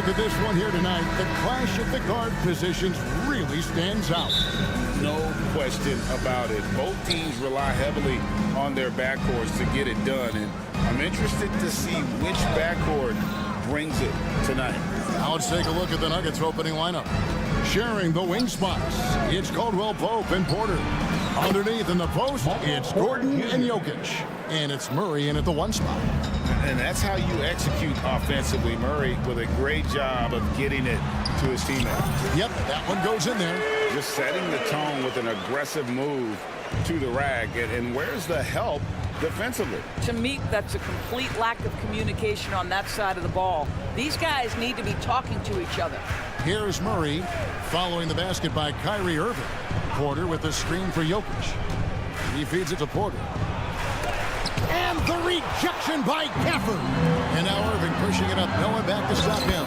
Look at this one here tonight. The clash at the guard positions really stands out. No question about it. Both teams rely heavily on their backcourts to get it done, and I'm interested to see which backcourt brings it tonight. Now let's take a look at the Nuggets opening lineup. Sharing the wing spots, it's Caldwell Pope and Porter. Underneath in the post, it's Gordon and Jokic. And it's Murray in at the 1 spot. And that's how you execute offensively. Murray with a great job of getting it to his teammates. Yep, that one goes in there. Just setting the tone with an aggressive move to the rack. And where's the help defensively? To me, that's a complete lack of communication on that side of the ball. These guys need to be talking to each other. Here's Murray following the basket by Kyrie Irving. Porter with the screen for Jokic. He feeds it to Porter. And the rejection by Gafford. And now Irving pushing it up. No one back to stop him.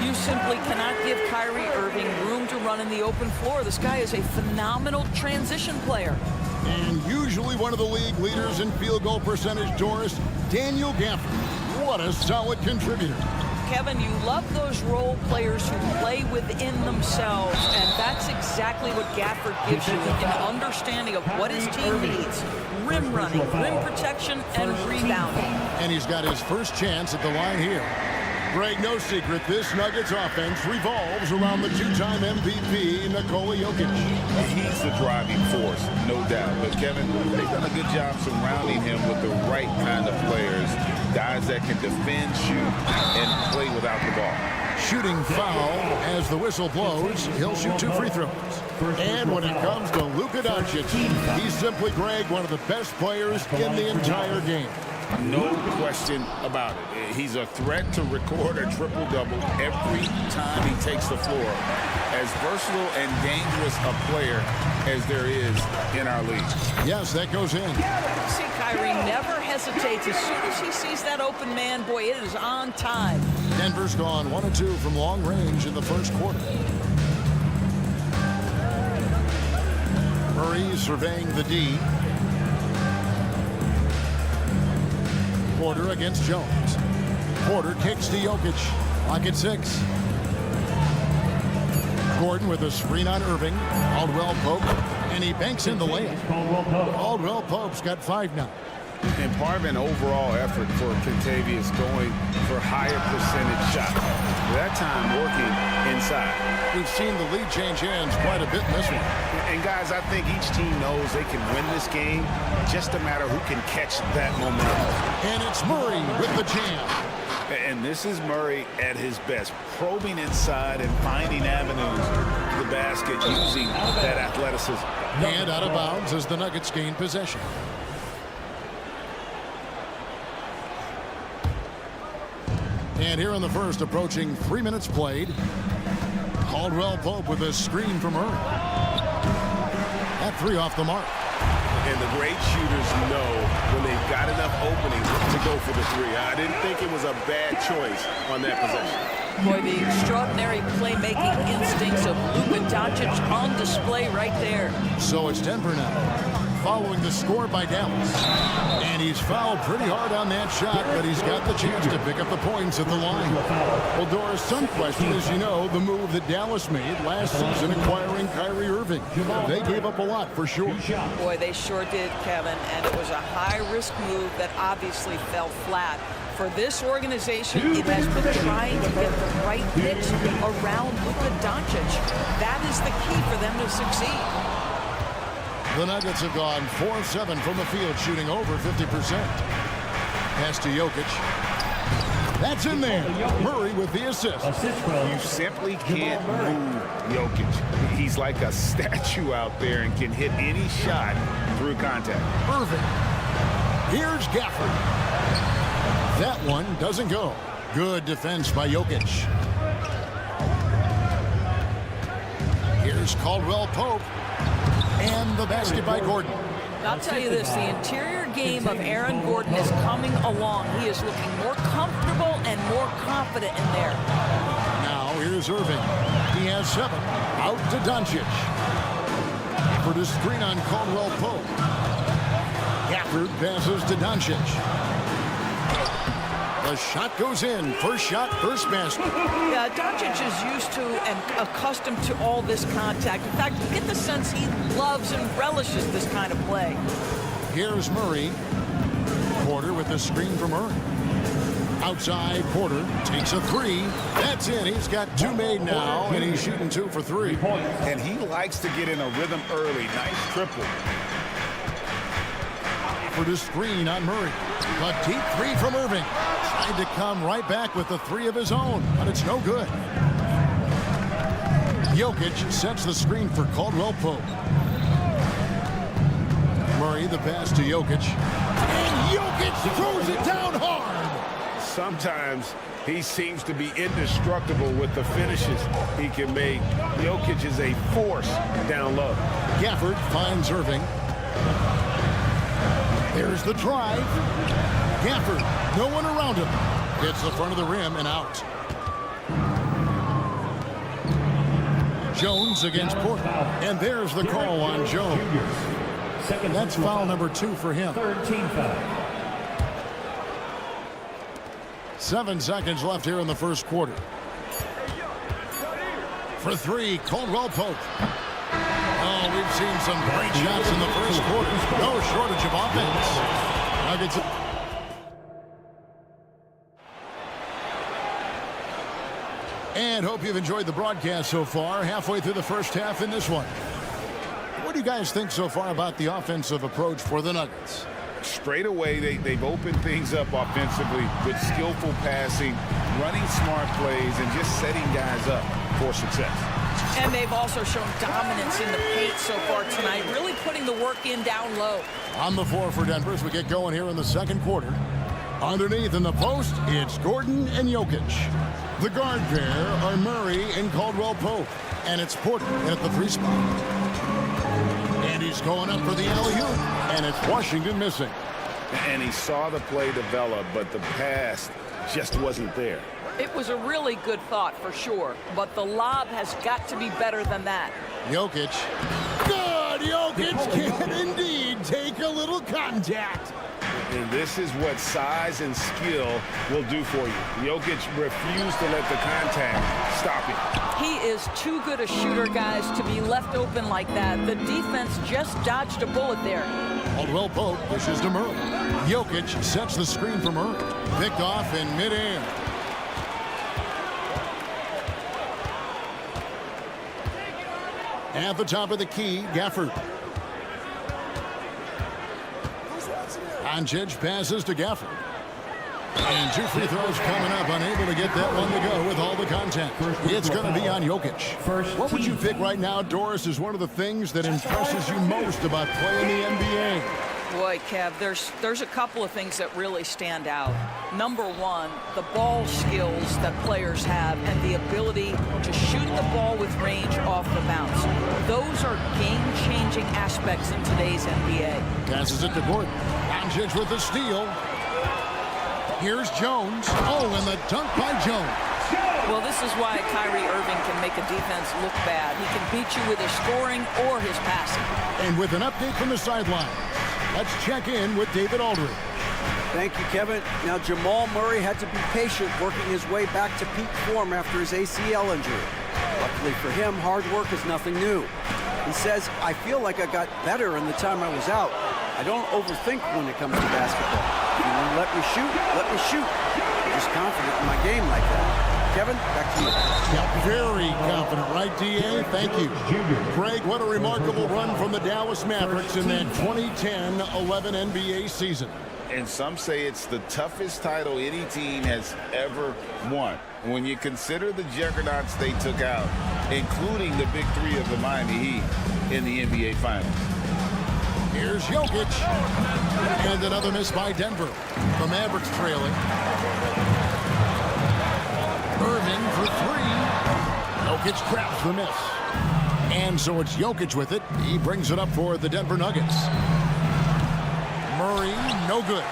You simply cannot give Kyrie Irving room to run in the open floor. This guy is a phenomenal transition player. And usually one of the league leaders in field goal percentage, Doris, Daniel Gafford. What a solid contributor. Kevin, you love those role players who play within themselves, and that's exactly what Gafford gives you, an understanding of what his team needs. Rim running, rim protection, and rebounding. And he's got his first chance at the line here. Greg, no secret, this Nuggets offense revolves around the two-time MVP, Nikola Jokic. He's the driving force, no doubt. But, Kevin, they've done a good job surrounding him with the right kind of players, guys that can defend, shoot, and play without the ball. Shooting foul as the whistle blows. He'll shoot 2 free throws. And when it comes to Luka Doncic, he's simply, Greg, one of the best players in the entire game. No question about it. He's a threat to record a triple-double every time he takes the floor. As versatile and dangerous a player as there is in our league. Yes, that goes in. See, Kyrie never hesitates. As soon as he sees that open man, boy, it is on time. Denver's gone 1 of 2 from long range in the first quarter. Murray surveying the D. Porter against Jones. Porter kicks to Jokic. Lock at 6. Gordon with a screen on Irving. Caldwell Pope. And he banks in the layup. Caldwell Pope's got 5 now. And part of an overall effort for Kentavious going for higher percentage shots. That time working inside. We've seen the lead change hands quite a bit in this one. And guys, I think each team knows they can win this game. Just a matter who can catch that momentum. And it's Murray with the jam. And this is Murray at his best, probing inside and finding avenues to the basket using that athleticism. And out of bounds as the Nuggets gain possession. And here in the first, approaching 3 minutes played. Caldwell Pope with a screen from Murray. That 3 off the mark. And the great shooters know when they've got enough openings to go for the 3. I didn't think it was a bad choice on that possession. Boy, the extraordinary playmaking instincts of Luka Doncic on display right there. So it's Denver now, following the score by Dallas. And he's fouled pretty hard on that shot, but he's got the chance to pick up the points at the line. Well, Doris, some question, as you know, the move that Dallas made last season acquiring Kyrie Irving. They gave up a lot for sure. Boy, they sure did, Kevin, and it was a high-risk move that obviously fell flat. For this organization, it has been trying to get the right mix around Luka Doncic. That is the key for them to succeed. The Nuggets have gone 4-7 from the field, shooting over 50%. Pass to Jokic. That's in there. Murray with the assist. You simply can't move Jokic. He's like a statue out there and can hit any shot through contact. Irving. Here's Gafford. That one doesn't go. Good defense by Jokic. Here's Caldwell Pope. And the basket by Gordon. I'll tell you this, the interior game of Aaron Gordon is coming along. He is looking more comfortable and more confident in there. Now here's Irving. He has 7. Out to Doncic. For the screen on Caldwell Pope. Gafford passes to Doncic. The shot goes in. First shot, first basket. Yeah, Doncic is used to and accustomed to all this contact. In fact, you get the sense he loves and relishes this kind of play. Here's Murray. Porter with the screen from Murray. Outside, Porter takes a 3. That's in. He's got 2 made now, and he's shooting 2 for 3. And he likes to get in a rhythm early. Nice triple. For the screen on Murray. A deep 3 from Irving. Tried to come right back with the 3 of his own, but it's no good. Jokic sets the screen for Caldwell Pope. Murray, the pass to Jokic. And Jokic throws it down hard. Sometimes he seems to be indestructible with the finishes he can make. Jokic is a force down low. Gafford finds Irving. There's the drive. Gafford, no one around him. Hits the front of the rim and out. Jones against Porter. And there's the call on Jones. That's foul number 2 for him. 7 seconds left here in the first quarter. For 3, Caldwell Pope. Oh, we've seen some great shots in the first quarter. No shortage of offense. Nuggets. And hope you've enjoyed the broadcast so far. Halfway through the first half in this one. What do you guys think so far about the offensive approach for the Nuggets? Straight away, they've opened things up offensively with skillful passing, running smart plays, and just setting guys up for success. And they've also shown dominance in the paint so far tonight, really putting the work in down low. On the floor for Denver as we get going here in the second quarter. Underneath in the post, it's Gordon and Jokic. The guard pair are Murray and Caldwell Pope. And it's Porter at the 3 spot. And he's going up for the alley-oop. And it's Washington missing. And he saw the play develop, but the pass just wasn't there. It was a really good thought for sure, but the lob has got to be better than that. Jokic. Good! Jokic can indeed take a little contact. And this is what size and skill will do for you. Jokic refused to let the contact stop him. He is too good a shooter, guys, to be left open like that. The defense just dodged a bullet there. Caldwell Pope pushes to Murray. Jokic sets the screen for Murray. Picked off in midair. At the top of the key, Gafford. Doncic passes to Gafford. And 2 free throws coming up, unable to get that one to go with all the contact. It's going to be on Jokic. What would you pick right now, Doris, is one of the things that impresses you most about playing the NBA? Boy, Kev, there's a couple of things that really stand out. Number one, the ball skills that players have and the ability to shoot the ball with range off the bounce. Those are game-changing aspects in today's NBA. Passes it to Gordon. Doncic with the steal. Here's Jones. Oh, and the dunk by Jones. Well, this is why Kyrie Irving can make a defense look bad. He can beat you with his scoring or his passing. And with an update from the sideline, let's check in with David Aldridge. Thank you, Kevin. Now, Jamal Murray had to be patient working his way back to peak form after his ACL injury. Luckily for him, hard work is nothing new. He says, I feel like I got better in the time I was out. I don't overthink when it comes to basketball. If you want to let me shoot. I'm just confident in my game like that. Kevin, back to you. Yeah, very confident, right, D.A.? Thank you. Greg, what a remarkable run from the Dallas Mavericks in that 2010-11 NBA season. And some say it's the toughest title any team has ever won. When you consider the juggernauts they took out, including the big 3 of the Miami Heat in the NBA Finals. Here's Jokic. And another miss by Denver. The Mavericks trailing. Irving for 3. Jokic traps the miss. And so it's Jokic with it. He brings it up for the Denver Nuggets. Murray, no good.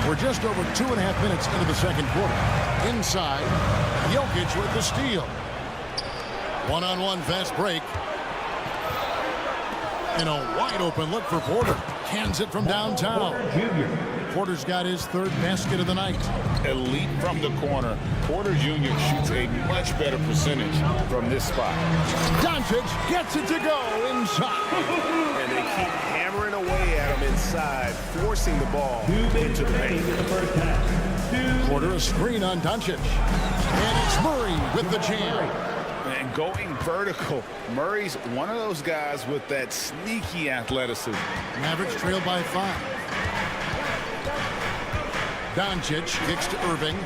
We're just over 2.5 minutes into the second quarter. Inside, Jokic with the steal. One-on-one fast break. And a wide-open look for Porter. Cans it from downtown. Porter's got his 3rd basket of the night. Elite from the corner. Porter Jr. shoots a much better percentage from this spot. Doncic gets it to go inside. And they keep hammering away at him inside, forcing the ball into the paint. Porter a screen on Doncic. And it's Murray with the jam. And going vertical, Murray's one of those guys with that sneaky athleticism. Mavericks trail by 5. Doncic kicks to Irving.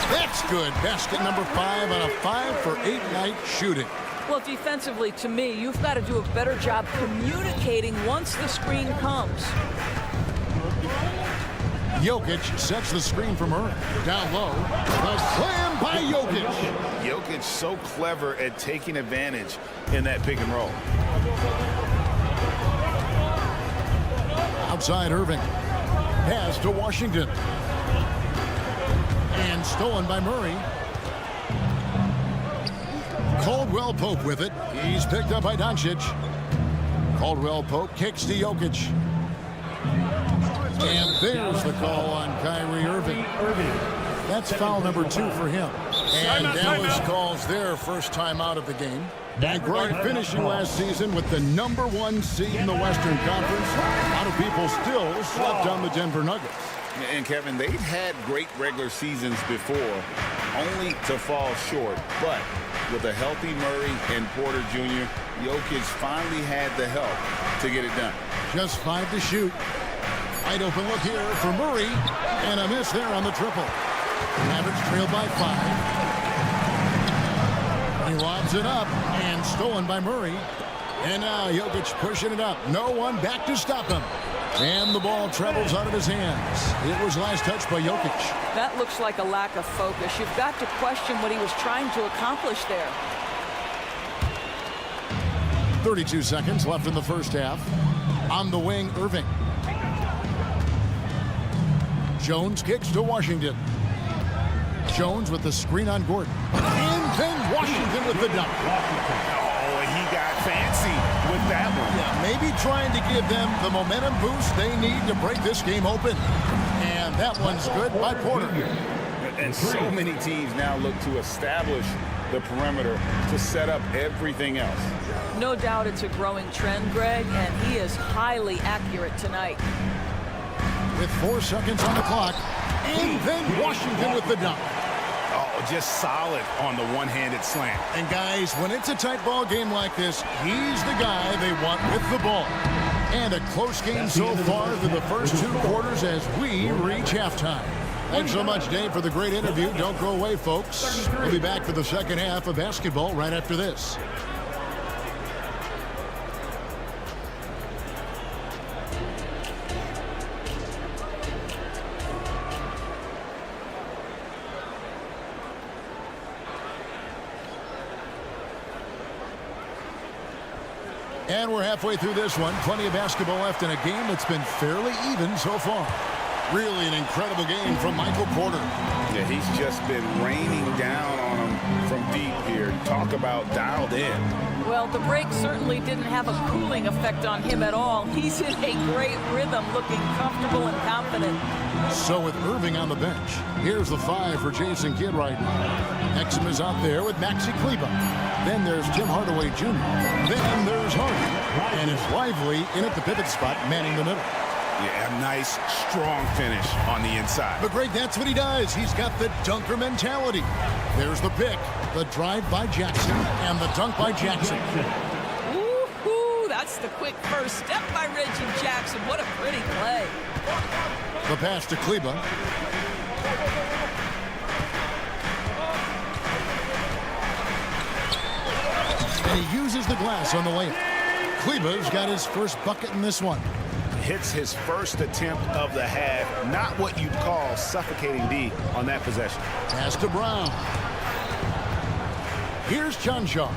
That's good. Basket number 5 on a 5-for-8 night shooting. Well, defensively, to me, you've got to do a better job communicating once the screen comes. Jokic sets the screen from Murray. Down low. The slam by Jokic. Jokic so clever at taking advantage in that pick and roll. Outside Irving. Pass to Washington. And stolen by Murray. Caldwell Pope with it. He's picked up by Doncic. Caldwell Pope kicks to Jokic. And there's the call on Kyrie Irving. That's foul number 2 for him. And Dallas calls their first time out of the game. And great finishing last season with the #1 seed in the Western Conference. A lot of people still slept on the Denver Nuggets. And Kevin, they've had great regular seasons before, only to fall short. But with a healthy Murray and Porter Jr., Jokic finally had the help to get it done. Just 5 to shoot. Wide open look here for Murray, and a miss there on the triple. Mavericks trail by 5. He lobs it up, and stolen by Murray. And now Jokic pushing it up. No one back to stop him. And the ball travels out of his hands. It was last touched by Jokic. That looks like a lack of focus. You've got to question what he was trying to accomplish there. 32 seconds left in the first half. On the wing, Irving. Jones kicks to Washington. Jones with the screen on Gordon. And then Washington with the dunk. Oh, he got fancy with that one. Yeah, maybe trying to give them the momentum boost they need to break this game open. And that one's good by Porter. And so many teams now look to establish the perimeter to set up everything else. No doubt it's a growing trend, Greg, and he is highly accurate tonight. With 4 seconds on the clock. And then Washington with the dunk. Oh, just solid on the one-handed slam. And guys, when it's a tight ball game like this, he's the guy they want with the ball. And a close game so far through the first 2 quarters as we reach halftime. Thanks so much, Dave, for the great interview. Don't go away, folks. We'll be back for the second half of basketball right after this. And we're halfway through this one. Plenty of basketball left in a game that's been fairly even so far. Really an incredible game from Michael Porter. Yeah, he's just been raining down on him from deep here. Talk about dialed in. Well, the break certainly didn't have a cooling effect on him at all. He's in a great rhythm, looking comfortable and confident. So with Irving on the bench, here's the 5 for Jason Kidd right now. Exum is out there with Maxi Kleber. Then there's Tim Hardaway Jr. Then there's Harden. And it's Lively in at the pivot spot, manning the middle. Yeah, a nice, strong finish on the inside. But Greg, that's what he does. He's got the dunker mentality. There's the pick, the drive by Jackson, and the dunk by Jackson. Woo-hoo, that's the quick first step by Reggie Jackson. What a pretty play. The pass to Kleber. And he uses the glass on the layup. Kleber's got his first bucket in this one. Hits his first attempt of the half. Not what you'd call suffocating D on that possession. Pass to Brown. Here's Chanshaw.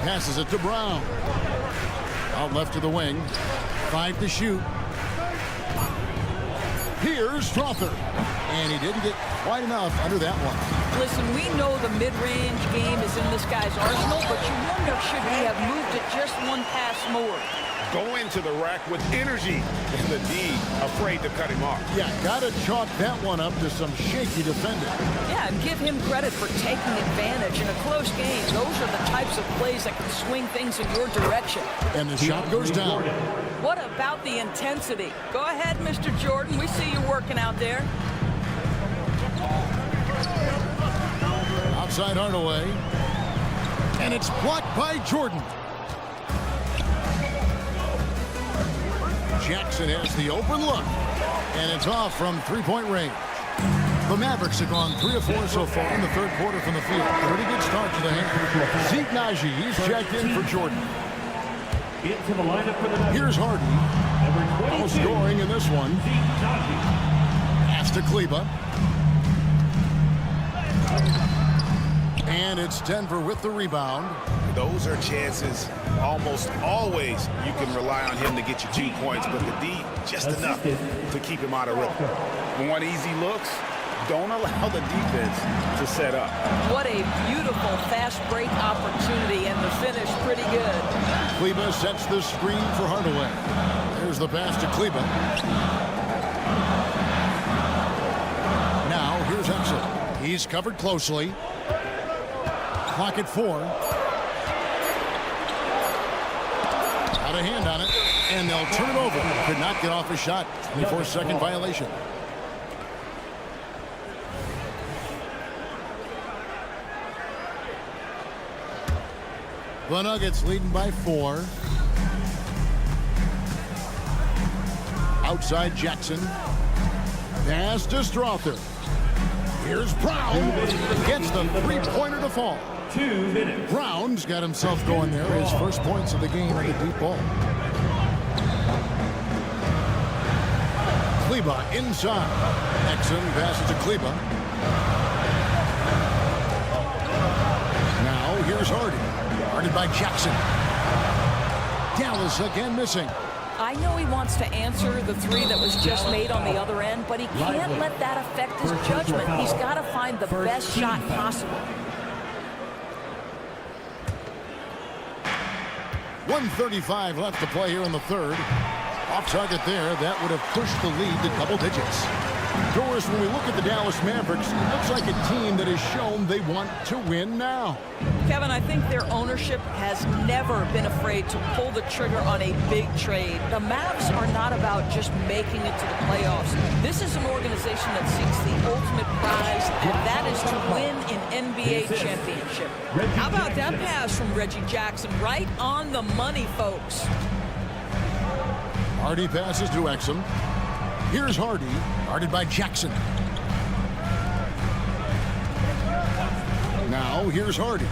Passes it to Brown. Out left to the wing. 5 to shoot. Here's Strother. And he didn't get quite enough under that one. Listen, we know the mid-range game is in this guy's arsenal, but you wonder should he have moved it just one pass more. Go into the rack with energy, and the D afraid to cut him off. Yeah, gotta chalk that one up to some shaky defending. Yeah, and give him credit for taking advantage in a close game. Those are the types of plays that can swing things in your direction. And the shot goes down. What about the intensity? Go ahead, Mr. Jordan. We see you working out there. Outside Hardaway. And it's blocked by Jordan. Jackson has the open look. And it's off from three-point range. The Mavericks have gone 3 of 4 so far in the third quarter from the field. Pretty good start to the hand. Zeke Naji, he's checked in for Jordan. Into the lineup for the Mavericks. Here's Harden. No scoring in this one. Pass to Kleber. And it's Denver with the rebound. Those are chances. Almost always you can rely on him to get you 2 points, but the D just enough to keep him out of rhythm. Want easy looks? Don't allow the defense to set up. What a beautiful fast break opportunity, and the finish pretty good. Kleber sets the screen for Hardaway. There's the pass to Kleber. Now here's Exum. He's covered closely. Clock at 4. Out of hand on it, and they'll turn it over. Could not get off a shot. 24-second violation. The Nuggets leading by 4. Outside Jackson. Pass to Strother. Here's Brown. Gets the three-pointer to fall. 2 minutes. Brown's got himself going there. His first points of the game on the deep ball. Kleba inside. Exum passes to Kleba. Now here's Hardy. Guarded by Jackson. Dallas again missing. I know he wants to answer the three that was just made on the other end, but he can't let that affect his judgment. He's got to find the best shot possible. 1:35 left to play here in the third. Off target there. That would have pushed the lead to double digits. Doris, when we look at the Dallas Mavericks, it looks like a team that has shown they want to win now. Kevin, I think their ownership has never been afraid to pull the trigger on a big trade. The Mavs are not about just making it to the playoffs. This is an organization that seeks the ultimate prize, and that is to win an NBA championship. How about that pass from Reggie Jackson? Right on the money, folks. Hardy passes to Exum. Here's Hardy, guarded by Jackson. Now here's Hardy.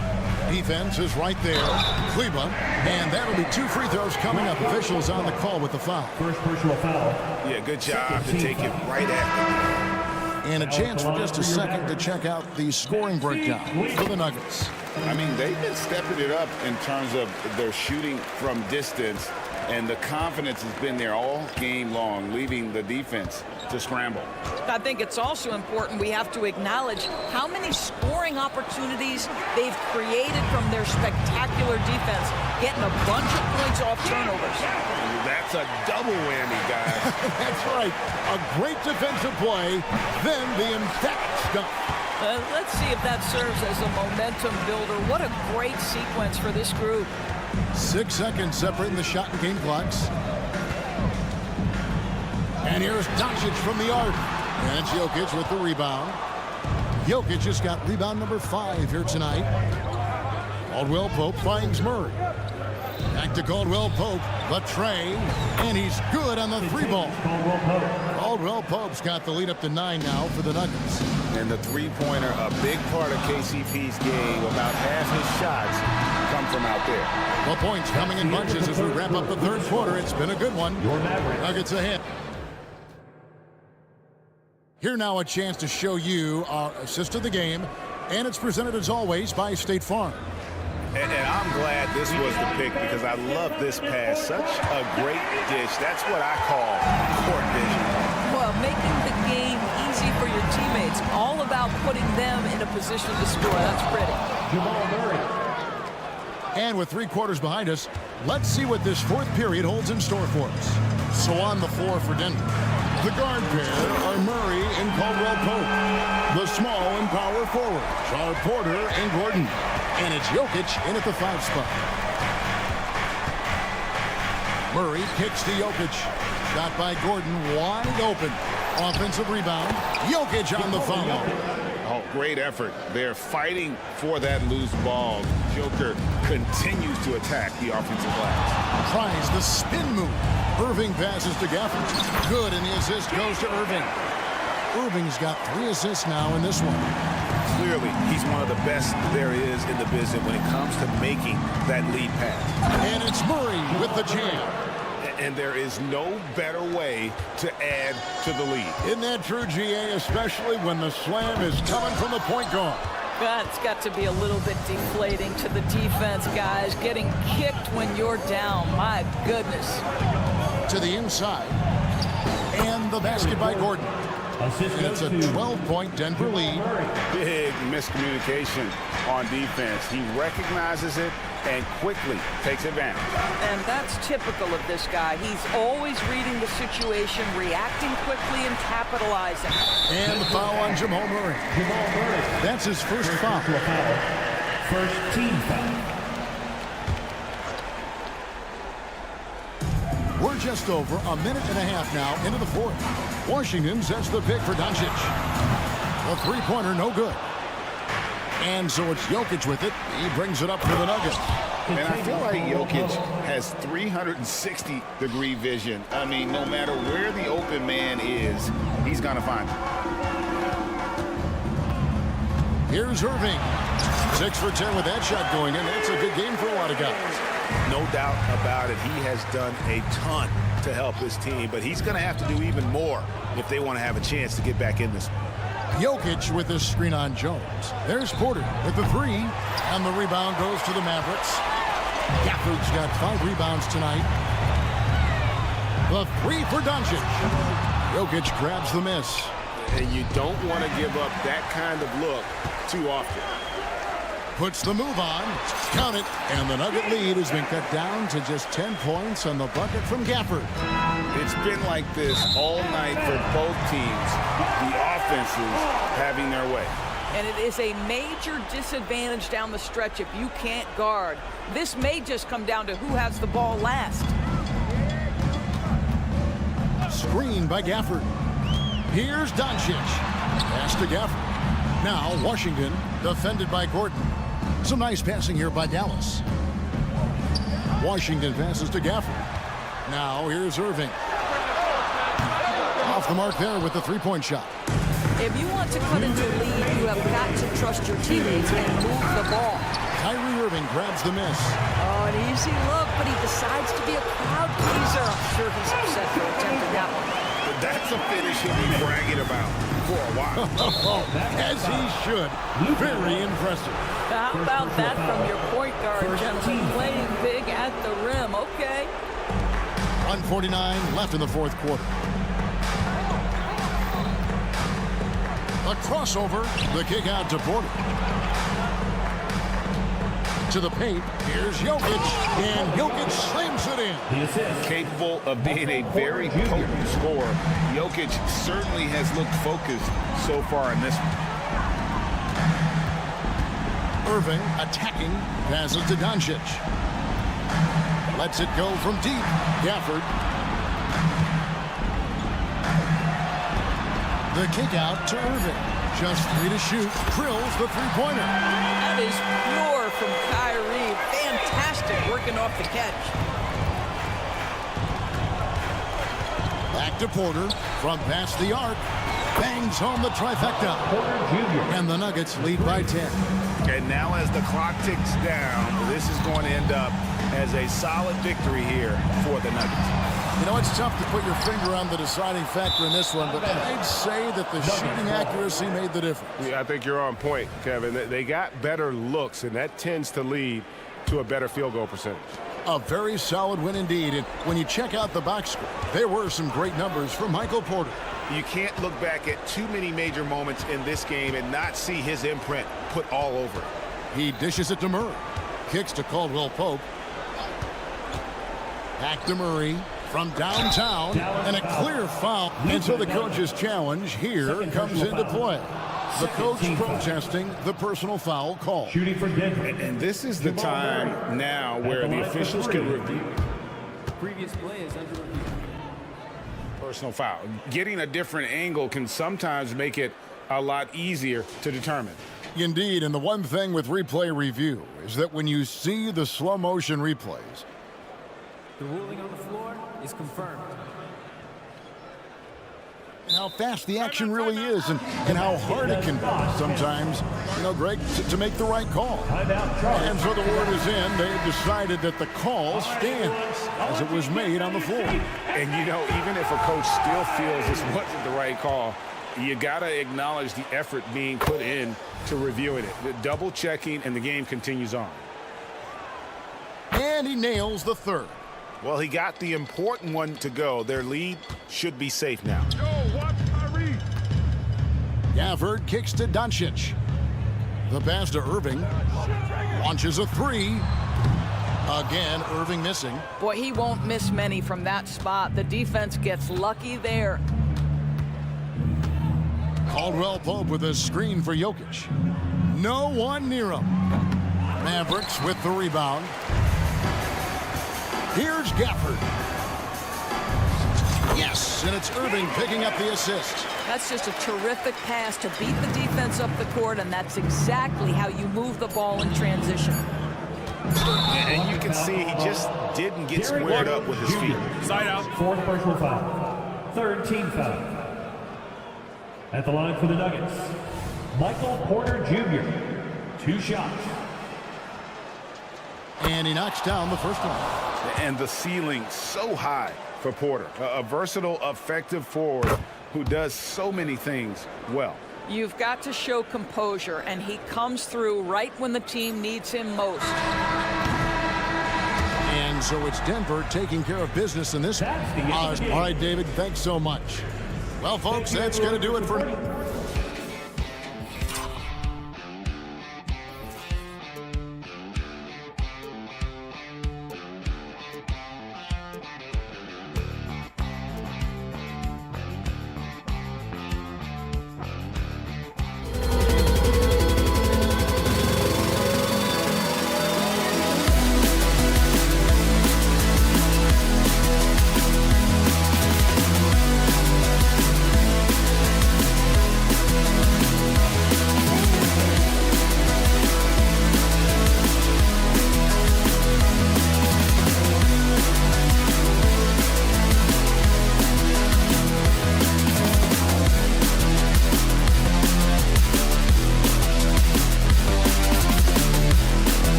Defense is right there. Kleba, and that'll be 2 free throws coming up. Officials on the call with the foul. First personal foul. Yeah, good job to take it right at And a chance for just a second to check out the scoring breakdown for the Nuggets. I mean, they've been stepping it up in terms of their shooting from distance, and the confidence has been there all game long, leaving the defense to scramble. I think it's also important we have to acknowledge how many scoring opportunities they've created from their spectacular defense, getting a bunch of points off turnovers. That's a double whammy, guys. That's right. A great defensive play, then the emphatic stuff. Let's see if that serves as a momentum builder. What a great sequence for this group. 6 seconds separating the shot and game clocks. And here's Doncic from the arc. And it's Jokic with the rebound. Jokic just got rebound number 5 here tonight. Caldwell Pope finds Murray. Back to Caldwell Pope, the tray, and he's good on the 3 ball. Caldwell Pope's got the lead up to 9 now for the Nuggets. And the three-pointer, a big part of KCP's game. About half his shots come from out there. The points coming in bunches as we wrap up the third quarter. It's been a good one. Nuggets ahead. Here now a chance to show you our assist of the game, and it's presented as always by State Farm. And I'm glad this was the pick because I love this pass. Such a great dish. That's what I call court vision. Well, making the game easy for your teammates. All about putting them in a position to score. That's pretty. Jamal Murray. And with 3 quarters behind us, let's see what this fourth period holds in store for us. So on the floor for Denver, the guard pair are Murray and Caldwell Pope. The small and power forwards are Porter and Gordon. And it's Jokic in at the 5 spot. Murray kicks to Jokic. Shot by Gordon, wide open. Offensive rebound. Jokic on the foul. Oh, great effort. They're fighting for that loose ball. Joker continues to attack the offensive glass. Tries the spin move. Irving passes to Gafford. Good, and the assist goes to Irving. Irving's got 3 assists now in this one. Clearly, he's one of the best there is in the business when it comes to making that lead pass. And it's Murray with the jam. And there is no better way to add to the lead. Isn't that true, GA, especially when the slam is coming from the point guard? That's got to be a little bit deflating to the defense, guys. Getting kicked when you're down. My goodness. To the inside. And the basket by Gordon. And it's a 12-point Denver lead. Big miscommunication on defense. He recognizes it and quickly takes advantage. And that's typical of this guy. He's always reading the situation, reacting quickly, and capitalizing. And the foul on Jamal Murray. That's his first foul. First team foul. We're just over a minute and a half now into the fourth. Washington sets the pick for Doncic. The three-pointer, no good. And so it's Jokic with it. He brings it up for the Nuggets. And I feel like Jokic has 360-degree vision. I mean, no matter where the open man is, he's going to find him. Here's Irving. 6 for 10 with that shot going in. That's a good game for a lot of guys. No doubt about it. He has done a ton to help his team, but he's going to have to do even more if they want to have a chance to get back in this one. Jokic with the screen on Jones. There's Porter with the three, and the rebound goes to the Mavericks. Gafford's got 5 rebounds tonight. The three for Doncic. Jokic grabs the miss. And you don't want to give up that kind of look too often. Puts the move on. Count it. And the Nugget lead has been cut down to just 10 points on the bucket from Gafford. It's been like this all night for both teams. The offenses having their way. And it is a major disadvantage down the stretch if you can't guard. This may just come down to who has the ball last. Screen by Gafford. Here's Doncic. Pass to Gafford. Now Washington defended by Gordon. Some nice passing here by Dallas. Washington passes to Gafford. Now here's Irving. Off the mark there with the three-point shot. If you want to cut into a lead, you have got to trust your teammates and move the ball. Kyrie Irving grabs the miss. Oh, an easy look, but he decides to be a crowd pleaser. I'm sure he's upset for attempting that one. But that's a finish he'll be bragging about for a while. As he should. Very impressive. How about that from your point guard, gentlemen? Playing big at the rim. Okay. 1:49 left in the fourth quarter. A crossover. The kick out to Porter. To the paint. Here's Jokic. And Jokic slams it in. The assist. Capable of being a very potent scorer. Jokic certainly has looked focused so far in this one. Irving attacking. Passes to Doncic. Lets it go from deep. Gafford. The kick out to Irving. Just 3 to shoot. Drills the three-pointer. That is pure from Kyrie. Fantastic working off the catch. Back to Porter. From past the arc. Bangs home the trifecta. Porter Jr. And the Nuggets lead by 10. And now as the clock ticks down, this is going to end up as a solid victory here for the Nuggets. You know, it's tough to put your finger on the deciding factor in this one, but I'd say that the shooting accuracy made the difference. Yeah, I think you're on point, Kevin. They got better looks, and that tends to lead to a better field goal percentage. A very solid win indeed. And when you check out the box score, there were some great numbers from Michael Porter. You can't look back at too many major moments in this game and not see his imprint put all over it. He dishes it to Murray. Kicks to Caldwell Pope. Back to Murray from downtown. And a clear foul until the coach's challenge here comes into play. The coach protesting the personal foul call. Shooting for Denver. And this is the time now where the officials can review. Previous play is under review. Personal foul. Getting a different angle can sometimes make it a lot easier to determine. Indeed, and the one thing with replay review is that when you see the slow motion replays, The ruling on the floor is confirmed. and how fast the action really is and how hard it can be sometimes, you know, Greg, to make the right call. Timeout charge. And so the word is in. They've decided that the call stands as it was made on the floor. And, you know, even if a coach still feels this wasn't the right call, you got to acknowledge the effort being put in to reviewing it. The double checking, and the game continues on. And he nails the third. Well, he got the important one to go. Their lead should be safe now. Gafford kicks to Doncic. The pass to Irving. Launches a three. Again, Irving missing. Boy, he won't miss many from that spot. The defense gets lucky there. Caldwell Pope with a screen for Jokic. No one near him. Mavericks with the rebound. Here's Gafford. Yes, and it's Irving picking up the assist. That's just a terrific pass to beat the defense up the court, and that's exactly how you move the ball in transition. And you can see he just didn't get squared up with his feet. Side out. Fourth personal foul. Third team foul. At the line for the Nuggets, Michael Porter Jr. 2 shots. And he knocks down the first one. And the ceiling so high for Porter. A versatile, effective forward who does so many things well. You've got to show composure, and he comes through right when the team needs him most. And so it's Denver taking care of business in this one. That's the end of the game. All right, David, thanks so much. Well, folks, that's going to do it for...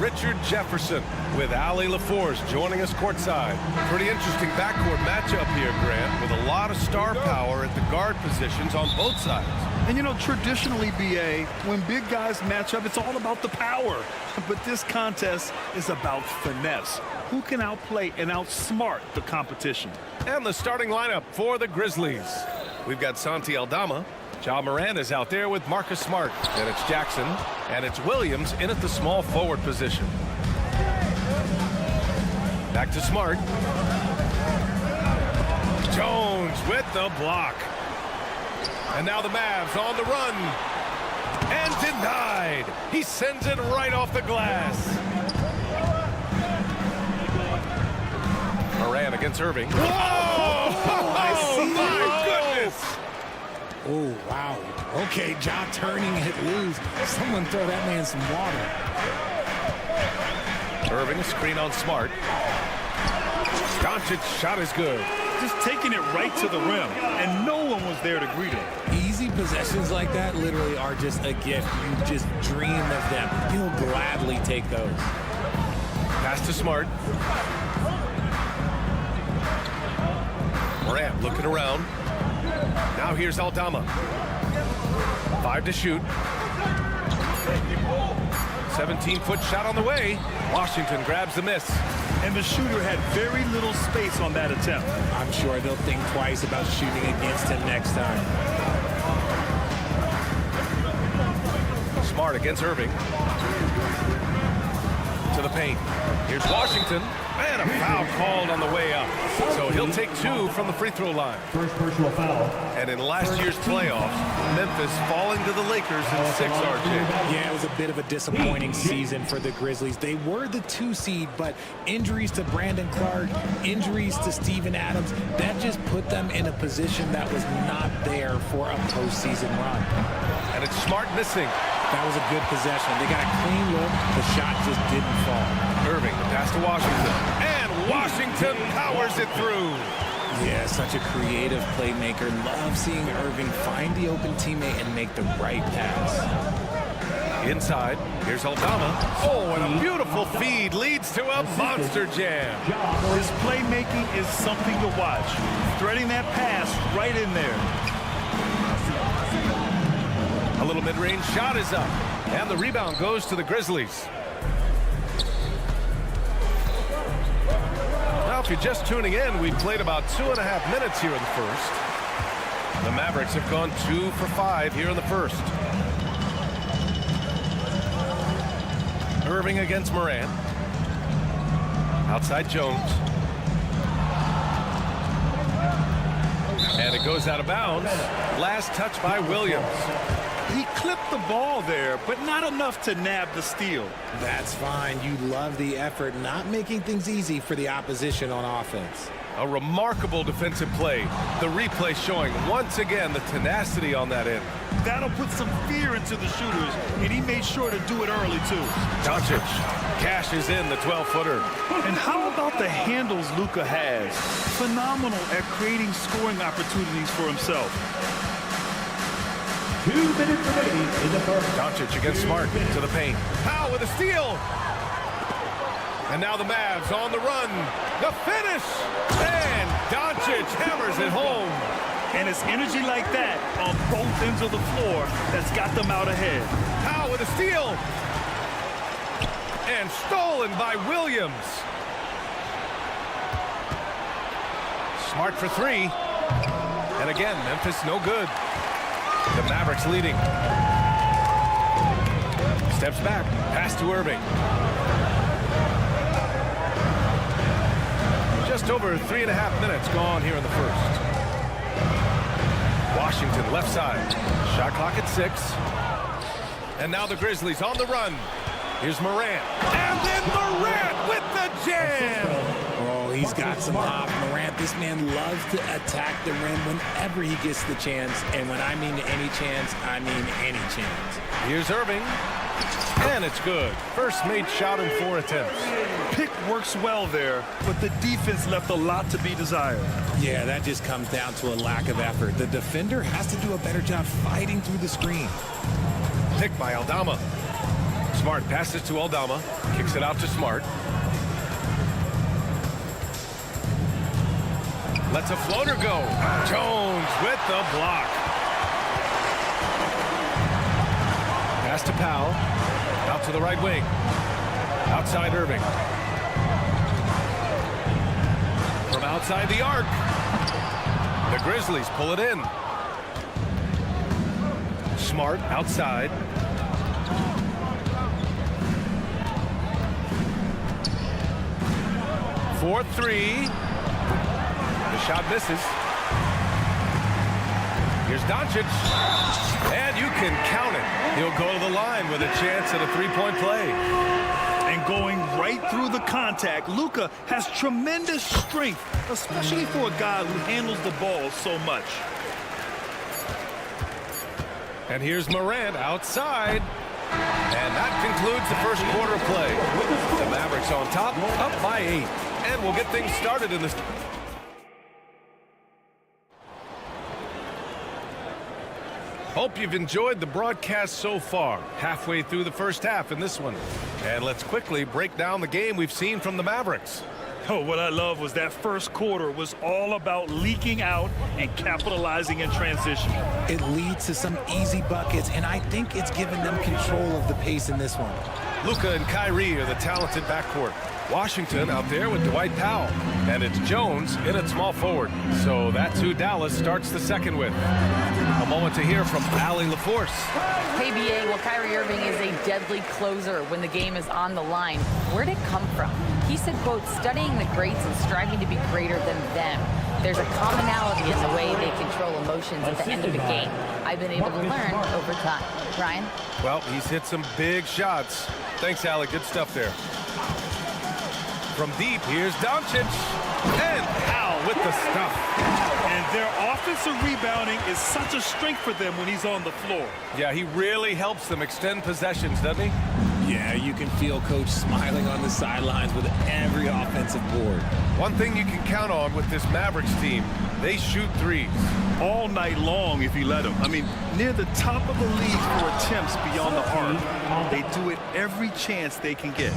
Richard Jefferson with Allie LaForce joining us courtside. Pretty interesting backcourt matchup here, Grant, with a lot of star power at the guard positions on both sides. And you know, traditionally, BA, when big guys match up, it's all about the power. But this contest is about finesse. Who can outplay and outsmart the competition? And the starting lineup for the Grizzlies. We've got Santi Aldama. Ja Morant is out there with Marcus Smart. And it's Jackson. And it's Williams in at the small forward position. Back to Smart. Jones with the block. And now the Mavs on the run. And denied. He sends it right off the glass. Morant against Irving. Whoa! Oh, my goodness! Oh, wow. Okay, Ja turning it loose. Someone throw that man some water. Irving, a screen on Smart. Doncic's shot is good. Just taking it right to the rim, and no one was there to greet him. Easy possessions like that literally are just a gift. You just dream of them. You'll gladly take those. Pass to Smart. Morant looking around. Now here's Aldama. 5 to shoot. 17-foot shot on the way. Washington grabs the miss. And the shooter had very little space on that attempt. I'm sure they'll think twice about shooting against him next time. Smart against Irving. To the paint. Here's Washington. And a foul called on the way up. So he'll take 2 from the free throw line. First personal foul. And in last year's playoffs, Memphis falling to the Lakers in 6, RJ. Yeah, it was a bit of a disappointing season for the Grizzlies. They were the 2 seed, but injuries to Brandon Clark, injuries to Steven Adams, that just put them in a position that was not there for a postseason run. And it's Smart missing. That was a good possession. They got a clean look. The shot just didn't fall. Irving, the pass to Washington. And Washington powers it through. Yeah, such a creative playmaker. Love seeing Irving find the open teammate and make the right pass. Inside, here's Aldama. Oh, and a beautiful feed leads to a monster jam. His playmaking is something to watch. Threading that pass right in there. A little mid-range shot is up. And the rebound goes to the Grizzlies. Now, if you're just tuning in, we've played about 2.5 minutes here in the first. The Mavericks have gone 2 for 5 here in the first. Irving against Morant. Outside Jones. And it goes out of bounds. Last touch by Williams. He clipped the ball there, but not enough to nab the steal. That's fine. You love the effort, not making things easy for the opposition on offense. A remarkable defensive play. The replay showing once again the tenacity on that end. That'll put some fear into the shooters, and he made sure to do it early, too. Doncic cashes in the 12-footer. And how about the handles Luka has? Phenomenal at creating scoring opportunities for himself. 2 minutes remaining in the first. Doncic against Smart to the paint. Powell with a steal. And now the Mavs on the run. The finish. And Doncic hammers it home. And it's energy like that on both ends of the floor that's got them out ahead. Powell with a steal. And stolen by Williams. Smart for 3. And again, Memphis no good. The Mavericks leading. Steps back. Pass to Irving. Just over 3.5 minutes gone here in the first. Washington left side. Shot clock at 6. And now the Grizzlies on the run. Here's Morant. And then Morant with the jam. Oh, he's got some hop. Morant, this man loves to attack the rim whenever he gets the chance. And when I mean any chance, I mean any chance. Here's Irving. And it's good. First made shot in 4 attempts. Pick works well there, but the defense left a lot to be desired. Yeah, that just comes down to a lack of effort. The defender has to do a better job fighting through the screen. Pick by Aldama. Smart passes to Aldama, kicks it out to Smart. Lets a floater go. Jones with the block. Pass to Powell. Out to the right wing. Outside Irving. From outside the arc. The Grizzlies pull it in. Smart outside. For three. The shot misses. Here's Doncic. And you can count it. He'll go to the line with a chance at a three-point play. And going right through the contact, Luka has tremendous strength, especially for a guy who handles the ball so much. And here's Morant outside. And that concludes the first quarter of play. The Mavericks on top, up by 8. And we'll get things started in this. Hope you've enjoyed the broadcast so far. Halfway through the first half in this one. And let's quickly break down the game we've seen from the Mavericks. Oh, what I love was that first quarter was all about leaking out and capitalizing in transition. It leads to some easy buckets, and I think it's given them control of the pace in this one. Luka and Kyrie are the talented backcourt. Washington out there with Dwight Powell. And it's Jones in at small forward. So that's who Dallas starts the second with. A moment to hear from Allie LaForce. Hey, BA, well, Kyrie Irving is a deadly closer when the game is on the line. Where'd it come from? He said, quote, studying the greats and striving to be greater than them. There's a commonality in the way they control emotions at the end of the game. I've been able to learn over time. Ryan? Well, he's hit some big shots. Thanks, Allie. Good stuff there. From deep, here's Doncic. And Powell with the stuff. And their offensive rebounding is such a strength for them when he's on the floor. Yeah, he really helps them extend possessions, doesn't he? Yeah, you can feel Coach smiling on the sidelines with every offensive board. One thing you can count on with this Mavericks team, they shoot threes. All night long if you let them. I mean, near the top of the league for attempts beyond the arc. They do it every chance they can get.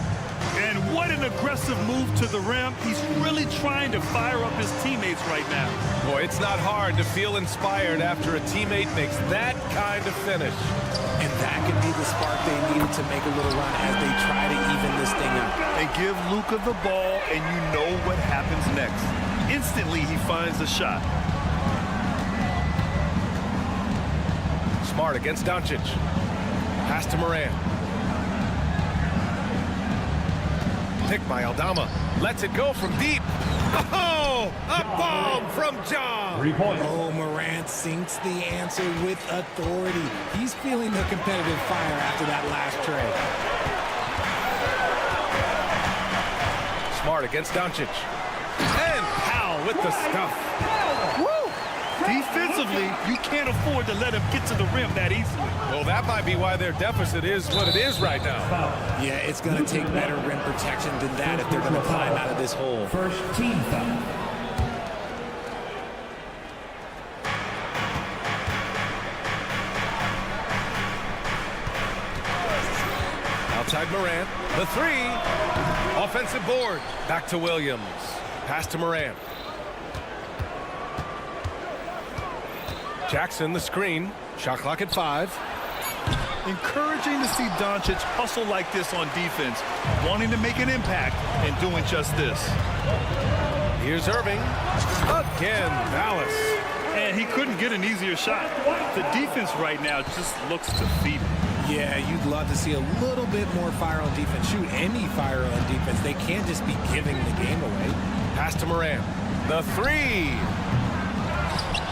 And what an aggressive move to the rim. He's really trying to fire up his teammates right now. Boy, it's not hard to feel inspired after a teammate makes that kind of finish. And that could be the spark they needed to make a little run as they try to even this thing out. And give Luka the ball, and you know what happens next. Instantly, he finds the shot. Smart against Doncic. Pass to Morant. Picked by Aldama. Lets it go from deep. Oh, a bomb from John. 3 points. Oh, Morant sinks the answer with authority. He's feeling the competitive fire after that last trade. Smart against Doncic. And Powell with the stuff. Defensively, you can't afford to let him get to the rim that easily. Well, that might be why their deficit is what it is right now. Yeah, it's going to take better rim protection than that if they're going to climb out of this hole. First team foul. Outside Morant. The three. Offensive board. Back to Williams. Pass to Morant. Jackson, the screen. Shot clock at 5. Encouraging to see Doncic hustle like this on defense, wanting to make an impact and doing just this. Here's Irving. Again, Dallas. And he couldn't get an easier shot. The defense right now just looks defeated. Yeah, you'd love to see a little bit more fire on defense. Shoot, any fire on defense. They can't just be giving the game away. Pass to Morant. The three.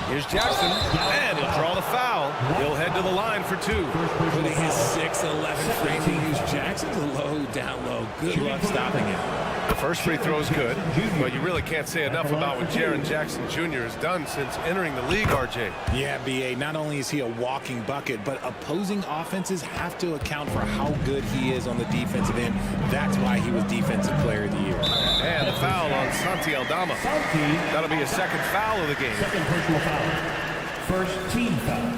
Here's Jackson, and he'll draw the foul. He'll head to the line for 2. Putting his 6'11" frame to use Jackson's low, down low. Good luck stopping it. The first free throw is good, but you really can't say enough about what Jaren Jackson Jr. has done since entering the league, RJ. Yeah, BA, not only is he a walking bucket, but opposing offenses have to account for how good he is on the defensive end. That's why he was Defensive Player of the Year. And a foul on Santi Aldama. That'll be his second foul of the game. Second personal foul. First team foul.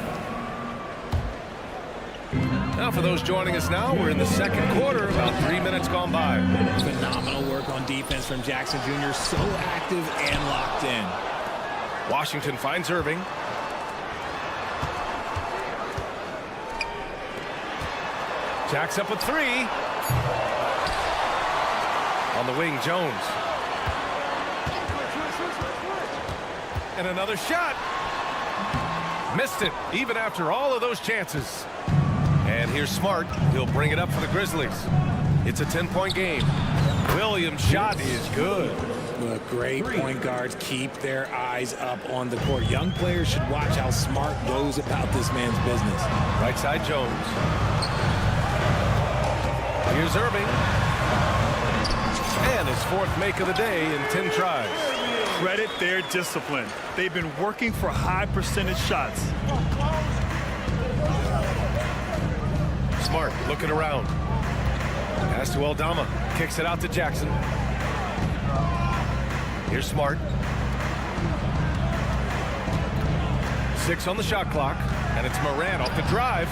Now for those joining us now, we're in the second quarter, about 3 minutes gone by. Phenomenal work on defense from Jackson Jr. So active and locked in. Washington finds Irving. Jacks up a three. On the wing, Jones. And another shot. Missed it, even after all of those chances. And here's Smart. He'll bring it up for the Grizzlies. It's a 10-point game. Williams' shot is good. Look, great point guards keep their eyes up on the court. Young players should watch how Smart goes about this man's business. Right side, Jones. Here's Irving. And his fourth make of the day in 10 tries. Credit their discipline. They've been working for high percentage shots. Smart looking around. Pass to Aldama. Kicks it out to Jackson. Here's Smart. 6 on the shot clock. And it's Moran off the drive.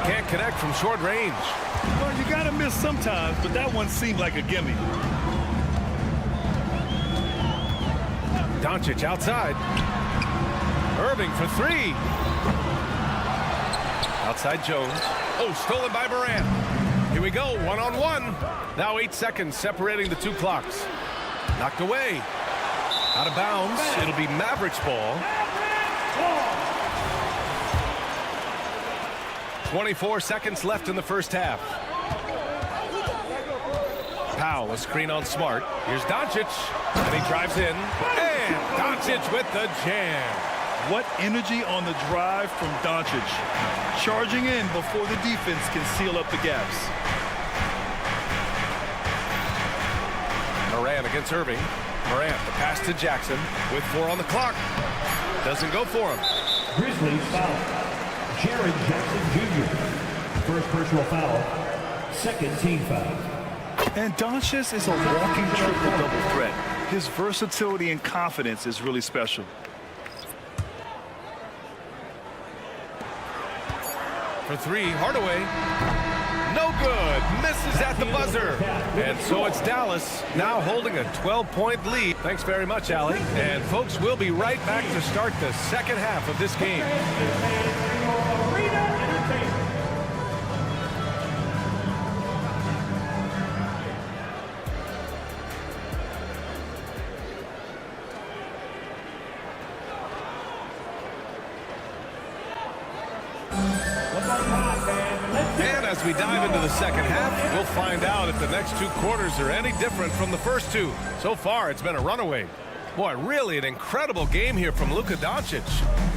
Can't connect from short range. Well, you got to miss sometimes, but that one seemed like a gimme. Doncic outside. Irving for three. Outside Jones. Oh, stolen by Moran. Here we go, one-on-one. Now 8 seconds separating the two clocks. Knocked away. Out of bounds. It'll be Mavericks ball. 24 seconds left in the first half. Powell, a screen on Smart. Here's Doncic, and he drives in. And Doncic with the jam. What energy on the drive from Doncic. Charging in before the defense can seal up the gaps. Moran against Irving. Morant, the pass to Jackson with 4 on the clock. Doesn't go for him. Grizzlies foul. Jaren Jackson Jr. First personal foul. Second team foul. And Doncic is a walking triple-double threat. His versatility and confidence is really special. For three, Hardaway. No good. Misses at the buzzer. And so it's Dallas now holding a 12-point lead. Thanks very much, Allie. And folks, we'll be right back to start the second half of this game. And as we dive into the second half, we'll find out if the next 2 quarters are any different from the first 2. So far, it's been a runaway. Boy, really an incredible game here from Luka Doncic.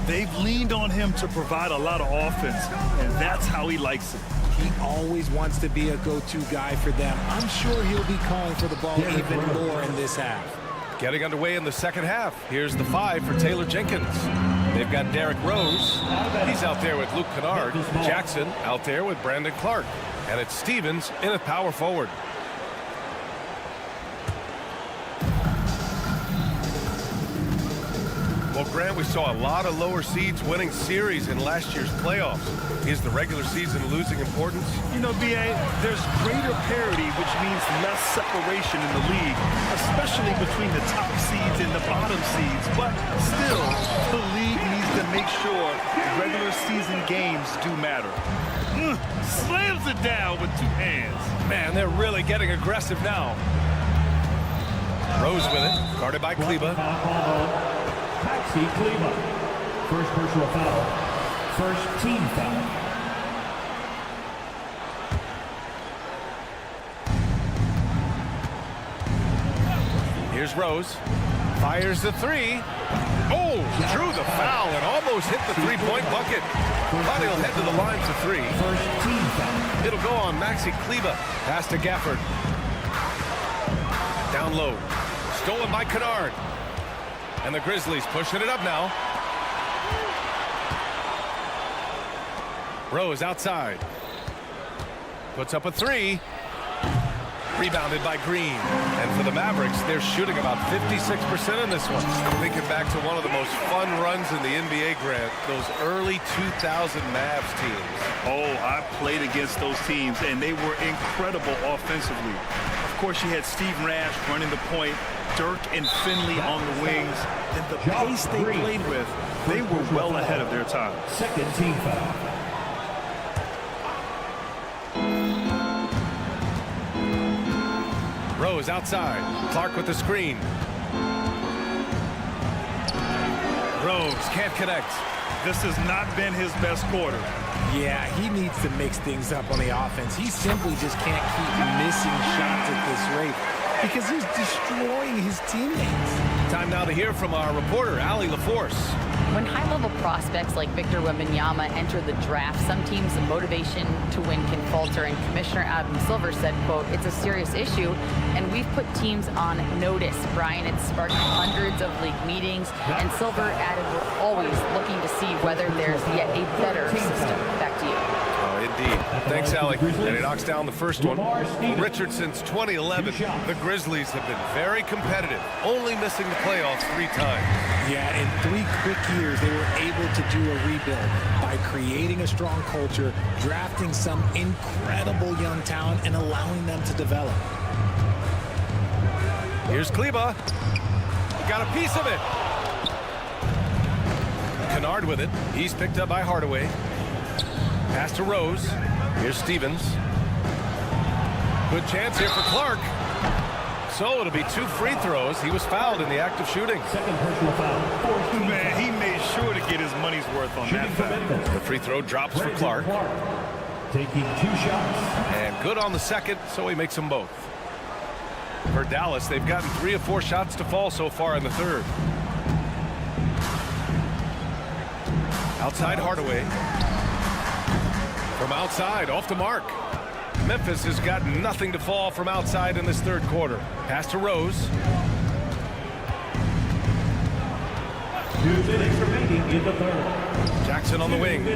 They've leaned on him to provide a lot of offense, and that's how he likes it. He always wants to be a go-to guy for them. I'm sure he'll be calling for the ball even more in this half. Getting underway in the second half. Here's the 5 for Taylor Jenkins. They've got Derrick Rose. He's out there with Luke Kennard. Jackson out there with Brandon Clark. And it's Stevens in at power forward. Well, Grant, we saw a lot of lower seeds winning series in last year's playoffs. Is the regular season losing importance? You know, B.A., there's greater parity, which means less separation in the league, especially between the top seeds and the bottom seeds. But still, the league needs to make sure regular season games do matter. Slams it down with 2 hands. Man, they're really getting aggressive now. Rose with it, guarded by Kleba. Maxi Kleba. First personal foul. First team foul. Here's Rose. Fires the 3. Oh, drew the foul and almost hit the 3-point bucket. But he'll head to the line for 3. First team foul. It'll go on Maxi Kleba. Pass to Gafford. Down low. Stolen by Kennard. And the Grizzlies pushing it up now. Rose outside. Puts up a 3. Rebounded by Green. And for the Mavericks, they're shooting about 56% in this one. Thinking back to one of the most fun runs in the NBA, Grant, those early 2000 Mavs teams. Oh, I played against those teams, and they were incredible offensively. Of course, you had Steve Nash running the point, Dirk and Finley on the wings, and the pace they played with, they were well ahead of their time. Second team foul. Rose outside. Clark with the screen. Rose can't connect. This has not been his best quarter. Yeah, he needs to mix things up on the offense. He simply just can't keep missing shots at this rate because he's destroying his teammates. Time now to hear from our reporter, Allie LaForce. When high-level prospects like Victor Wembanyama enter the draft, some teams' motivation to win can falter, and Commissioner Adam Silver said, quote, "It's a serious issue, and we've put teams on notice." Brian, it's sparked hundreds of league meetings, and Silver added, "We're always looking to see whether there's yet a better system." Back to you. Indeed. Thanks, Allie. And he knocks down the first one. Richard, since 2011, the Grizzlies have been very competitive, only missing the playoffs 3 times. Yeah, in 3 quick years, they were able to do a rebuild by creating a strong culture, drafting some incredible young talent, and allowing them to develop. Here's Kleba. He got a piece of it. Kennard with it. He's picked up by Hardaway. Pass to Rose. Here's Stevens. Good chance here for Clark. So it'll be 2 free throws. He was fouled in the act of shooting. Second personal foul. Man, he made sure to get his money's worth on that foul. The free throw drops for Clark. Taking 2 shots. And good on the second, so he makes them both. For Dallas, they've gotten 3 of 4 shots to fall so far in the third. Outside Hardaway. From outside, off the mark. Memphis has got nothing to fall from outside in this third quarter. Pass to Rose. 2 minutes remaining in the third. Jackson on the wing.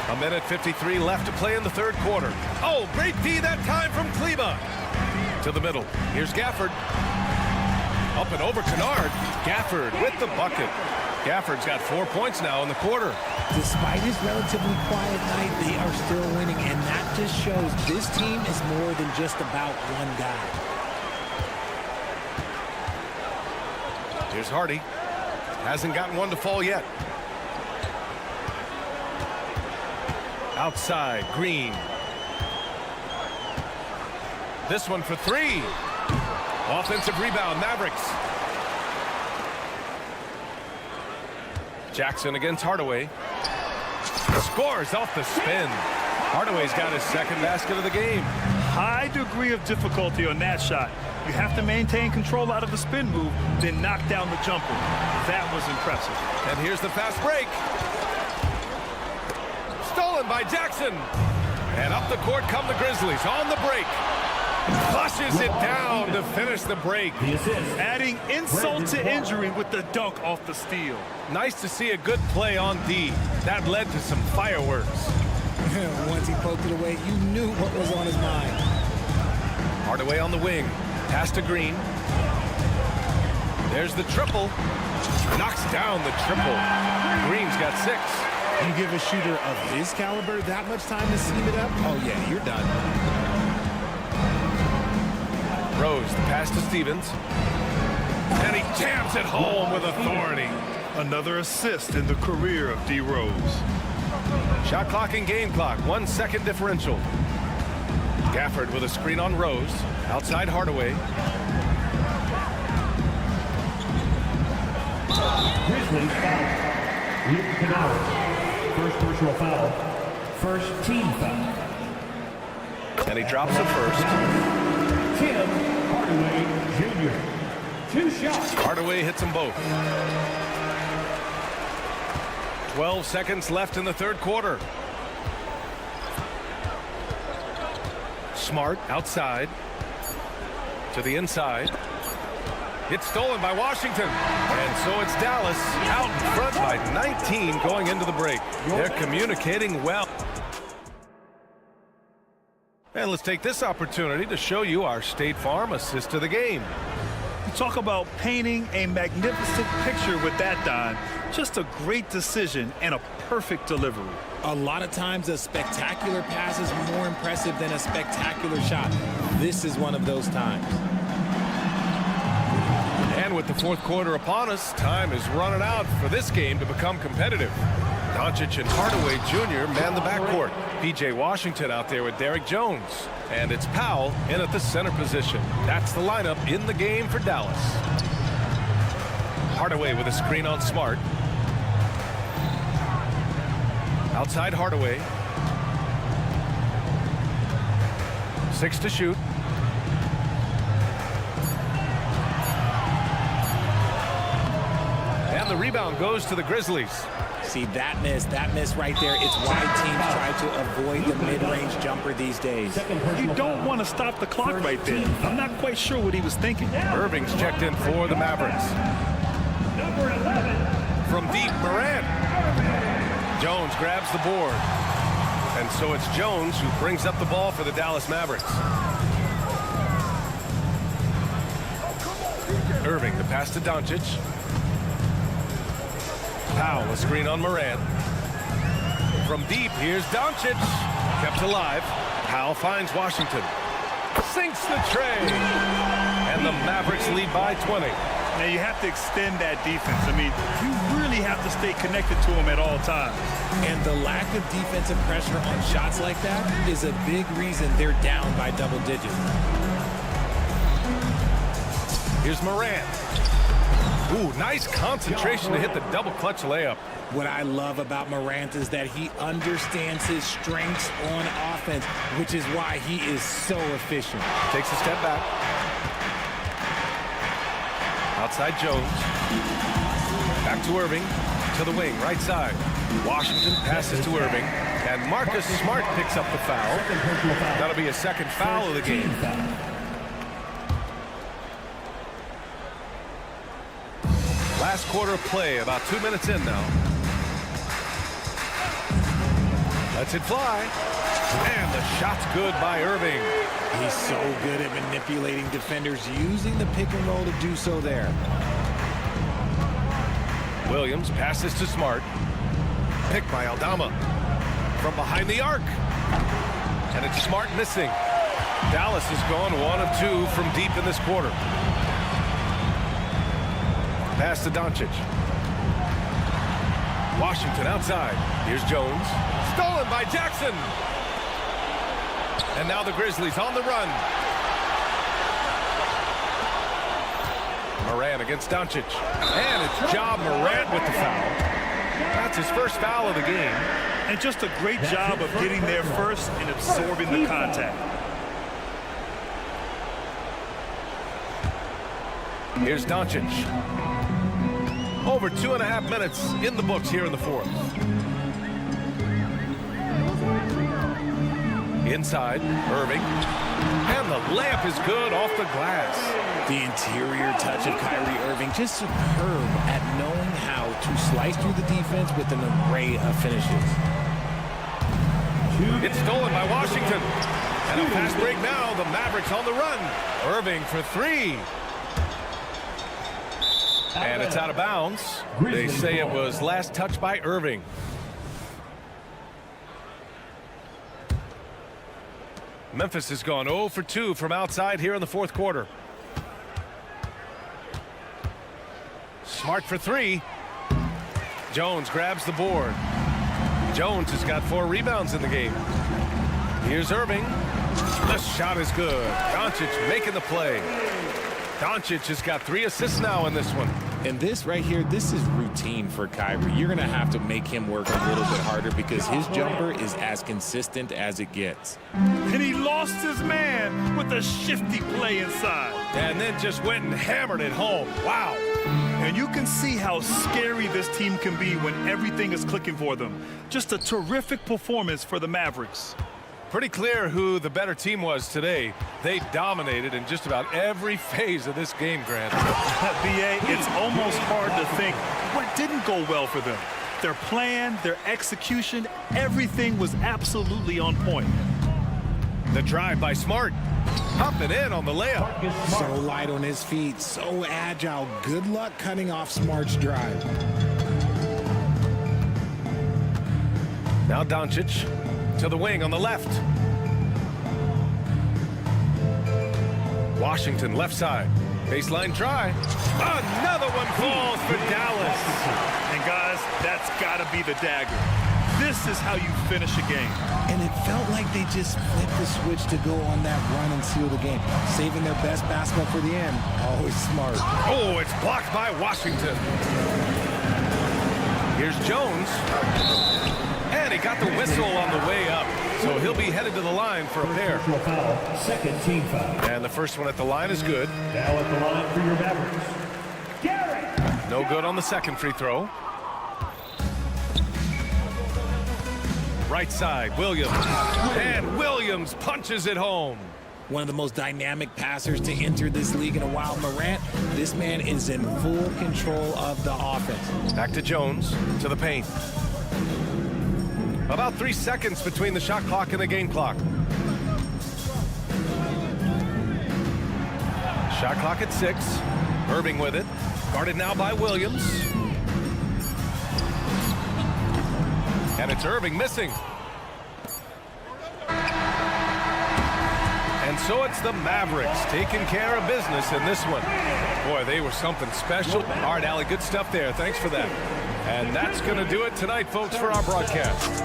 1:53 left to play in the third quarter. Oh, great D that time from Kleba. To the middle. Here's Gafford. Up and over Kennard. Gafford with the bucket. Gafford's got 4 points now in the quarter. Despite his relatively quiet night, they are still winning, and that just shows this team is more than just about one guy. Here's Hardy. Hasn't gotten one to fall yet. Outside, Green. This one for 3. Offensive rebound, Mavericks. Jackson against Hardaway. Scores off the spin. Hardaway's got his second basket of the game. High degree of difficulty on that shot. You have to maintain control out of the spin move, then knock down the jumper. That was impressive. And here's the fast break. Stolen by Jackson. And up the court come the Grizzlies on the break. Flushes it down to finish the break. Adding insult to injury with the dunk off the steal. Nice to see a good play on D. That led to some fireworks. Once he poked it away, you knew what was on his mind. Hardaway on the wing. Pass to Green. There's the triple. Knocks down the triple. Green's got 6. You give a shooter of his caliber that much time to seam it up? Oh, yeah, you're done. Rose, the pass to Stevens. And he jams it home with authority. Another assist in the career of D. Rose. Shot clock and game clock, 1 second differential. Gafford with a screen on Rose. Outside Hardaway. Grizzlies foul. Luke Kennard. First personal foul. First team foul. And he drops it first. Tim Hardaway Jr. 2 shots. Hardaway hits them both. 12 seconds left in the third quarter. Smart outside. To the inside. It's stolen by Washington. And so it's Dallas out in front by 19 going into the break. They're communicating well. And let's take this opportunity to show you our State Farm assist of the game. You talk about painting a magnificent picture with that, Don. Just a great decision and a perfect delivery. A lot of times a spectacular pass is more impressive than a spectacular shot. This is one of those times. And with the fourth quarter upon us, time is running out for this game to become competitive. Doncic and Hardaway Jr. man the backcourt. P.J. Washington out there with Derrick Jones. And it's Powell in at the center position. That's the lineup in the game for Dallas. Hardaway with a screen on Smart. Outside Hardaway. 6 to shoot. And the rebound goes to the Grizzlies. See, that miss right there. It's why teams try to avoid the mid-range jumper these days. You don't want to stop the clock right there. I'm not quite sure what he was thinking. Irving's checked in for the Mavericks. Number 11. From deep, Morant. Jones grabs the board. And so it's Jones who brings up the ball for the Dallas Mavericks. Irving, the pass to Doncic. Powell, a screen on Morant. From deep, here's Doncic. Kept alive. Powell finds Washington. Sinks the tray. And the Mavericks lead by 20. Now you have to extend that defense. I mean, you really have to stay connected to him at all times. And the lack of defensive pressure on shots like that is a big reason they're down by double digits. Here's Morant. Ooh, nice concentration to hit the double clutch layup. What I love about Morant is that he understands his strengths on offense, which is why he is so efficient. Takes a step back. Outside Jones. Back to Irving. To the wing, right side. Washington passes to Irving. And Marcus Smart picks up the foul. That'll be a second foul of the game. Last quarter of play, about 2 minutes in now. Lets it fly. And the shot's good by Irving. He's so good at manipulating defenders, using the pick and roll to do so there. Williams passes to Smart. Picked by Aldama. From behind the arc. And it's Smart missing. Dallas has gone 1 of 2 from deep in this quarter. Pass to Doncic. Washington outside. Here's Jones. Stolen by Jackson. And now the Grizzlies on the run. Morant against Doncic. And it's Ja Morant with the foul. That's his first foul of the game. And just a great job of getting there first and absorbing the contact. Here's Doncic. Over 2.5 minutes in the books here in the fourth. Inside, Irving. And the layup is good off the glass. The interior touch of Kyrie Irving, just superb at knowing how to slice through the defense with an array of finishes. It's stolen by Washington. And a fast break now. The Mavericks on the run. Irving for 3. And it's out of bounds. They say it was last touched by Irving. Memphis has gone 0 for 2 from outside here in the fourth quarter. Smart for 3. Jones grabs the board. Jones has got 4 rebounds in the game. Here's Irving. The shot is good. Doncic making the play. Doncic has got 3 assists now in this one. And this right here, this is routine for Kyrie. You're going to have to make him work a little bit harder because his jumper is as consistent as it gets. And he lost his man with a shifty play inside. And then just went and hammered it home. Wow. And you can see how scary this team can be when everything is clicking for them. Just a terrific performance for the Mavericks. Pretty clear who the better team was today. They dominated in just about every phase of this game, Grant. B.A., it's almost hard to think what didn't go well for them. Their plan, their execution, everything was absolutely on point. The drive by Smart. Popping in on the layup. So light on his feet, so agile. Good luck cutting off Smart's drive. Now Doncic to the wing on the left. Washington left side. Baseline try. Another one falls for Dallas. And guys, that's got to be the dagger. This is how you finish a game. And it felt like they just flipped the switch to go on that run and seal the game. Saving their best basketball for the end. Always smart. Oh, it's blocked by Washington. Here's Jones. And he got the whistle on the way up. So he'll be headed to the line for a pair. Foul, second team foul. And the first one at the line is good. Now at the line for your Mavericks, Gary. No good on the second free throw. Right side, Williams. And Williams punches it home. One of the most dynamic passers to enter this league in a while. Morant, this man is in full control of the offense. Back to Jones, to the paint. About 3 seconds between the shot clock and the game clock. Shot clock at 6. Irving with it. Guarded now by Williams. And it's Irving missing. And so it's the Mavericks taking care of business in this one. Boy, they were something special. All right, Allie, good stuff there. Thanks for that. And that's going to do it tonight, folks, for our broadcast.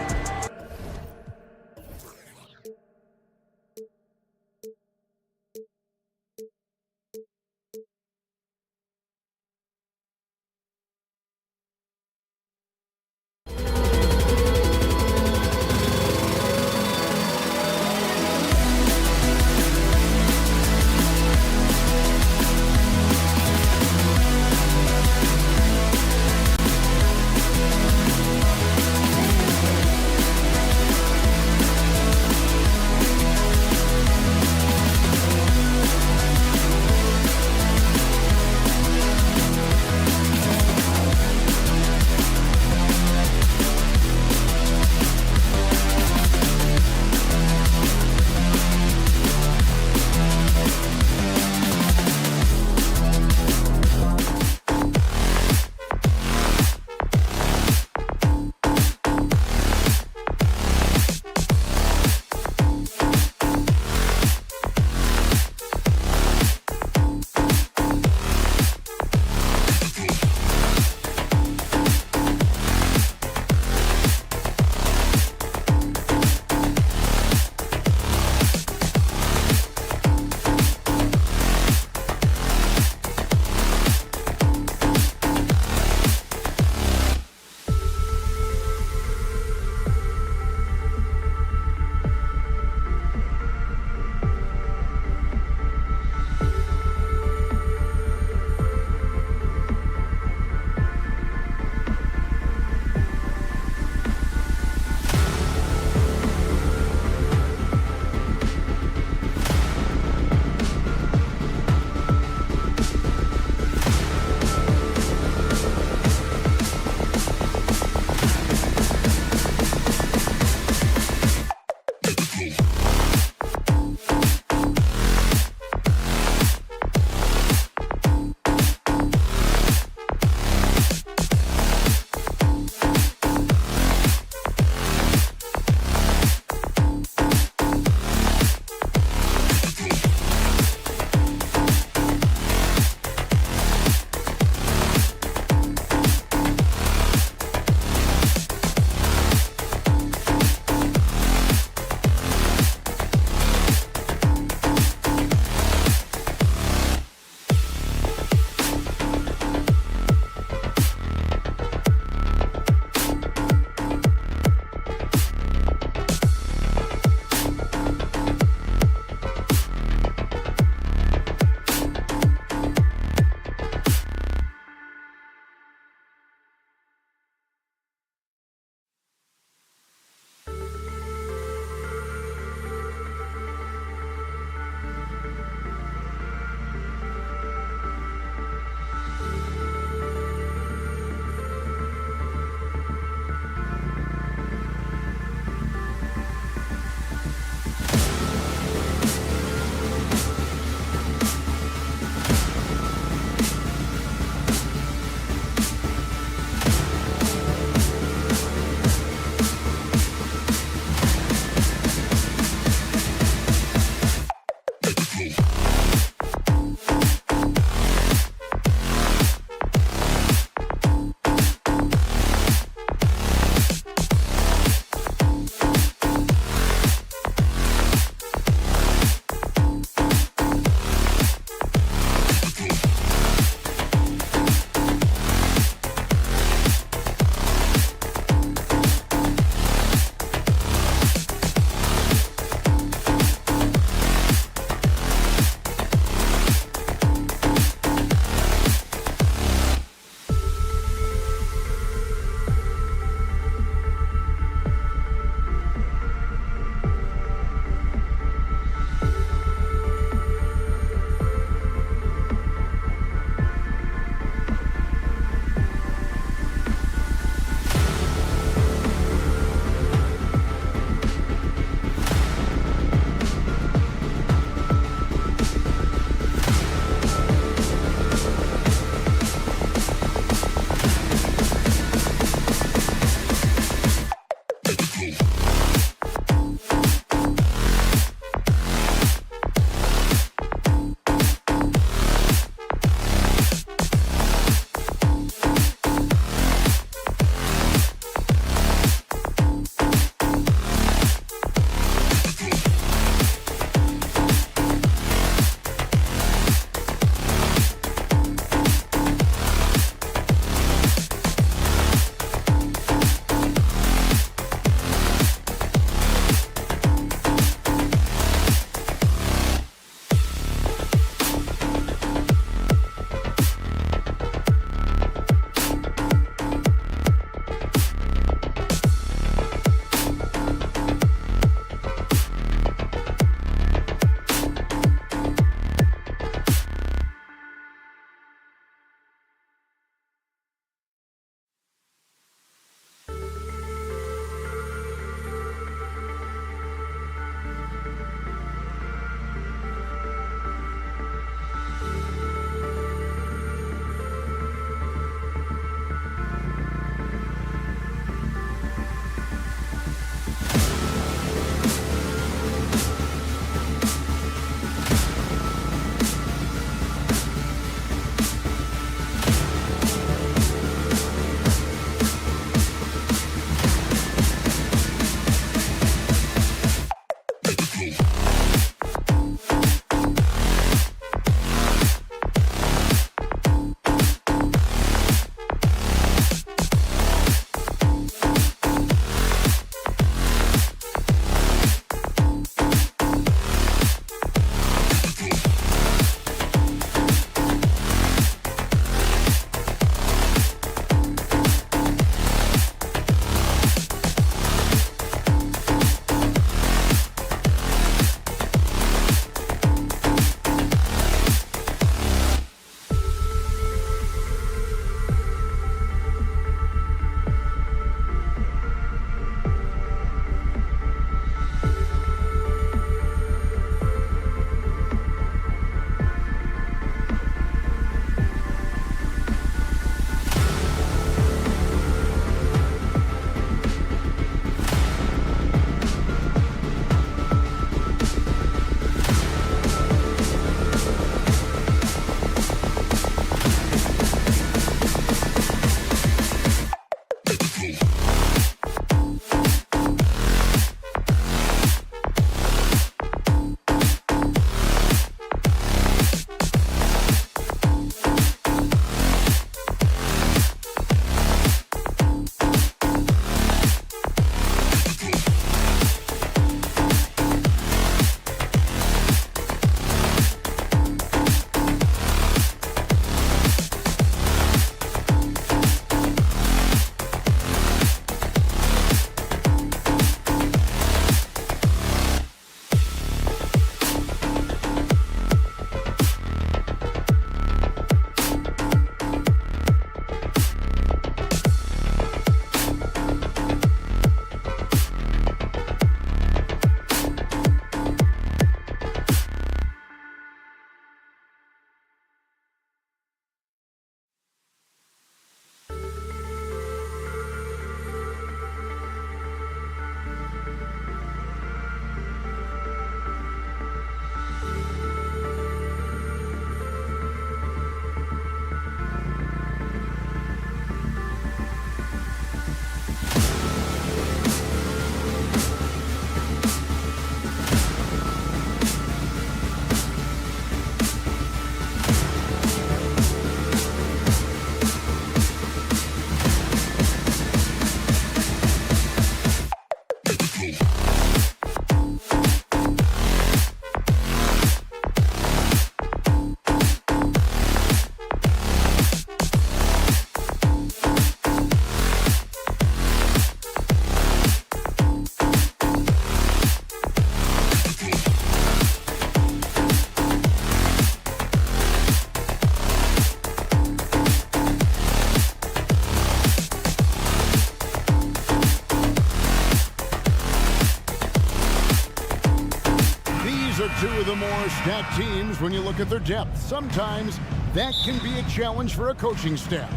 are two of the more stacked teams when you look at their depth. Sometimes that can be a challenge for a coaching staff.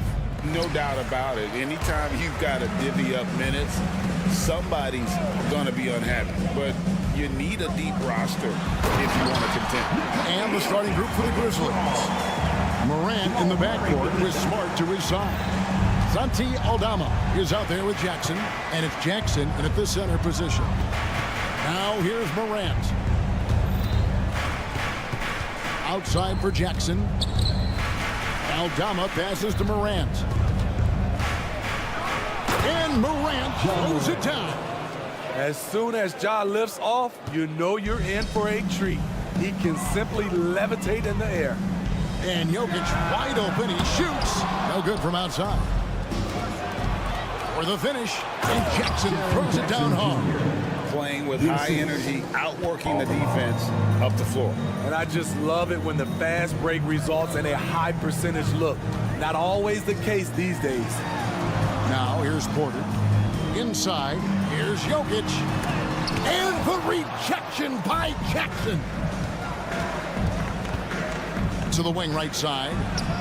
No doubt about it. Anytime you've got to divvy up minutes, somebody's going to be unhappy. But you need a deep roster if you want to contend. And the starting group for the Grizzlies. Morant in the backcourt with Smart to his side. Santi Aldama is out there with Jackson, and it's Jackson in at the center position. Now here's Morant. Outside for Jackson. Aldama passes to Morant. And Morant throws it down. As soon as Ja lifts off, you know you're in for a treat. He can simply levitate in the air. And Jokic wide open. He shoots. No good from outside. For the finish, and Jackson throws it down hard. Playing with high energy, outworking the defense up the floor. And I just love it when the fast break results in a high percentage look. Not always the case these days. Now here's Porter. Inside, here's Jokic. And the rejection by Jackson. To the wing right side.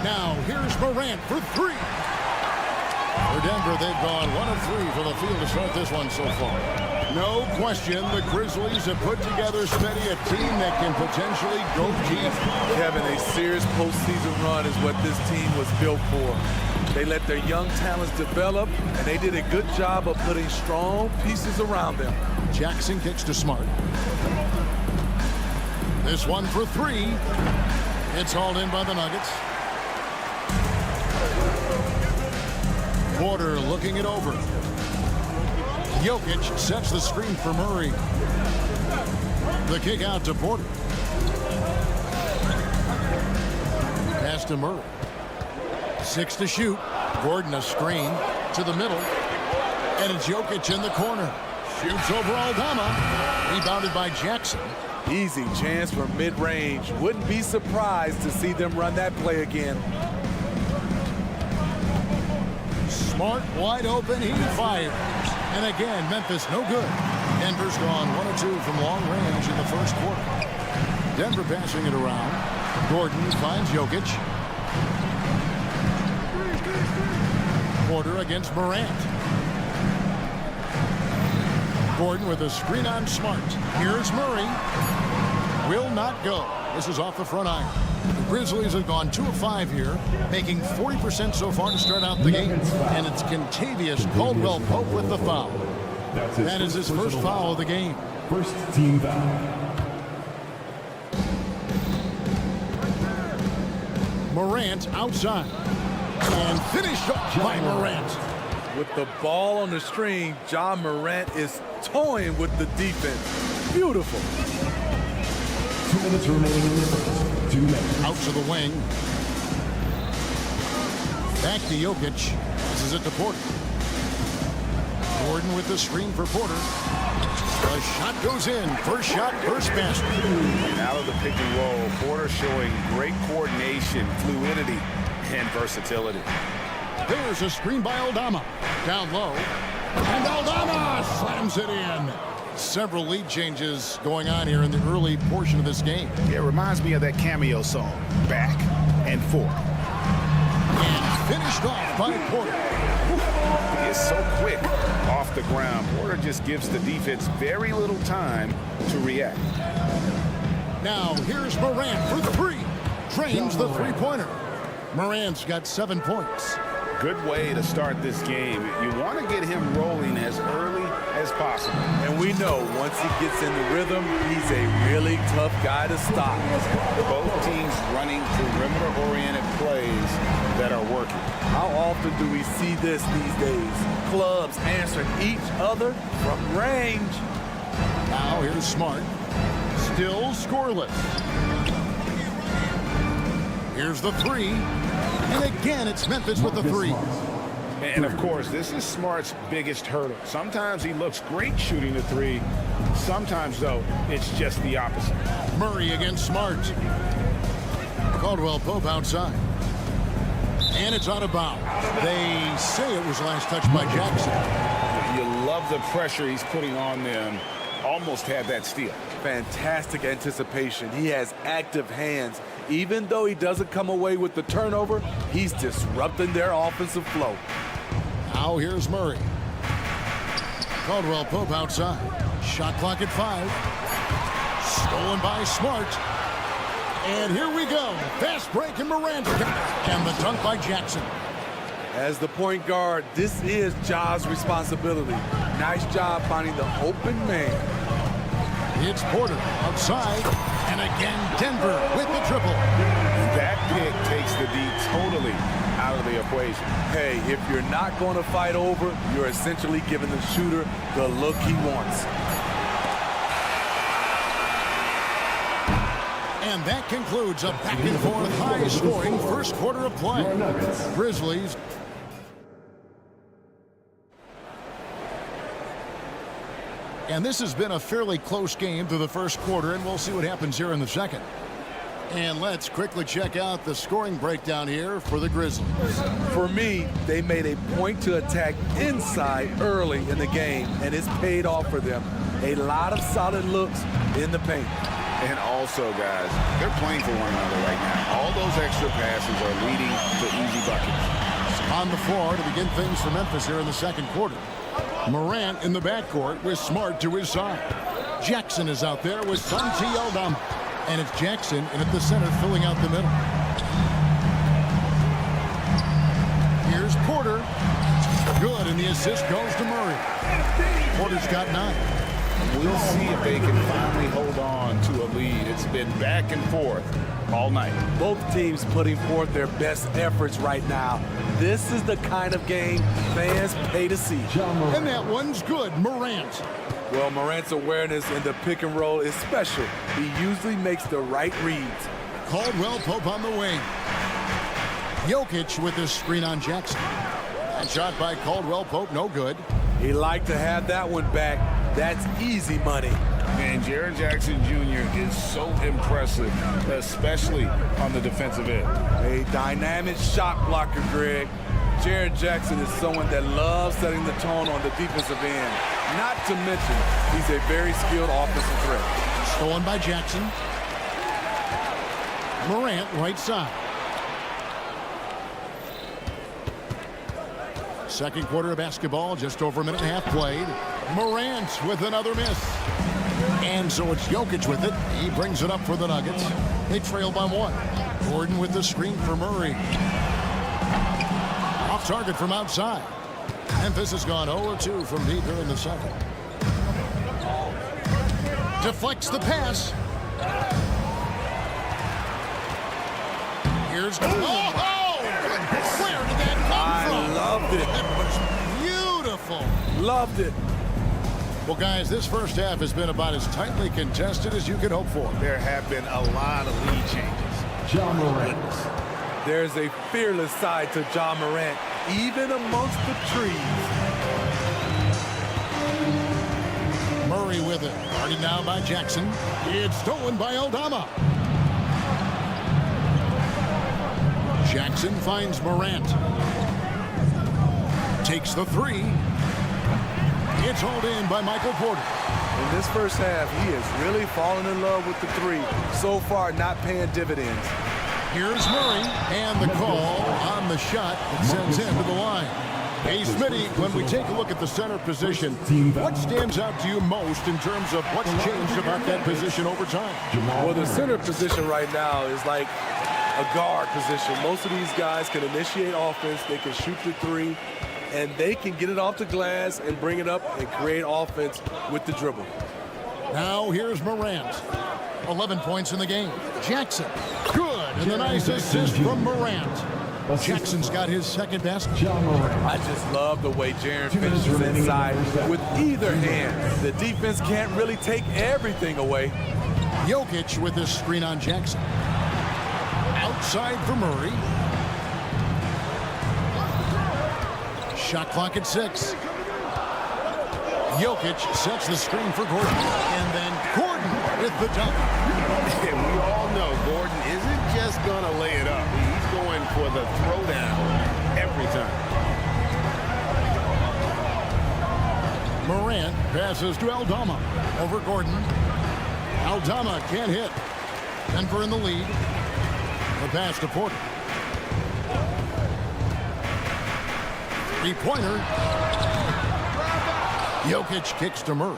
Now here's Morant for three. For Denver, they've gone 1 of 3 for the field to start this one so far. No question, the Grizzlies have put together steady a team that can potentially go deep. Kevin, a serious postseason run is what this team was built for. They let their young talents develop, and they did a good job of putting strong pieces around them. Jackson kicks to Smart. This one for 3. It's hauled in by the Nuggets. Porter looking it over. Jokic sets the screen for Murray. The kick out to Porter. Pass to Murray. 6 to shoot. Gordon a screen to the middle. And it's Jokic in the corner. Shoots over Aldama. Rebounded by Jackson. Easy chance for mid-range. Wouldn't be surprised to see them run that play again. Smart wide open. He fires. And again, Memphis no good. Denver's gone 1 of 2 from long range in the first quarter. Denver passing it around. Gordon finds Jokic. Porter against Morant. Gordon with a screen on Smart. Here's Murray. Will not go. This is off the front iron. The Grizzlies have gone 2 of 5 here, making 40% so far to start out the game. And it's Kentavious Caldwell-Pope with the foul. That is his first foul of the game. First team foul. Morant outside. And finished off by Morant. With the ball on the string, Ja Morant is toying with the defense. Beautiful. 2 minutes remaining in the first. 2 minutes. Out to the wing. Back to Jokic. Passes it to Porter. Gordon with the screen for Porter. The shot goes in. First shot, first basket. And out of the pick and roll, Porter showing great coordination, fluidity, and versatility. There's a screen by Aldama. Down low. And Aldama slams it in. Several lead changes going on here in the early portion of this game. It reminds me of that cameo song, Back and Forth. And finished off by Porter. He is so quick off the ground. Porter just gives the defense very little time to react. Now here's Morant for 3. Drains the three-pointer. Morant's got 7 points. Good way to start this game. You want to get him rolling as early as possible. And we know once he gets in the rhythm, he's a really tough guy to stop. Both teams running perimeter-oriented plays that are working. How often do we see this these days? Clubs answering each other from range. Now here's Smart. Still scoreless. Here's the 3. And again, it's Memphis with the 3. And of course, this is Smart's biggest hurdle. Sometimes he looks great shooting the 3. Sometimes, though, it's just the opposite. Murray against Smart. Caldwell-Pope outside. And it's out of bounds. They say it was last touched by Jackson. You love the pressure he's putting on them almost had that steal. Fantastic anticipation. He has active hands. Even though he doesn't come away with the turnover, he's disrupting their offensive flow. Now here's Murray. Caldwell Pope outside. Shot clock at 5. Stolen by Smart. And here we go. Fast break and Morant. And the dunk by Jackson. As the point guard, this is Ja's responsibility. Nice job finding the open man. It's Porter outside. And again, Denver with the triple. That pick takes the D totally out of the equation. Hey, if you're not going to fight over, you're essentially giving the shooter the look he wants. And that concludes a back-and-forth, high-scoring first quarter of play. Grizzlies. And this has been a fairly close game through the first quarter, and we'll see what happens here in the second. And let's quickly check out the scoring breakdown here for the Grizzlies. For me, they made a point to attack inside early in the game, and it's paid off for them. A lot of solid looks in the paint. And also, guys, they're playing for one another right now. All those extra passes are leading to easy buckets. On the floor to begin things for Memphis here in the second quarter. Morant in the backcourt with Smart to his side. Jackson is out there with mr.Yoda. And it's Jackson in at the center filling out the middle. Here's Porter. Good, and the assist goes to Murray. Porter's got 9. We'll see if they can finally hold on to a lead. It's been back and forth all night. Both teams putting forth their best efforts right now. This is the kind of game fans pay to see. And that one's good. Morant. Well, Morant's awareness in the pick and roll is special. He usually makes the right reads. Caldwell Pope on the wing. Jokic with his screen on Jackson. And shot by Caldwell Pope, no good. He liked to have that one back. That's easy money. And Jaren Jackson Jr. is so impressive, especially on the defensive end. A dynamic shot blocker, Greg. Jaren Jackson is someone that loves setting the tone on the defensive end. Not to mention, he's a very skilled offensive threat. Stolen by Jackson. Morant, right side. Second quarter of basketball, just over a minute and a half played. Morant with another miss. And so it's Jokic with it. He brings it up for the Nuggets. They trail by 1. Gordon with the screen for Murray. Off target from outside. Memphis has gone 0-2 from deep here in the second. Deflects the pass. Here's where did that come from? I loved it. It was beautiful. Loved it. Well, guys, this first half has been about as tightly contested as you could hope for. There have been a lot of lead changes. John Morant. There's a fearless side to John Morant, even amongst the trees. Murray with it. Guarded now by Jackson. It's stolen by Aldama. Jackson finds Morant. Takes the 3. It's hauled in by Michael Porter. In this first half, he is really falling in love with the 3. So far, not paying dividends. Here's Murray, and the call on the shot that sends him to the line. Hey, Smitty, when we take a look at the center position, what stands out to you most in terms of what's changed about that position over time? Well, the center position right now is like a guard position. Most of these guys can initiate offense, they can shoot the 3, and they can get it off the glass and bring it up and create offense with the dribble. Now here's Morant. 11 points in the game. Jackson. Good. And the nice assist from Morant. Jackson's got his second basket. I just love the way Jaren finishes inside with either hand. The defense can't really take everything away. Jokic with this screen on Jackson. Outside for Murray. Shot clock at 6. Jokic sets the screen for Gordon. And then Gordon with the dunk. And we all know Gordon isn't just going to lay it up. He's going for the throwdown every time. Morant passes to Aldama. Over Gordon. Aldama can't hit. Denver in the lead. The pass to Porter. Three-pointer. Jokic kicks to Murray.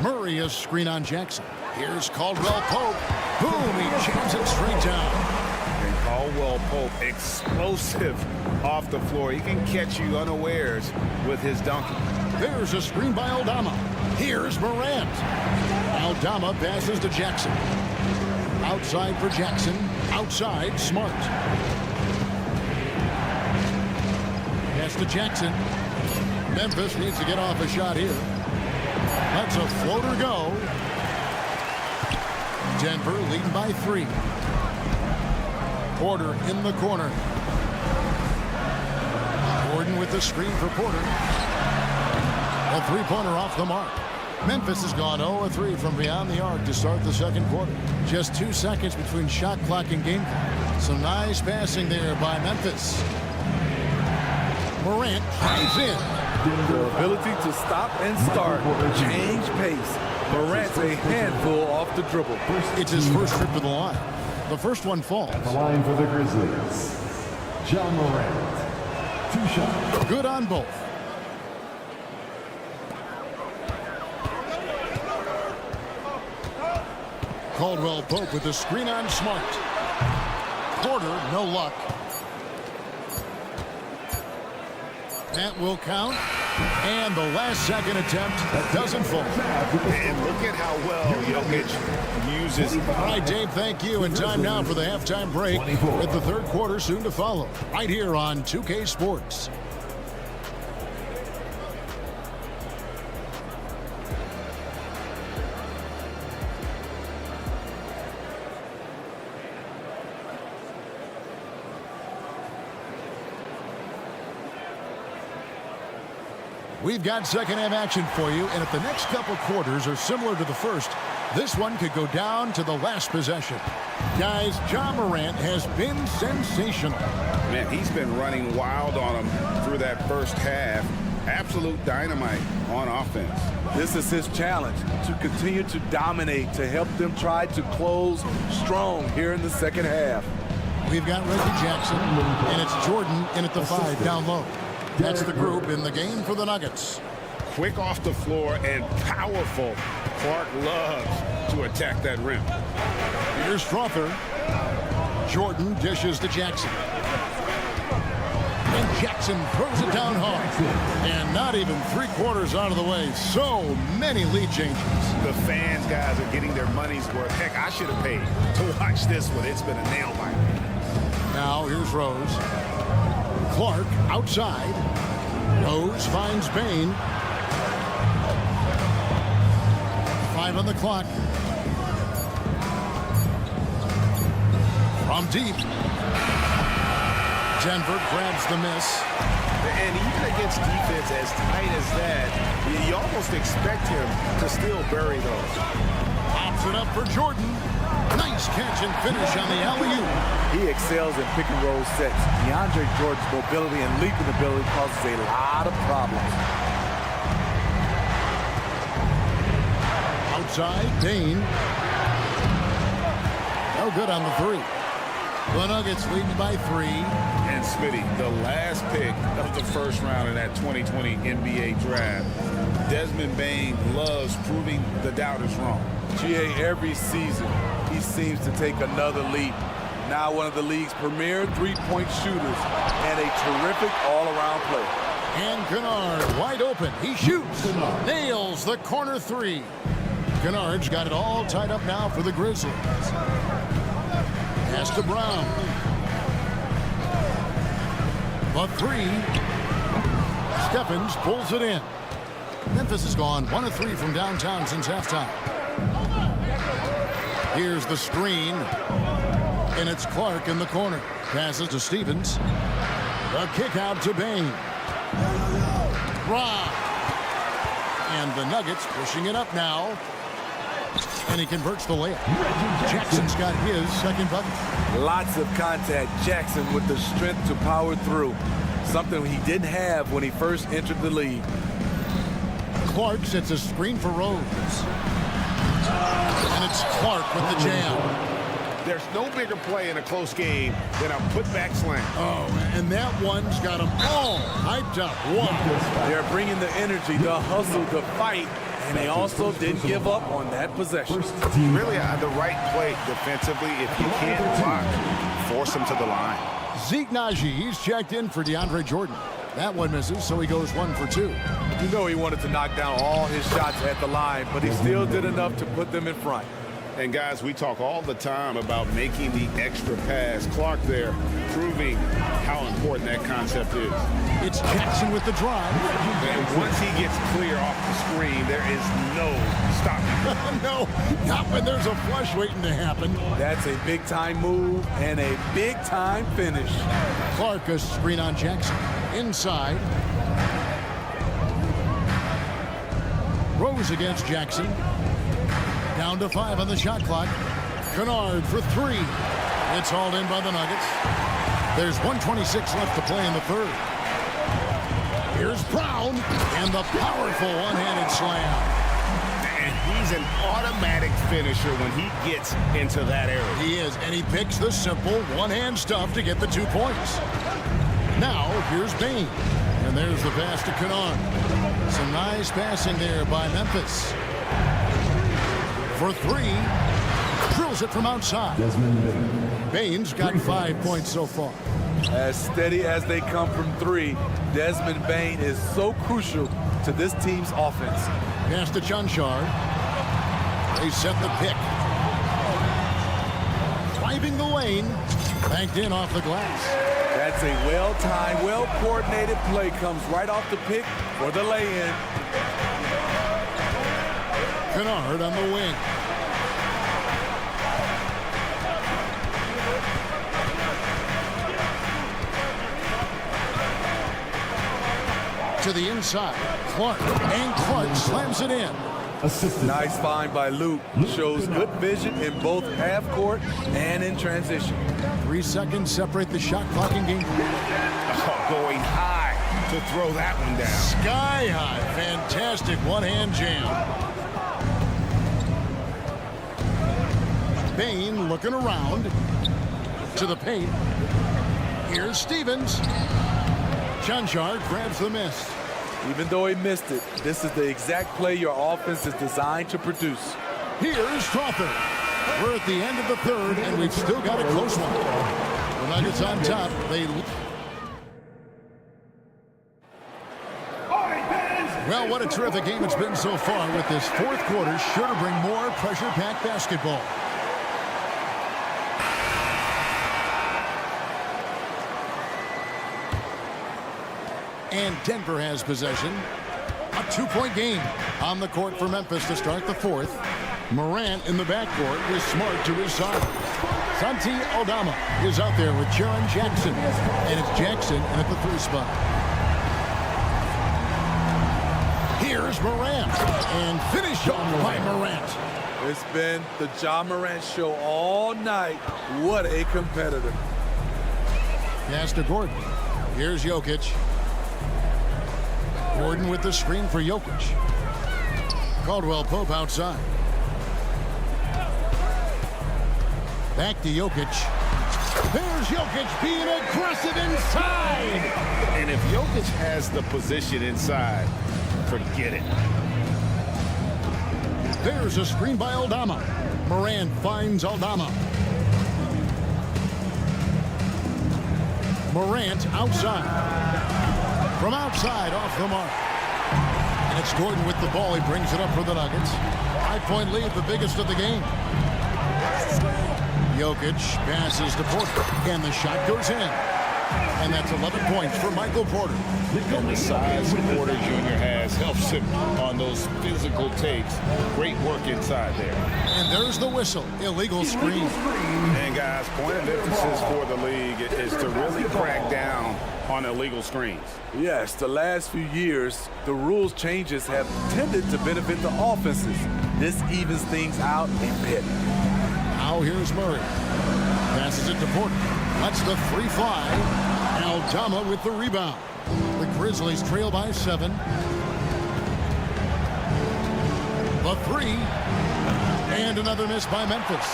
Murray is screen on Jackson. Here's Caldwell Pope. Boom, he jams it straight down. And Caldwell Pope, explosive off the floor. He can catch you unawares with his dunking. There's a screen by Aldama. Here's Morant. Aldama passes to Jackson. Outside for Jackson. Outside, Smart. Pass to Jackson. Memphis needs to get off a shot here. That's a floater go. Denver leading by 3. Porter in the corner. Gordon with the screen for Porter. A three-pointer off the mark. Memphis has gone 0-3 from beyond the arc to start the second quarter. Just 2 seconds between shot clock and game clock. Some nice passing there by Memphis. Morant drives in. The ability to stop and start, change pace. Morant's a handful off the dribble. It's his first trip to the line. The first one falls. At the line for the Grizzlies, John Morant. 2 shots. Good on both. Caldwell Pope with the screen on Smart. Porter, no luck. That will count. And the last second attempt doesn't fall. And look at how well Jokic uses. All right, Dave, thank you. And time now for the halftime break with the third quarter soon to follow. Right here on 2K Sports. We've got second half action for you, and if the next couple quarters are similar to the first, this one could go down to the last possession. Guys, John Morant has been sensational. Man, he's been running wild on him through that first half. Absolute dynamite on offense. This is his challenge, to continue to dominate, to help them try to close strong here in the second half. We've got Reggie Jackson, and it's Jordan in at the 5 down low. That's the group in the game for the Nuggets. Quick off the floor and powerful. Clark loves to attack that rim. Here's Strother. Jordan dishes to Jackson. And Jackson throws it down hard. And not even 3/4 out of the way. So many lead changes. The fans, guys, are getting their money's worth. Heck, I should have paid to watch this one. It's been a nail biter. Now here's Rose. Clark outside. Rose finds Bain. 5 on the clock. From deep. Denver grabs the miss. And even against defense as tight as that, you almost expect him to still bury those. Pops it up for Jordan. Nice catch and finish on the alley-oop. He excels in pick and roll sets. DeAndre Jordan's mobility and leaping ability causes a lot of problems. Outside, Dane. No good on the 3. The Nuggets lead by 3. And Smitty, the last pick of the first round in that 2020 NBA draft. Desmond Bain loves proving the doubters wrong. GA, every season, he seems to take another leap. Now one of the league's premier three-point shooters and a terrific all-around player. And Kennard wide open. He shoots. Nails the corner 3. Kennard's got it all tied up now for the Grizzlies. Pass to Brown. The 3. Stephens pulls it in. Memphis has gone 1 of 3 from downtown since halftime. Here's the screen. And it's Clark in the corner. Passes to Stevens. The kick out to Bain. Rob. And the Nuggets pushing it up now. And he converts the layup. Jackson's got his second bucket. Lots of contact. Jackson with the strength to power through. Something he didn't have when he first entered the league. Clark sets a screen for Rose. And it's Clark with the jam. There's no bigger play in a close game than a putback slam. Oh, and that one's got them all hyped up. Wow. They're bringing the energy, the hustle, the fight, and they also didn't give up on that possession. Really the right play defensively. If you can't block, force them to the line. Zeke Naji, he's checked in for DeAndre Jordan. That one misses, so he goes 1 for 2. You know he wanted to knock down all his shots at the line, but he still did enough to put them in front. And guys, we talk all the time about making the extra pass. Clark there proving how important that concept is. It's Jackson with the drive. And once he gets clear off the screen, there is no stopping. No, not when there's a flush waiting to happen. That's a big-time move and a big-time finish. Clark a screen on Jackson. Inside. Rose against Jackson. Down to 5 on the shot clock. Kennard for 3. It's hauled in by the Nuggets. There's 1:26 left to play in the third. Here's Brown and the powerful one-handed slam. And he's an automatic finisher when he gets into that area. He is, and he picks the simple one-hand stuff to get the 2 points. Now, here's Bane. And there's the pass to Kennard. Some nice passing there by Memphis. For 3, drills it from outside. Bane's got 5 points so far. As steady as they come from 3, Desmond Bane is so crucial to this team's offense. Pass to Chunchard. They set the pick. Driving the lane. Banked in off the glass. That's a well-timed, well-coordinated play. Comes right off the pick for the lay-in. Kennard on the wing. To the inside. Clark. And Clark slams it in. Nice find by Luke. Shows good vision in both half court and in transition. 3 seconds separate the shot clock and game. Oh, going high to throw that one down. Sky high. Fantastic one-hand jam. Bane looking around to the paint. Here's Stevens. Chunchard grabs the miss. Even though he missed it, this is the exact play your offense is designed to produce. Here's Crawford. We're at the end of the third, and we've still got a close one. The Nuggets on top. Well, what a terrific game it's been so far with this fourth quarter. Sure to bring more pressure-packed basketball. And Denver has possession. A 2-point game on the court for Memphis to start the fourth. Morant in the backcourt with Smart to his side. Santi Aldama is out there with Jaren Jackson. And it's Jackson at the 3 spot. Here's Morant. And finish off by Morant. It's been the Ja Morant show all night. What a competitor. Pass to Gordon. Here's Jokic. Gordon with the screen for Jokic. Caldwell Pope outside. Back to Jokic. There's Jokic being aggressive inside. And if Jokic has the position inside, forget it. There's a screen by Aldama. Morant finds Aldama. Morant outside. From outside, off the mark. And it's Gordon with the ball. He brings it up for the Nuggets. 5-point lead, the biggest of the game. Jokic passes to Porter. And the shot goes in. And that's 11 points for Michael Porter. And the size Porter Jr. has helps him on those physical takes. Great work inside there. And there's the whistle. Illegal screen. And guys, point of emphasis for the league is to really crack down on illegal screens. Yes, the last few years, the rules changes have tended to benefit the offenses. This evens things out a bit. Now here's Murray. Passes it to Porter. Lets the 3 fly. Aldama with the rebound. The Grizzlies trail by 7. The three. And another miss by Memphis.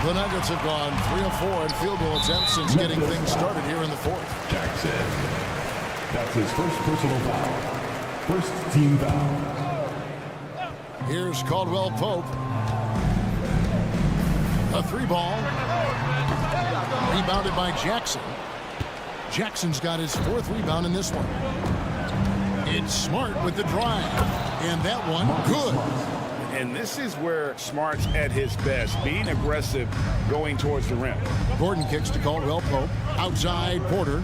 The Nuggets have gone 3 of 4 in field goal attempts since getting things started here in the fourth. Jackson. That's his first personal foul. First team foul. Here's Caldwell Pope. A three ball. Rebounded by Jackson. Jackson's got his fourth rebound in this one. It's Smart with the drive. And that one, good. And this is where Smart's at his best, being aggressive, going towards the rim. Gordon kicks to Caldwell Pope. Outside Porter.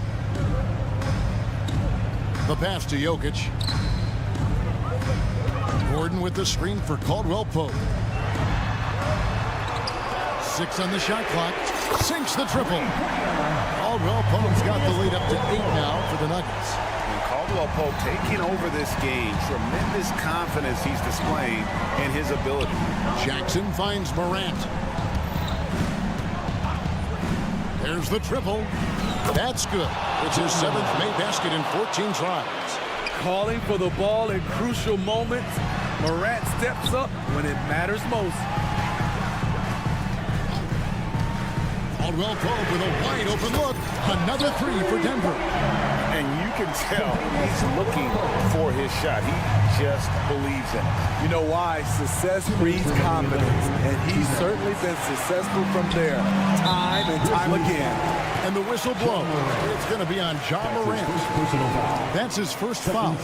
The pass to Jokic. Gordon with the screen for Caldwell Pope. 6 on the shot clock. Sinks the triple. Caldwell Pope's got the lead up to 8 now for the Nuggets. And Caldwell Pope taking over this game. Tremendous confidence he's displaying in his ability. Jackson finds Morant. There's the triple. That's good. It's his 7th made basket in 14 tries. Calling for the ball in crucial moments. Morant steps up when it matters most. Caldwell Pope with a wide open look. Another three for Denver. And you can tell he's looking for his shot. He just believes in it. You know why? Success breeds confidence. And he's certainly been successful from there, time and time again. And the whistle blows. It's going to be on Ja Morant. That's his first foul.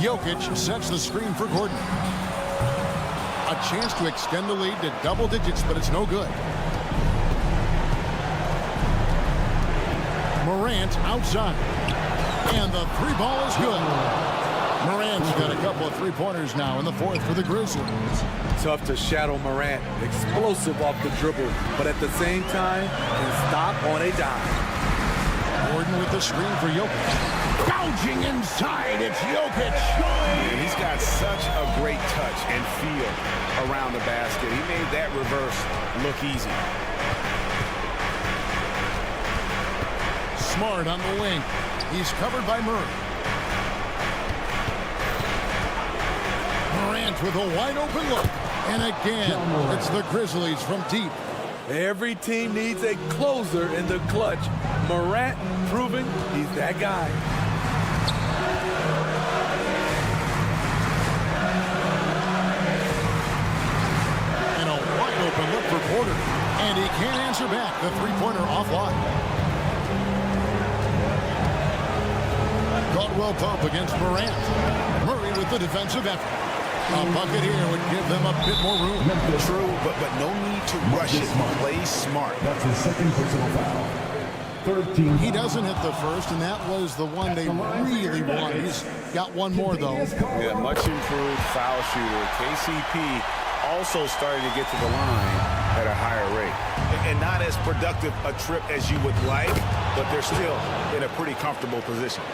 Jokic sets the screen for Gordon. A chance to extend the lead to double digits, but it's no good. Morant outside. And the three ball is good. Morant's got a couple of three-pointers now in the fourth for the Grizzlies. Tough to shadow Morant. Explosive off the dribble, but at the same time, can stop on a dime. Gordon with the screen for Jokic. Gouging inside, it's Jokic. And he's got such a great touch and feel around the basket. He made that reverse look easy. Smart on the wing. He's covered by Murray. Morant with a wide open look. And again, it's the Grizzlies from deep. Every team needs a closer in the clutch. Morant proving he's that guy. And a wide open look for Porter. And he can't answer back. The three-pointer offline. Caldwell Pope against Morant. Murray with the defensive effort. A bucket here would give them a bit more room. True, but no need to rush it. Play smart. That's his second personal foul. 13. He doesn't hit the first, and that was the one they really wanted. He's got one more, though. Yeah, much improved foul shooter. KCP also starting to get to the line at a higher rate. And not as productive a trip as you would like, but they're still in a pretty comfortable position.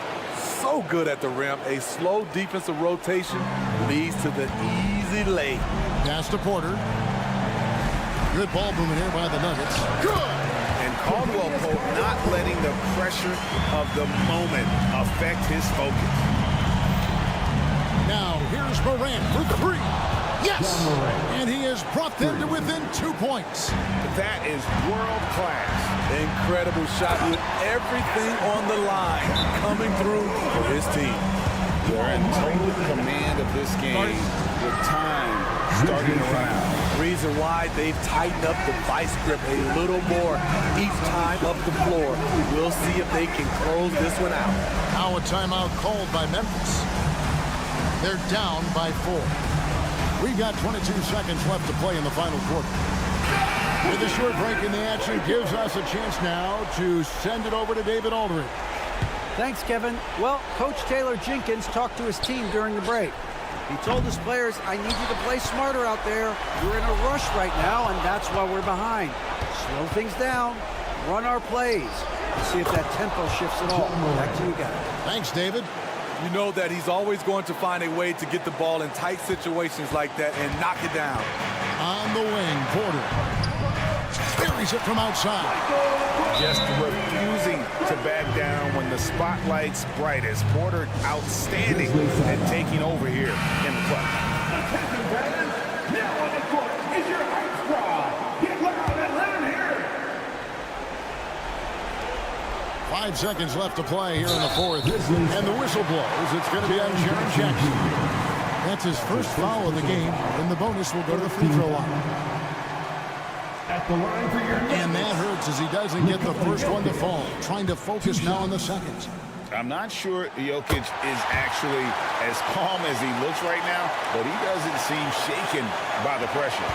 So good at the rim. A slow defensive rotation leads to the easy lay. Pass to Porter. Good ball movement here by the Nuggets. Good! And Caldwell Pope not letting the pressure of the moment affect his focus. Now here's Morant for three. Yes! And he has brought them to within 2 points. That is world class. Incredible shot with everything on the line coming through for his team. They're in total command of this game with time starting around. Reason why they've tightened up the vice grip a little more each time up the floor. We'll see if they can close this one out. Now a timeout called by Memphis. They're down by 4. We've got 22 seconds left to play in the final quarter. With a short break in the action gives us a chance now to send it over to David Aldridge. Thanks, Kevin. Well, Coach Taylor Jenkins talked to his team during the break. He told his players, I need you to play smarter out there. We're in a rush right now, and that's why we're behind. Slow things down, run our plays, and see if that tempo shifts at all. Back to you guys. Thanks, David. You know that he's always going to find a way to get the ball in tight situations like that and knock it down. On the wing, Porter. There Buries it from outside. Just refusing to back down when the spotlight's brightest. Porter outstanding at taking over here in the clutch. Now on the court is your hype squad. Get loud and let him hear it. 5 seconds left to play here in the fourth. And the whistle blows. It's going to be on Jaren Jackson. That's his first foul of the game, and the bonus will go to the free throw line. At the line for your And that hurts as he doesn't get the first one to fall. Trying to focus now on the seconds. I'm not sure Jokic is actually as calm as he looks right now, but he doesn't seem shaken by the pressure.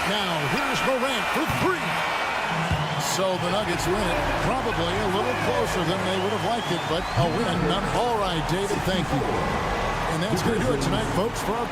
Now, here's Morant for three. So the Nuggets win it. Probably a little closer than they would have liked it, but a win. All right, David, thank you. And that's going to do it tonight, folks, for our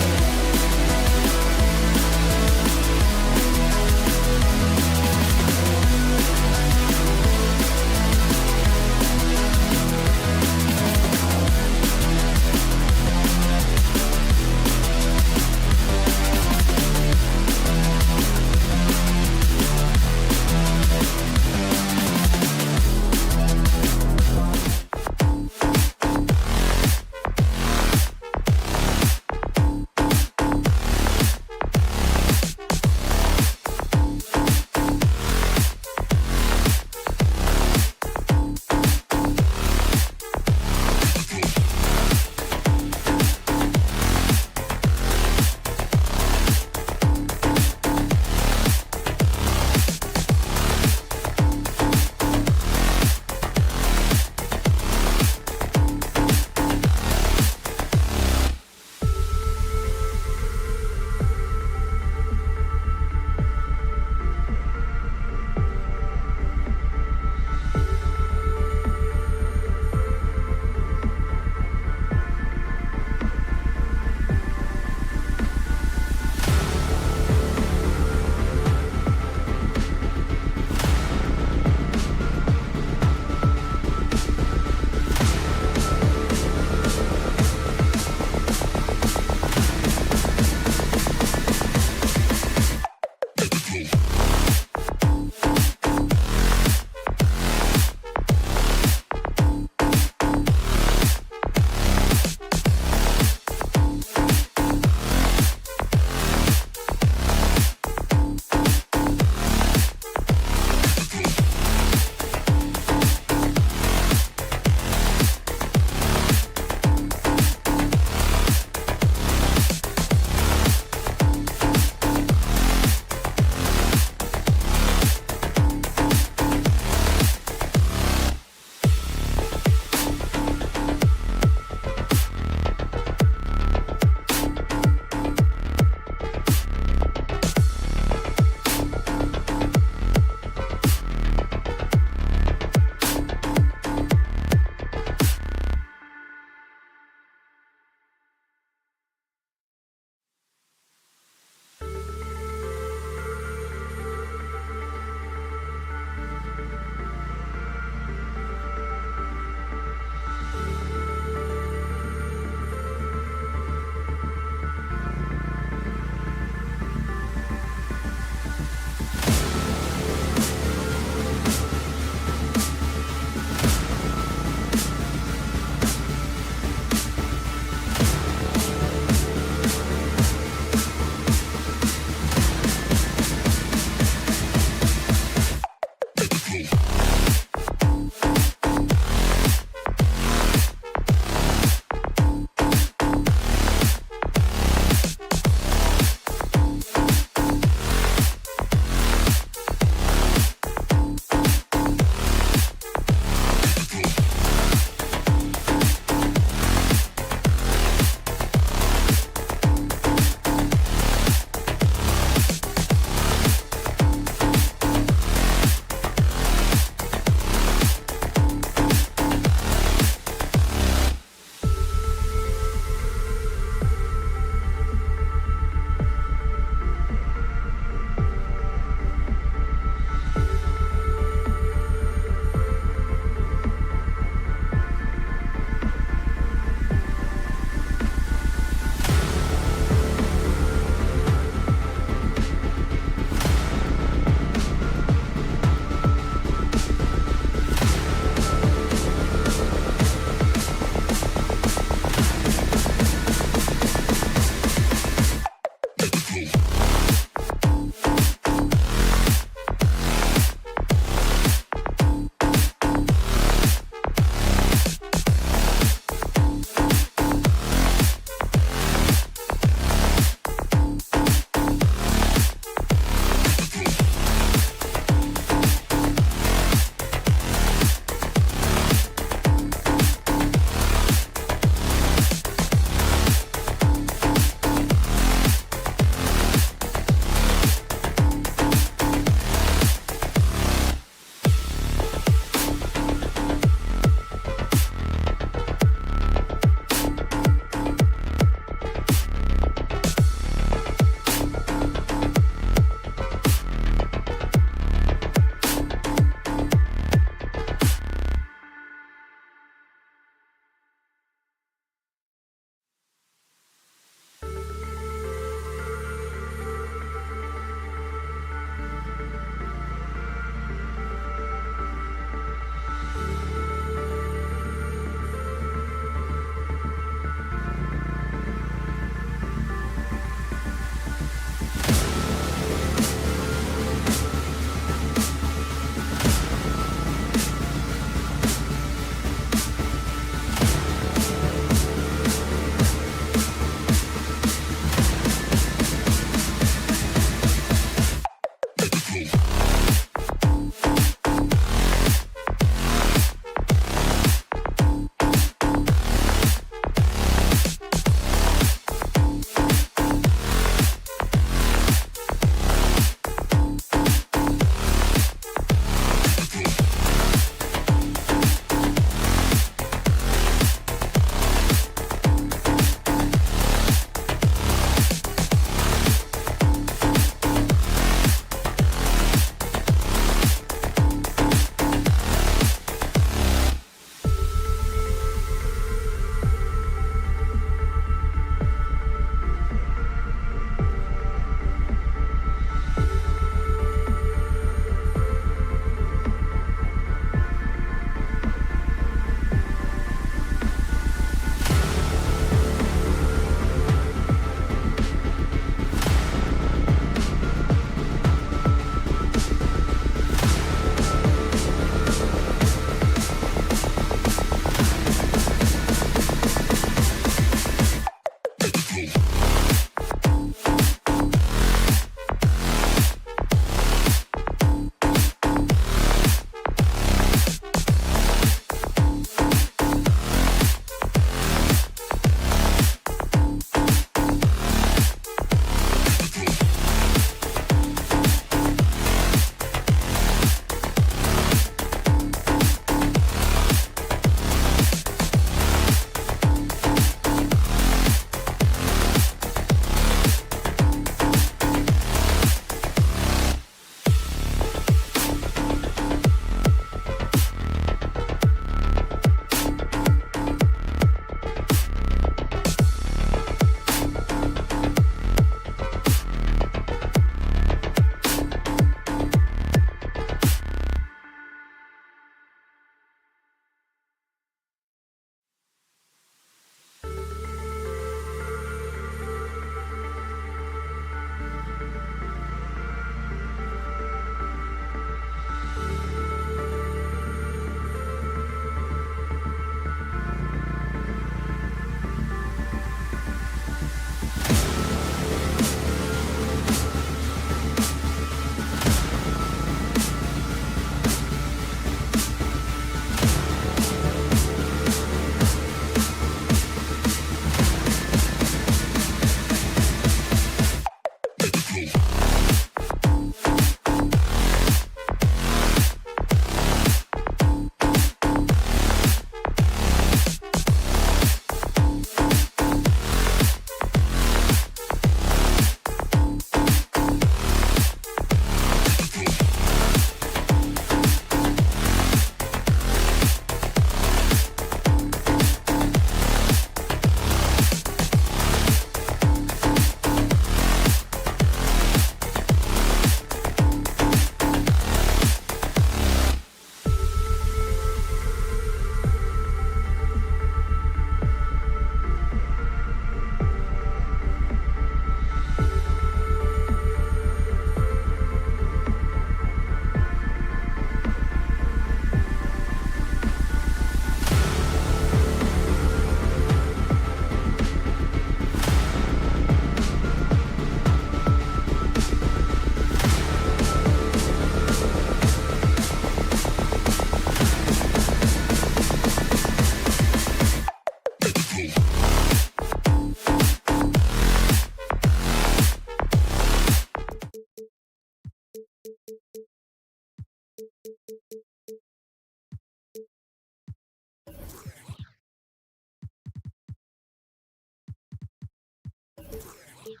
Game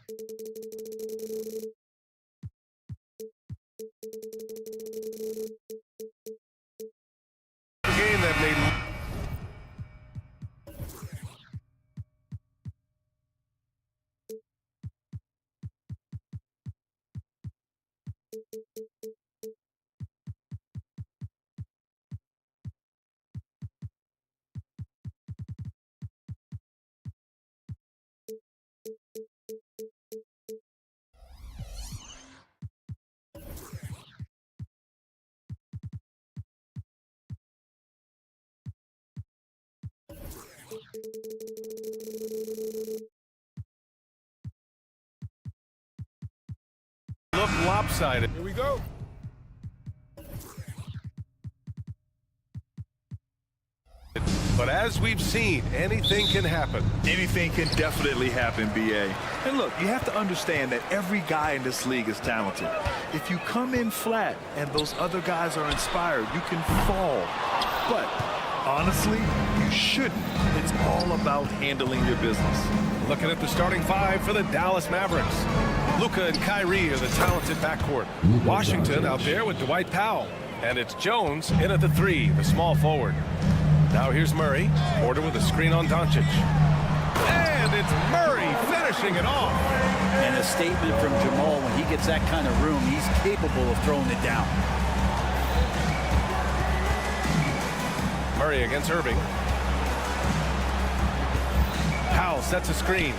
that made look lopsided. Here we go. But as we've seen, anything can happen. Anything can definitely happen, BA. And look, you have to understand that every guy in this league is talented. If you come in flat and those other guys are inspired, you can fall. But honestly, you shouldn't. It's all about handling your business. Looking at the starting five for the Dallas Mavericks. Luka and Kyrie are the talented backcourt. Washington out there with Dwight Powell. And it's Jones in at the three, the small forward. Now here's Murray. Porter with a screen on Doncic. And it's Murray finishing it off. And a statement from Jamal, when he gets that kind of room, he's capable of throwing it down. Murray against Irving. Powell sets a screen.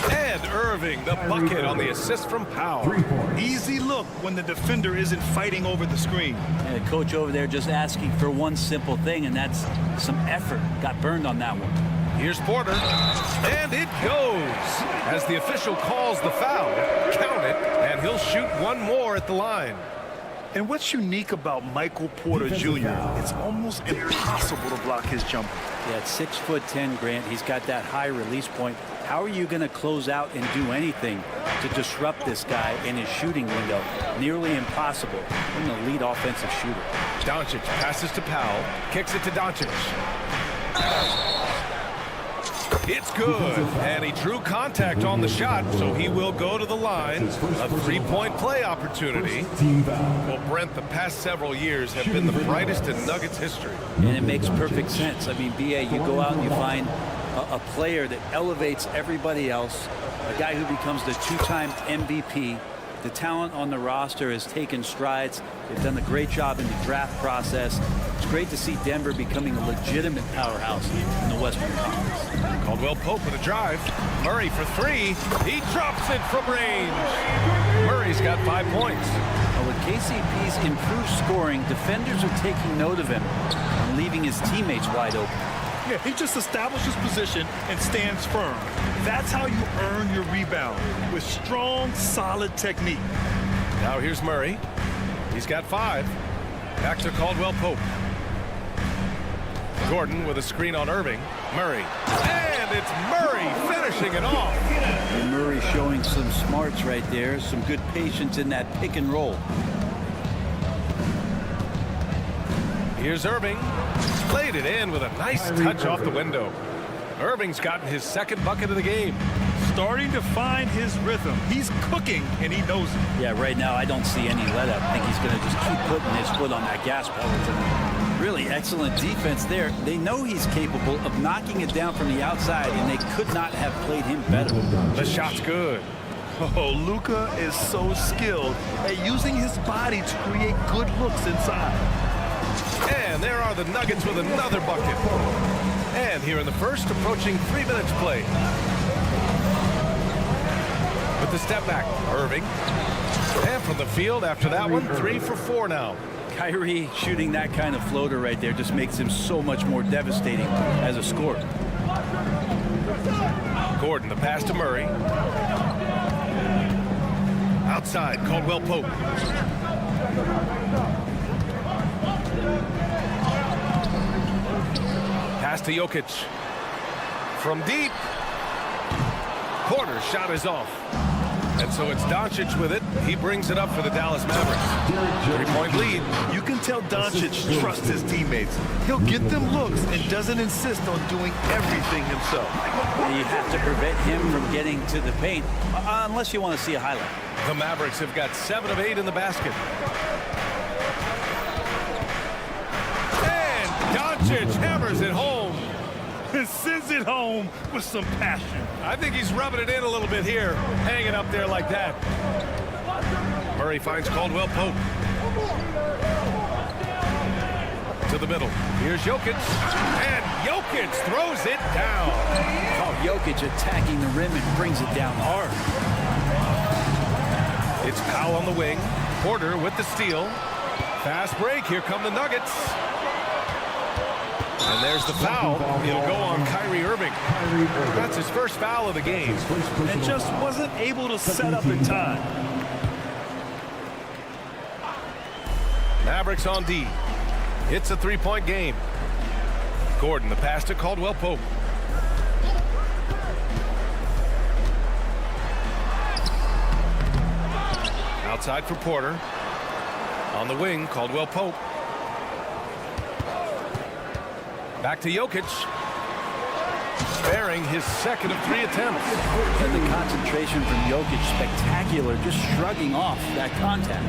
And Irving, the bucket on the assist from Powell. Easy look when the defender isn't fighting over the screen. And the coach over there just asking for one simple thing, and that's some effort. Got burned on that one. Here's Porter. And it goes. As the official calls the foul, count it, and he'll shoot one more at the line. And what's unique about Michael Porter Jr., it's almost impossible to block his jumper. Yeah, at 6'10", Grant, he's got that high release point. How are you going to close out and do anything to disrupt this guy in his shooting window? Nearly impossible. He's an elite offensive shooter. Doncic passes to Powell, kicks it to Doncic. It's good, and he drew contact on the shot, so he will go to the line. A three-point play opportunity. Well, Brent, the past several years have been the brightest in Nuggets history. And it makes perfect sense. I mean, BA, you go out and you find a player that elevates everybody else, a guy who becomes the two-time MVP. The talent on the roster has taken strides. They've done a great job in the draft process. It's great to see Denver becoming a legitimate powerhouse in the Western Conference. Caldwell Pope with a drive. Murray for three. He drops it from range. Murray's got 5 points. Well, with KCP's improved scoring, defenders are taking note of him and leaving his teammates wide open. Yeah, he just establishes position and stands firm. That's how you earn your rebound, with strong, solid technique. Now here's Murray. He's got 5. Back to Caldwell Pope. Gordon with a screen on Irving. Murray. And it's Murray finishing it off. And Murray showing some smarts right there, some good patience in that pick and roll. Here's Irving. Played it in with a nice touch off the window. Irving's gotten his second bucket of the game. Starting to find his rhythm. He's cooking, and he knows it. Yeah, right now I don't see any let up. I think he's going to just keep putting his foot on that gas pedal. Really excellent defense there. They know he's capable of knocking it down from the outside, and they could not have played him better. The shot's good. Oh, Luka is so skilled at using his body to create good looks inside. And there are the Nuggets with another bucket. And here in the first, approaching 3 minutes play. With the step back, Irving. And from the field after that one, 3 for 4 now. Kyrie shooting that kind of floater right there just makes him so much more devastating as a scorer. Gordon, the pass to Murray. Outside, Caldwell Pope. Pass to Jokic. From deep. Porter's shot is off. And so it's Doncic with it. He brings it up for the Dallas Mavericks. 3-point lead. You can tell Doncic trusts his teammates. He'll get them looks and doesn't insist on doing everything himself. You have to prevent him from getting to the paint, unless you want to see a highlight. The Mavericks have got 7 of 8 in the basket. And Doncic hammers it home. And sends it home with some passion. I think he's rubbing it in a little bit here, hanging up there like that. Murray finds Caldwell Pope. To the middle. Here's Jokic. And Jokic throws it down. Oh, Jokic attacking the rim and brings it down hard. It's Powell on the wing. Porter with the steal. Fast break. Here come the Nuggets. And there's the foul. It'll go on Kyrie Irving. That's his first foul of the game. And just wasn't able to set up in time. Mavericks on D. It's a 3-point game. Gordon, the pass to Caldwell Pope. Outside for Porter. On the wing, Caldwell Pope. Back to Jokic. Sparing his second of 3 attempts. And the concentration from Jokic, spectacular, just shrugging off that contact.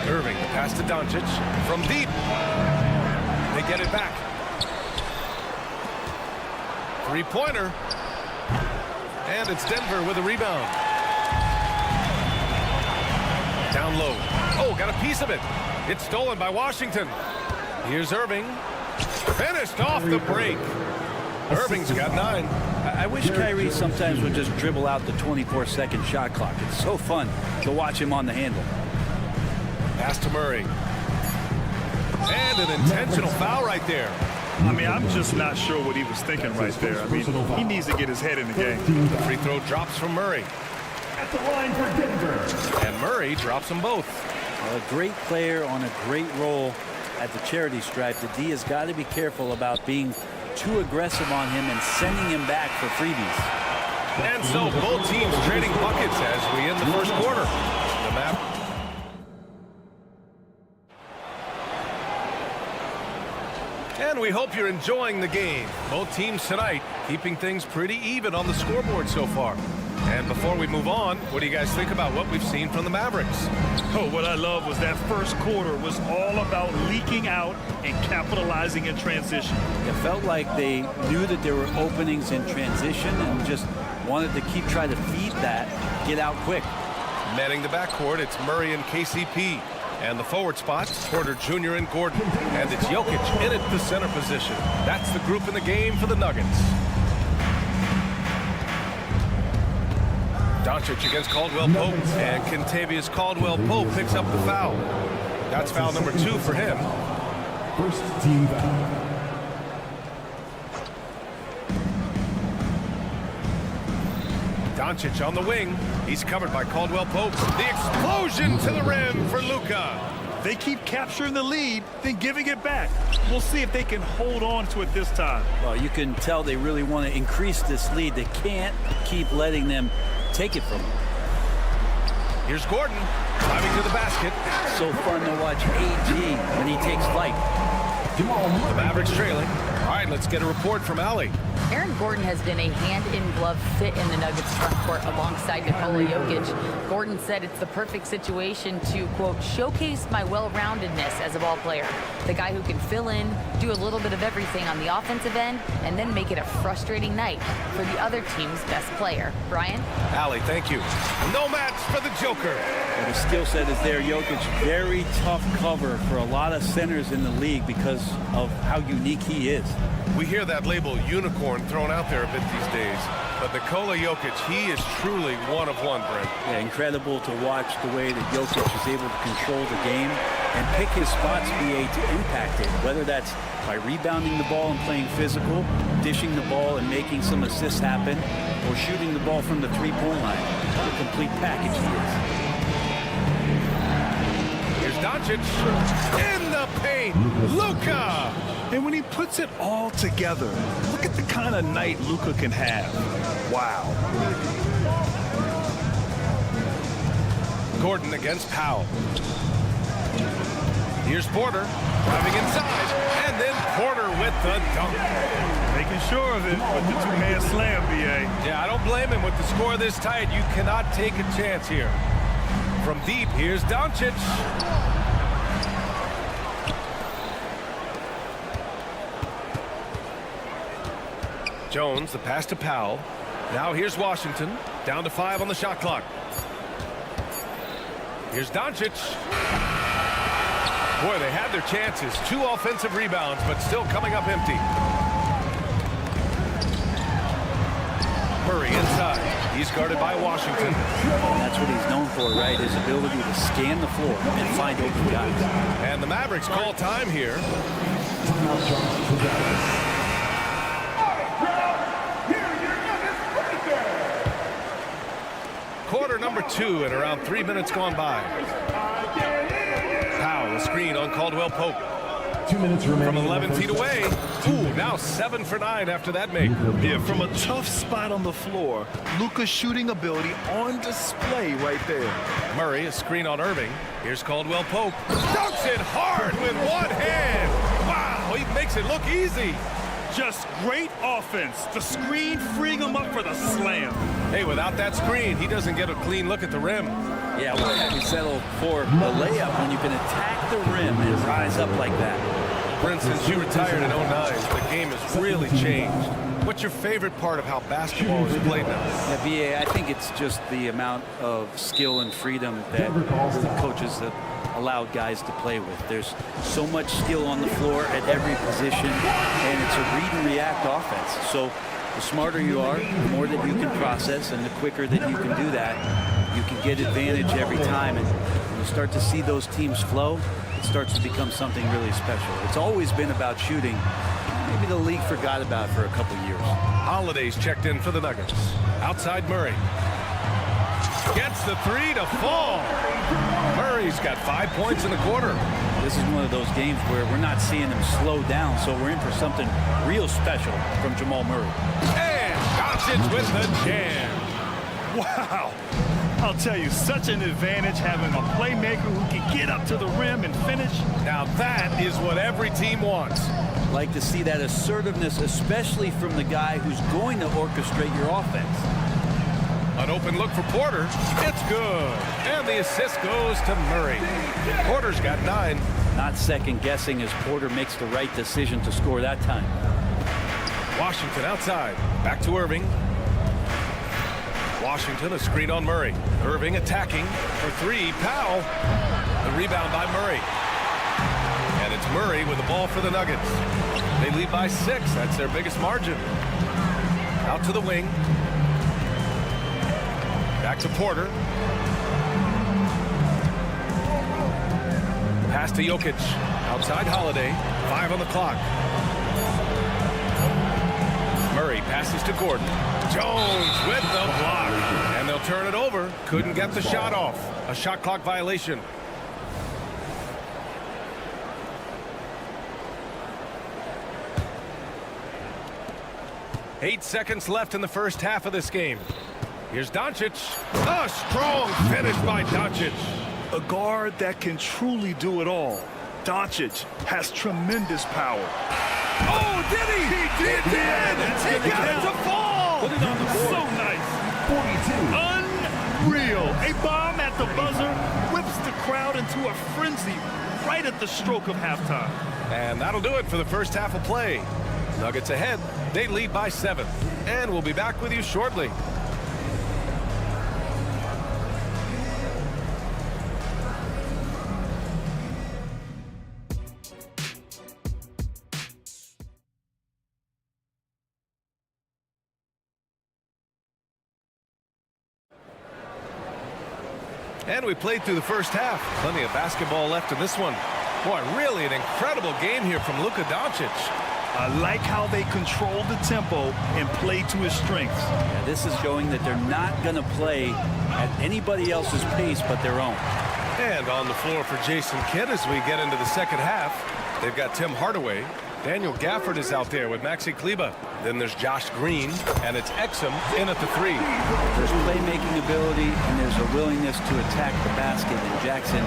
Irving, the pass to Doncic. From deep. They get it back. 3-pointer. And it's Denver with a rebound. Down low. Oh, got a piece of it. It's stolen by Washington. Here's Irving. Finished off the break. Irving's got 9. I wish Kyrie sometimes would just dribble out the 24-second shot clock. It's so fun to watch him on the handle. Pass to Murray. And an intentional foul right there. I mean, I'm just not sure what he was thinking right there. I mean, he needs to get his head in the game. The free throw drops from Murray. At the line for Denver. And Murray drops them both. Well, a great player on a great role at the charity stripe. The D has got to be careful about being too aggressive on him and sending him back for freebies. And so both teams trading buckets as we end the first quarter. The Mavericks. And we hope you're enjoying the game. Both teams tonight keeping things pretty even on the scoreboard so far. And before we move on, what do you guys think about what we've seen from the Mavericks? Oh, what I love was that first quarter was all about leaking out and capitalizing in transition. It felt like they knew that there were openings in transition and just wanted to keep trying to feed that, get out quick. Manning the backcourt, it's Murray and KCP. And the forward spots, Porter Jr. and Gordon. And it's Jokic in at the center position. That's the group in the game for the Nuggets. Doncic against Caldwell Pope, and Kentavious Caldwell Pope picks up the foul. That's foul number 2 for him. First team foul. Doncic on the wing. He's covered by Caldwell Pope. The explosion to the rim for Luka. They keep capturing the lead, then giving it back. We'll see if they can hold on to it this time. Well, you can tell they really want to increase this lead. They can't keep letting them take it from him. Here's Gordon driving to the basket. So fun to watch AG when he takes flight. The Mavericks trailing. All right, let's get a report from Allie. Aaron Gordon has been a hand-in-glove fit in the Nuggets front court alongside Nikola Jokic. Gordon said it's the perfect situation to, quote, showcase my well-roundedness as a ball player. The guy who can fill in, do a little bit of everything on the offensive end, and then make it a frustrating night for the other team's best player. Brian? Allie, thank you. No match for the Joker. Well, the skill set is there. Jokic, very tough cover for a lot of centers in the league because of how unique he is. We hear that label unicorn thrown out there a bit these days, but Nikola Jokic, he is truly one of one, Brent. Yeah, incredible to watch the way that Jokic is able to control the game and pick his spots, BA, to impact it, whether that's by rebounding the ball and playing physical, dishing the ball and making some assists happen, or shooting the ball from the three-point line. What a complete package he is. Here's Doncic in the paint. Luka And when he puts it all together, look at the kind of night Luka can have. Wow. Gordon against Powell. Here's Porter driving inside, and then Porter with the dunk. Making sure of it with the two-hand slam, B.A. Yeah, I don't blame him. With the score this tight, you cannot take a chance here. From deep, here's Doncic. Jones, the pass to Powell. Now here's Washington, down to 5 on the shot clock. Here's Doncic. Boy, they had their chances. 2 offensive rebounds, but still coming up empty. Murray inside. He's guarded by Washington. That's what he's known for, right? His ability to scan the floor and find open guys. And the Mavericks call time here. Quarter number 2 and around 3 minutes gone by. Powell, a screen on Caldwell Pope. 2 minutes remaining. From 11 feet away. Ooh, now 7 for 9 after that make. Yeah, from a tough spot on the floor, Luka's shooting ability on display right there. Murray, a screen on Irving. Here's Caldwell Pope. Dunks it hard with one hand. Wow, he makes it look easy. Just great offense. The screen freeing him up for the slam. Hey, without that screen, he doesn't get a clean look at the rim. Yeah, why have you settled for a layup when you can attack the rim and rise up like that? Brent, since you retired in 09, the game has really changed. What's your favorite part of how basketball is played now? Yeah, BA, I think it's just the amount of skill and freedom that the coaches have allowed guys to play with. There's so much skill on the floor at every position, and it's a read and react offense. So the smarter you are, the more that you can process, and the quicker that you can do that, you can get advantage every time. And when you start to see those teams flow, it starts to become something really special. It's always been about shooting. Maybe the league forgot about it for a couple years. Holiday's checked in for the Nuggets. Outside Murray. Gets the 3 to fall. Murray's got 5 points in the quarter. This is one of those games where we're not seeing him slow down, so we're in for something real special from Jamal Murray. And Doncic with the jam. Wow. I'll tell you, such an advantage having a playmaker who can get up to the rim and finish. Now that is what every team wants. Like to see that assertiveness, especially from the guy who's going to orchestrate your offense. An open look for Porter. It's good. And the assist goes to Murray. Porter's got 9. Not second guessing as Porter makes the right decision to score that time. Washington outside. Back to Irving. Washington, a screen on Murray. Irving attacking for 3. Powell. The rebound by Murray. And it's Murray with the ball for the Nuggets. They lead by 6. That's their biggest margin. Out to the wing. Back to Porter. Pass to Jokic. Outside Holiday. 5 on the clock. Murray passes to Gordon. Jones with the block. And they'll turn it over. Couldn't get the shot off. A shot clock violation. Eight seconds left in the first half of this game. Here's Doncic. A strong finish by Doncic. A guard that can truly do it all. Doncic has tremendous power. Oh, did he? He did! He got it to fall! Put it on the board. So nice. 42. Unreal. A bomb at the buzzer whips the crowd into a frenzy right at the stroke of halftime. And that'll do it for the first half of play. Nuggets ahead. They lead by 7. And we'll be back with you shortly. And we played through the first half. Plenty of basketball left in this one. Boy, really an incredible game here from Luka Doncic. I like how they control the tempo and play to his strengths. Yeah, this is showing that they're not going to play at anybody else's pace but their own. And on the floor for Jason Kidd as we get into the second half, they've got Tim Hardaway, Daniel Gafford is out there with Maxi Kleber. Then there's Josh Green, and it's Exum in at the 3. There's playmaking ability, and there's a willingness to attack the basket, and Jackson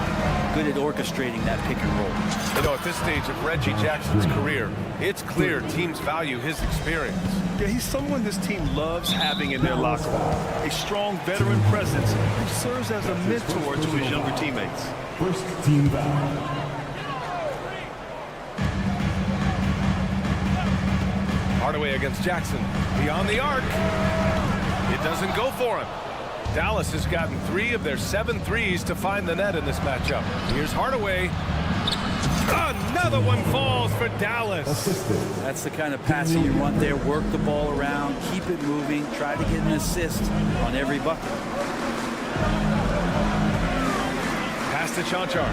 good at orchestrating that pick and roll. You know, at this stage of Reggie Jackson's career, it's clear teams value his experience. Yeah, he's someone this team loves having in their locker room. A strong veteran presence who serves as a mentor to his younger teammates. First team foul. Hardaway against Jackson. Beyond the arc. It doesn't go for him. Dallas has gotten 3 of their 7 threes to find the net in this matchup. Here's Hardaway. Another one falls for Dallas. That's the kind of passing you want there. Work the ball around, keep it moving, try to get an assist on every bucket. Pass to Chanchar.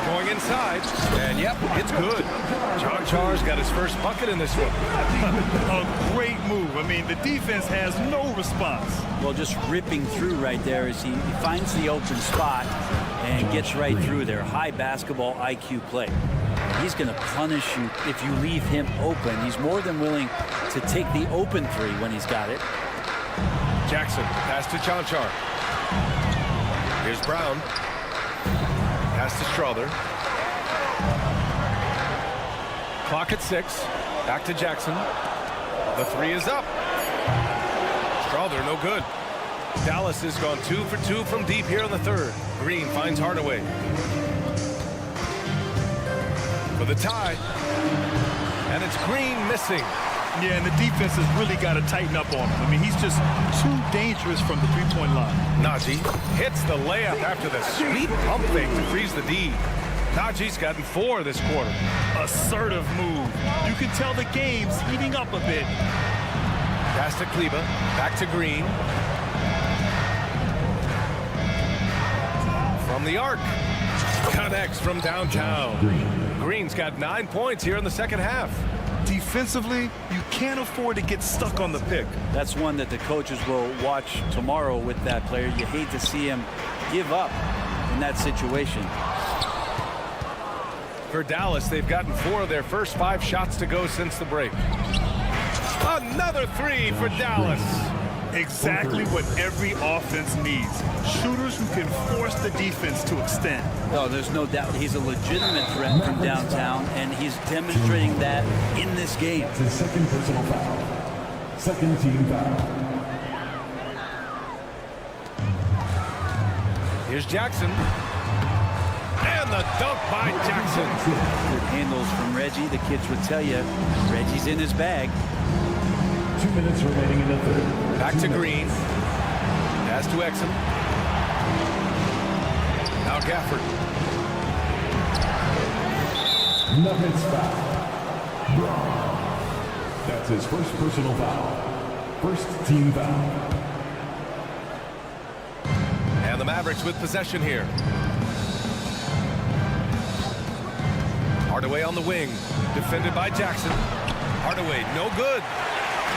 Going inside, and yep, it's good. Chanchar's got his first bucket in this one. A great move. I mean, the defense has no response. Well, just ripping through right there as he finds the open spot and gets right through there. High basketball IQ play. He's going to punish you if you leave him open. He's more than willing to take the open 3 when he's got it. Jackson, pass to Chanchar. Here's Brown. Pass to Strother. Clock at 6. Back to Jackson. The 3 is up. Strother, no good. Dallas has gone 2 for 2 from deep here in the 3rd. Green finds Hardaway. For the tie. And it's Green missing. Yeah, and the defense has really got to tighten up on him. I mean, he's just too dangerous from the three-point line. Najee hits the layup after the sweet pump fake to freeze the D. Najee's gotten 4 this quarter. Assertive move. You can tell the game's heating up a bit. Pass to Kleber. Back to Green. From the arc. Connects from downtown. Green's got 9 points here in the second half. Defensively, you can't afford to get stuck on the pick. That's one that the coaches will watch tomorrow with that player. You hate to see him give up in that situation. For Dallas, they've gotten 4 of their first 5 shots to go since the break. Another 3 for Dallas. Exactly what every offense needs. Shooters who can force the defense to extend. No, there's no doubt he's a legitimate threat from downtown, and he's demonstrating that in this game. It's his second personal foul. Second team foul. Here's Jackson. And the dunk by Jackson. Good handles from Reggie. The kids would tell you, Reggie's in his bag. 2 minutes remaining in the 3rd. Back to Green. Pass to Exum. Now Gafford. Nuggets foul. That's his first personal foul. First team foul. And the Mavericks with possession here. Hardaway on the wing. Defended by Jackson. Hardaway, no good.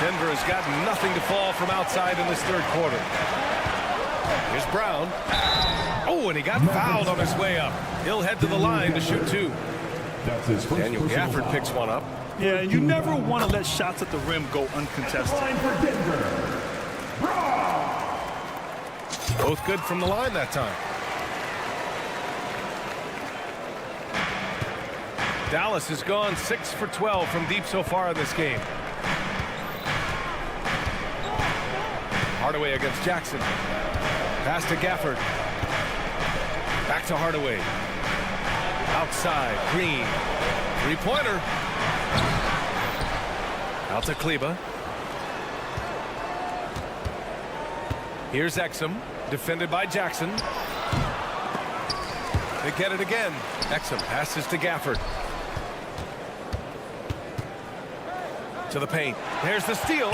Denver has got nothing to fall from outside in this 3rd quarter. Here's Brown. Oh, and he got fouled on his way up. He'll head to the line to shoot 2. That's his first Daniel Gafford picks one up. Yeah, and you never want to let shots at the rim go uncontested. Line for Denver. Both good from the line that time. Dallas has gone 6 for 12 from deep so far in this game. Hardaway against Jackson. Pass to Gafford. Back to Hardaway. Outside, Green. 3-pointer. Out to Kleber. Here's Exum. Defended by Jackson. They get it again. Exum passes to Gafford. To the paint. There's the steal.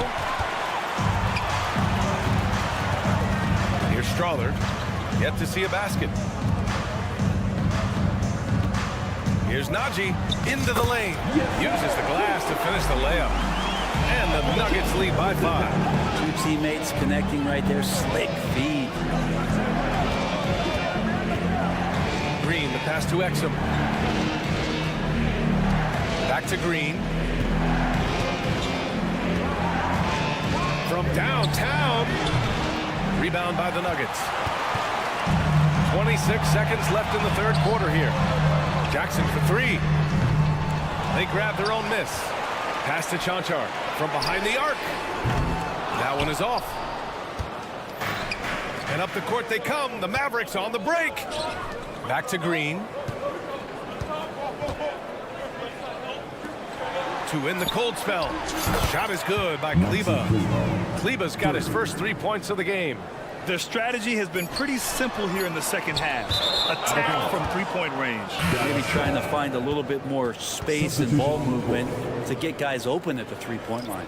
Here's Strother. Yet to see a basket. Here's Najee into the lane. Uses the glass to finish the layup. And the Nuggets lead by 5. 2 teammates connecting right there. Slick feed. Green, the pass to Exum. Back to Green. From downtown. Rebound by the Nuggets. 26 seconds left in the third quarter here. Jackson for three. They grab their own miss. Pass to Chanchar from behind the arc. That one is off. And up the court they come. The Mavericks on the break. Back to Green. To end the cold spell. Shot is good by Kleba. Kleba's got his first 3 points of the game. Their strategy has been pretty simple here in the second half. Attack from three-point range. Maybe trying to find a little bit more space and ball movement to get guys open at the three-point line.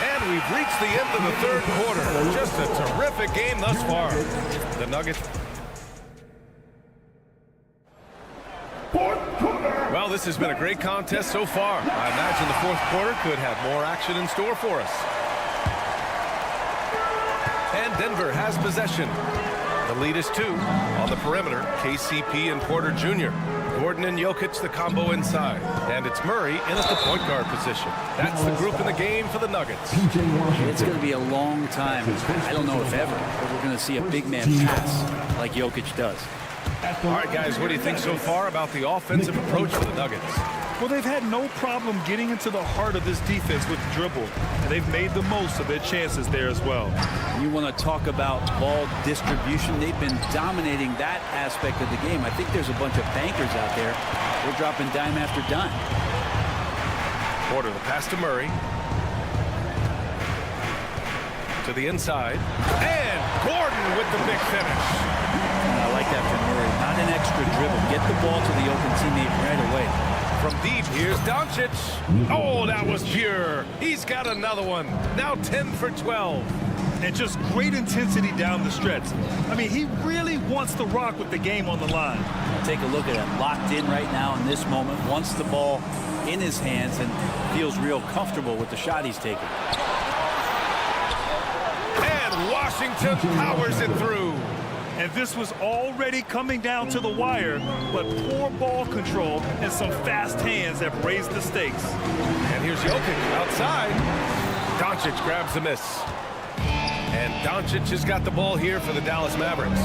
And we've reached the end of the third quarter. Just a terrific game thus far. The Nuggets. Well, this has been a great contest so far. I imagine the fourth quarter could have more action in store for us. And Denver has possession. The lead is 2 on the perimeter. KCP and Porter Jr. Gordon and Jokic, the combo inside. And it's Murray in at the point guard position. That's the group in the game for the Nuggets. It's going to be a long time. I don't know if ever, but we're going to see a big man pass like Jokic does. All right, guys, what do you think so far about the offensive approach for the Nuggets? Well, they've had no problem getting into the heart of this defense with the dribble, and they've made the most of their chances there as well. You want to talk about ball distribution. They've been dominating that aspect of the game. I think there's a bunch of bankers out there. They're dropping dime after dime. Porter, the pass to Murray. To the inside. And Gordon with the big finish. I like that from Murray. Not an extra dribble. Get the ball to the open teammate right away. From deep, here's Doncic. Oh, that was pure. He's got another one. Now 10 for 12. And just great intensity down the stretch. I mean, he really wants to rock with the game on the line. Take a look at it. Locked in right now in this moment. Wants the ball in his hands and feels real comfortable with the shot he's taking. And Washington powers it through. And this was already coming down to the wire, but poor ball control and some fast hands have raised the stakes. And here's Jokic outside. Doncic grabs the miss. And Doncic has got the ball here for the Dallas Mavericks.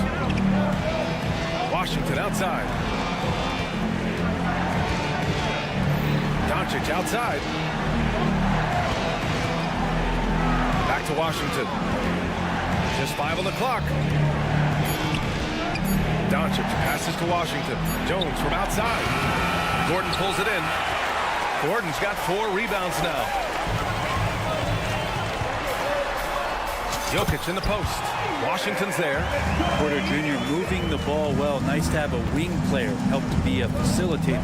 Washington outside. Doncic outside. Back to Washington. Just 5 on the clock. Doncic passes to Washington. Jones from outside. Gordon pulls it in. Gordon's got 4 rebounds now. Jokic in the post. Washington's there. Porter Jr. moving the ball well. Nice to have a wing player help to be a facilitator.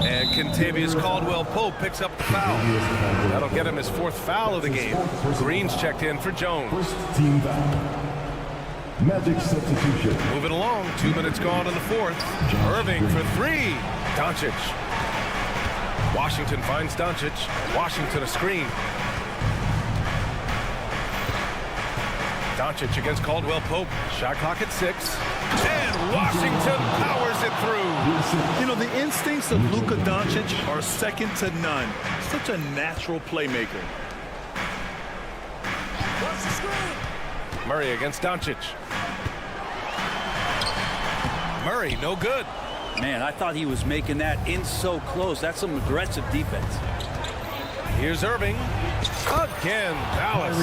And Kentavious Caldwell-Pope picks up the foul. That'll get him his 4th foul of the game. Green's checked in for Jones. First team foul. Magic substitution. Moving along. 2 minutes gone in the 4th. Irving for 3. Doncic. Washington finds Doncic. Washington a screen. Doncic against Caldwell-Pope. Shot clock at 6. And Washington powers it through. You know, the instincts of Luka Doncic are second to none. Such a natural playmaker. Murray against Doncic. Murray, no good. Man, I thought he was making that in so close. That's some aggressive defense. Here's Irving. Again, Dallas.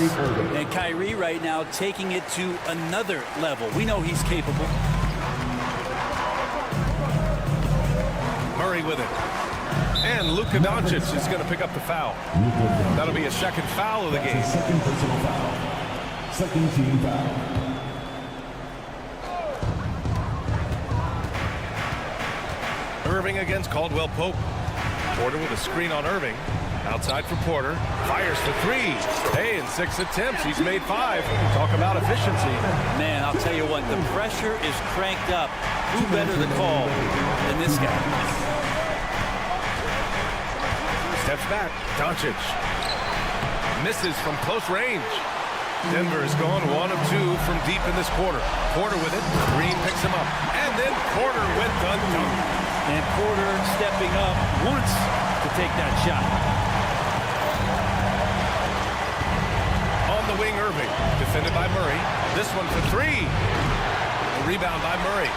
And Kyrie right now taking it to another level. We know he's capable. Murray with it. And Luka Doncic is going to pick up the foul. That'll be a 2nd foul of the game. Second personal foul. 2nd team foul. Irving against Caldwell-Pope. Porter with a screen on Irving. Outside for Porter. Fires for 3. Hey, in 6 attempts, he's made 5. Talk about efficiency. Man, I'll tell you what, the pressure is cranked up. Who better to call than this guy? Steps back. Doncic. Misses from close range. Denver has gone 1 of 2 from deep in this quarter. Porter with it. Green picks him up. And then Porter with the dunk. And Porter stepping up once to take that shot. On the wing, Irving. Defended by Murray. This one for 3. The rebound by Murray.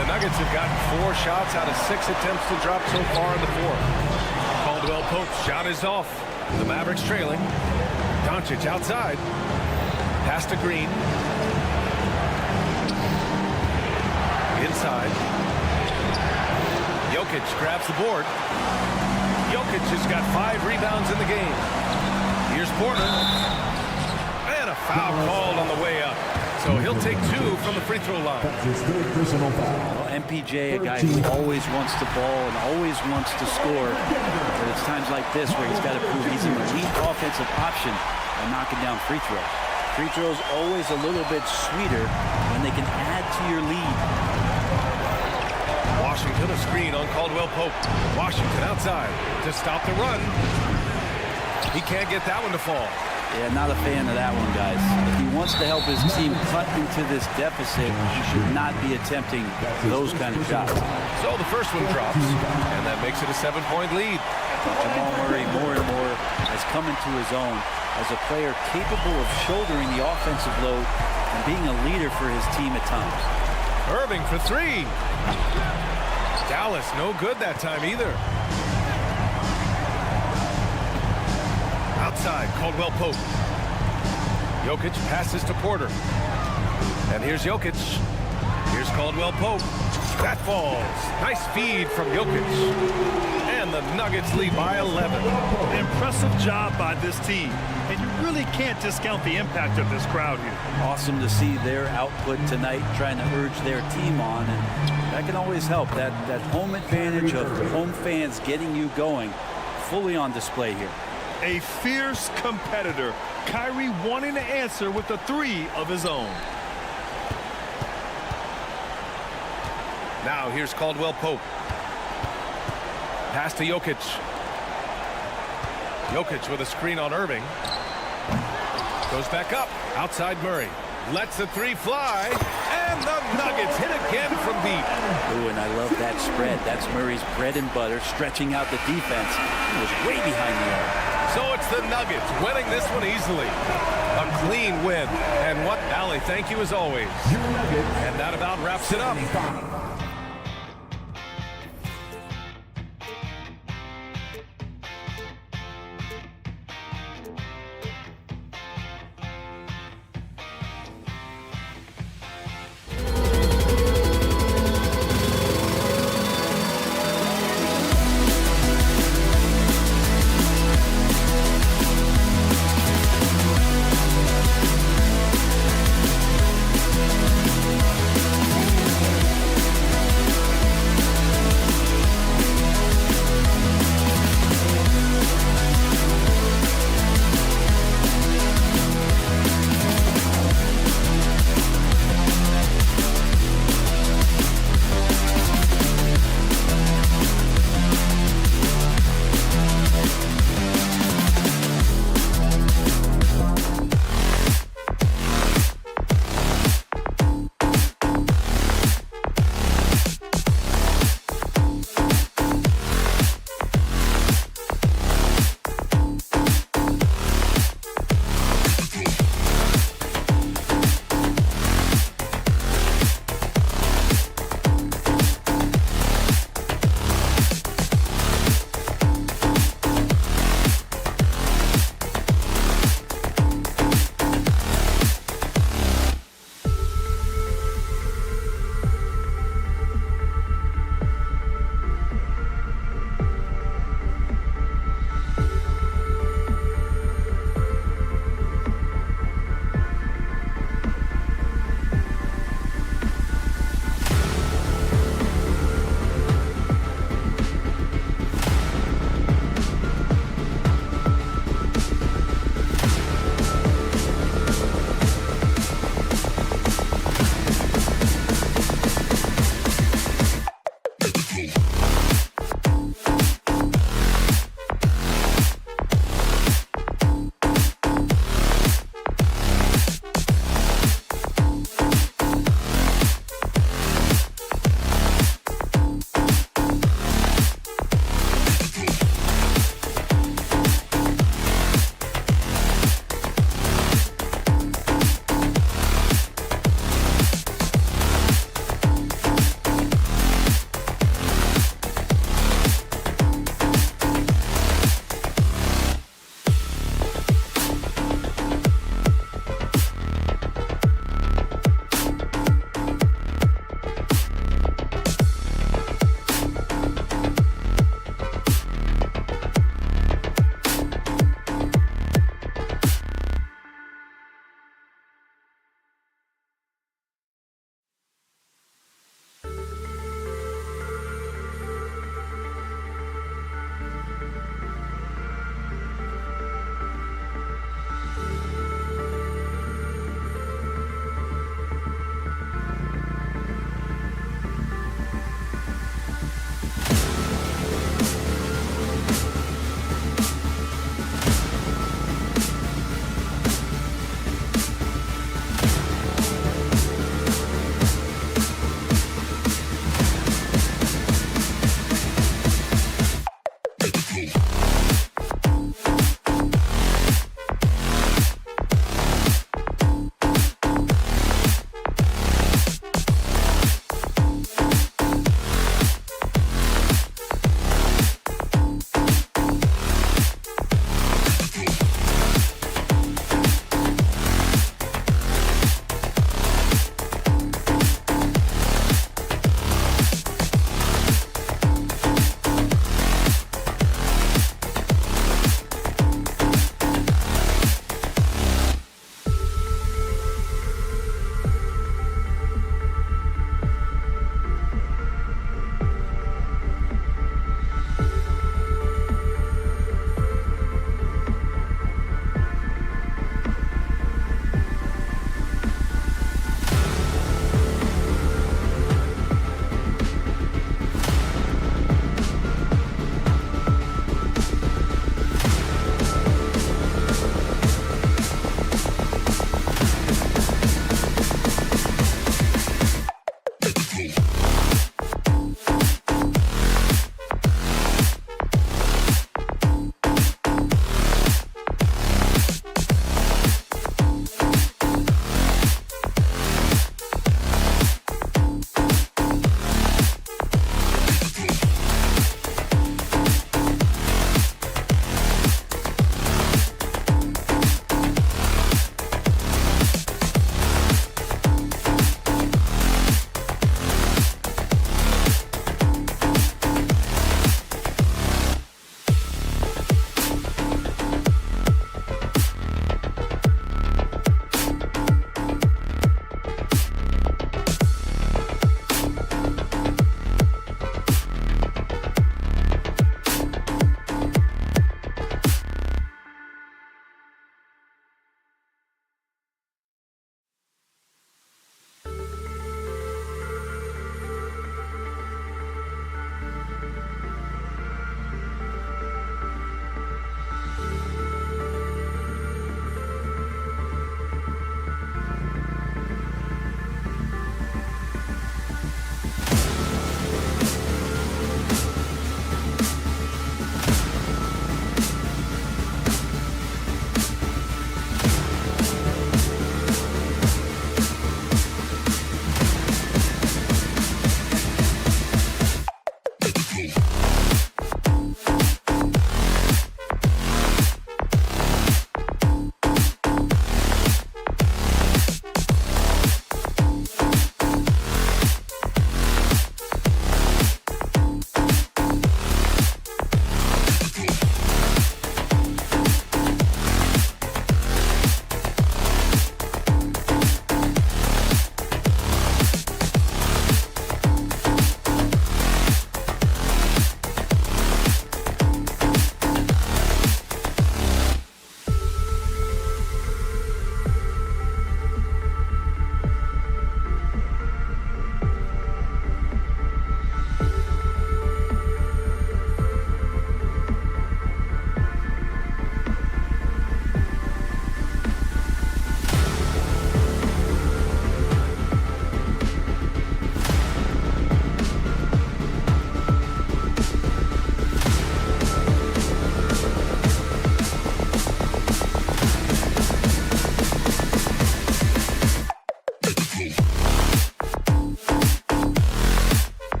The Nuggets have gotten 4 shots out of 6 attempts to drop so far in the fourth. Caldwell Pope's shot is off. The Mavericks trailing. Doncic outside. Pass to Green. Inside. Jokic grabs the board. Jokic has got 5 rebounds in the game. Here's Porter. And a foul called on the way up. So he'll take 2 from the free throw line. Well, MPJ, a guy who always wants the ball and always wants to score. But it's times like this where he's got to prove he's an elite offensive option by knocking down free throws. Free throws always a little bit sweeter when they can add to your lead. Washington a screen on Caldwell Pope. Washington outside to stop the run. He can't get that one to fall. Yeah, not a fan of that one, guys. If he wants to help his team cut into this deficit, he should not be attempting those kind of shots. So the first one drops, and that makes it a 7-point lead. Jamal Murray more and more has come into his own as a player capable of shouldering the offensive load and being a leader for his team at times. Irving for 3. Dallas no good that time either. Outside, Caldwell Pope. Jokic passes to Porter. And here's Jokic. Here's Caldwell Pope. That falls. Nice feed from Jokic. And the Nuggets lead by 11. Impressive job by this team. And you really can't discount the impact of this crowd here. Awesome to see their output tonight, trying to urge their team on. And that can always help. That home advantage of home fans getting you going fully on display here. A fierce competitor. Kyrie wanting to answer with a 3 of his own. Now here's Caldwell Pope. Pass to Jokic. Jokic with a screen on Irving. Goes back up. Outside Murray. Lets the 3 fly. And the Nuggets hit again from deep. Ooh, and I love that spread. That's Murray's bread and butter, stretching out the defense. He was way behind the arc. So it's the Nuggets winning this one easily. A clean win. And what, Allie, thank you as always. And that about wraps it up.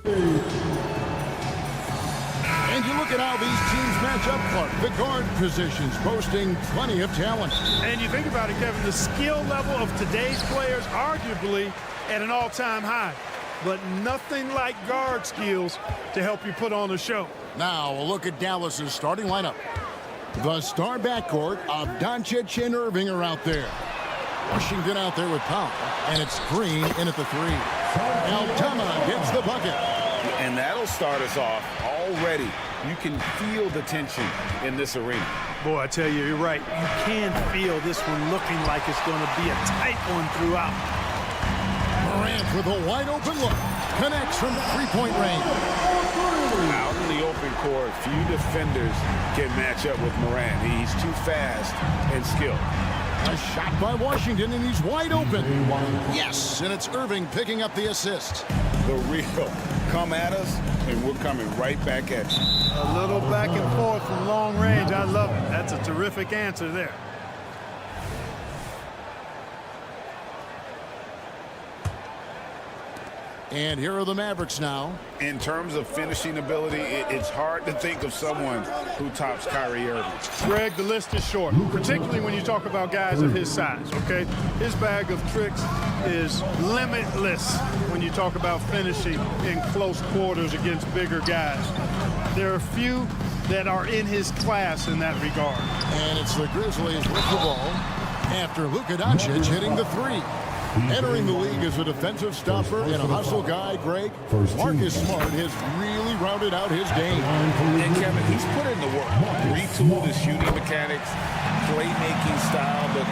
And you look at how these teams match up, Clark. The guard positions boasting plenty of talent. And you think about it, Kevin, the skill level of today's players arguably at an all-time high. But nothing like guard skills to help you put on a show. Now a look at Dallas's starting lineup. The star backcourt of Doncic and Irving are out there. Washington out there with Powell, and it's Green in at the 3. Altama gets the bucket. And that'll start us off already. You can feel the tension in this arena. Boy, I tell you, you're right. You can feel this one looking like it's going to be a tight one throughout. Morant with a wide-open look. Connects from three-point range. Out in the open court, few defenders can match up with Morant. He's too fast and skilled. A shot by Washington, and he's wide open. Yes, and it's Irving picking up the assist. The real come at us, and we're coming right back at you. A little back and forth from long range. I love it. That's a terrific answer there. And here are the Mavericks now. In terms of finishing ability, it's hard to think of someone who tops Kyrie Irving. Greg, the list is short, particularly when you talk about guys of his size, okay? His bag of tricks is limitless when you talk about finishing in close quarters against bigger guys. There are few that are in his class in that regard. And it's the Grizzlies with the ball after Luka Doncic hitting the 3. Entering the league as a defensive stopper and a hustle guy, Greg, Marcus Smart has really rounded out his game. And Kevin, he's put in the work. Retooled his shooting mechanics, playmaking style, but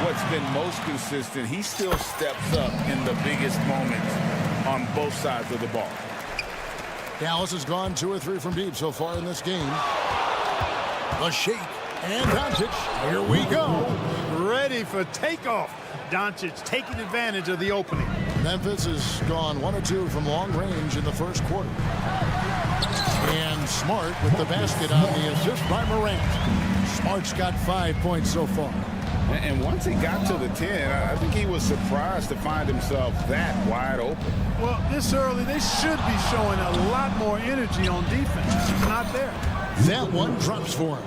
what's been most consistent, he still steps up in the biggest moments on both sides of the ball. Dallas has gone 2 or 3 from deep so far in this game. A shake, and Doncic, here we go. Ready for takeoff. Doncic taking advantage of the opening. Memphis has gone 1 or 2 from long range in the first quarter. And Smart with the basket on the assist by Morant. Smart's got 5 points so far. And once he got to the 10, I think he was surprised to find himself that wide open. Well, this early, they should be showing a lot more energy on defense. It's not there. That one drops for him.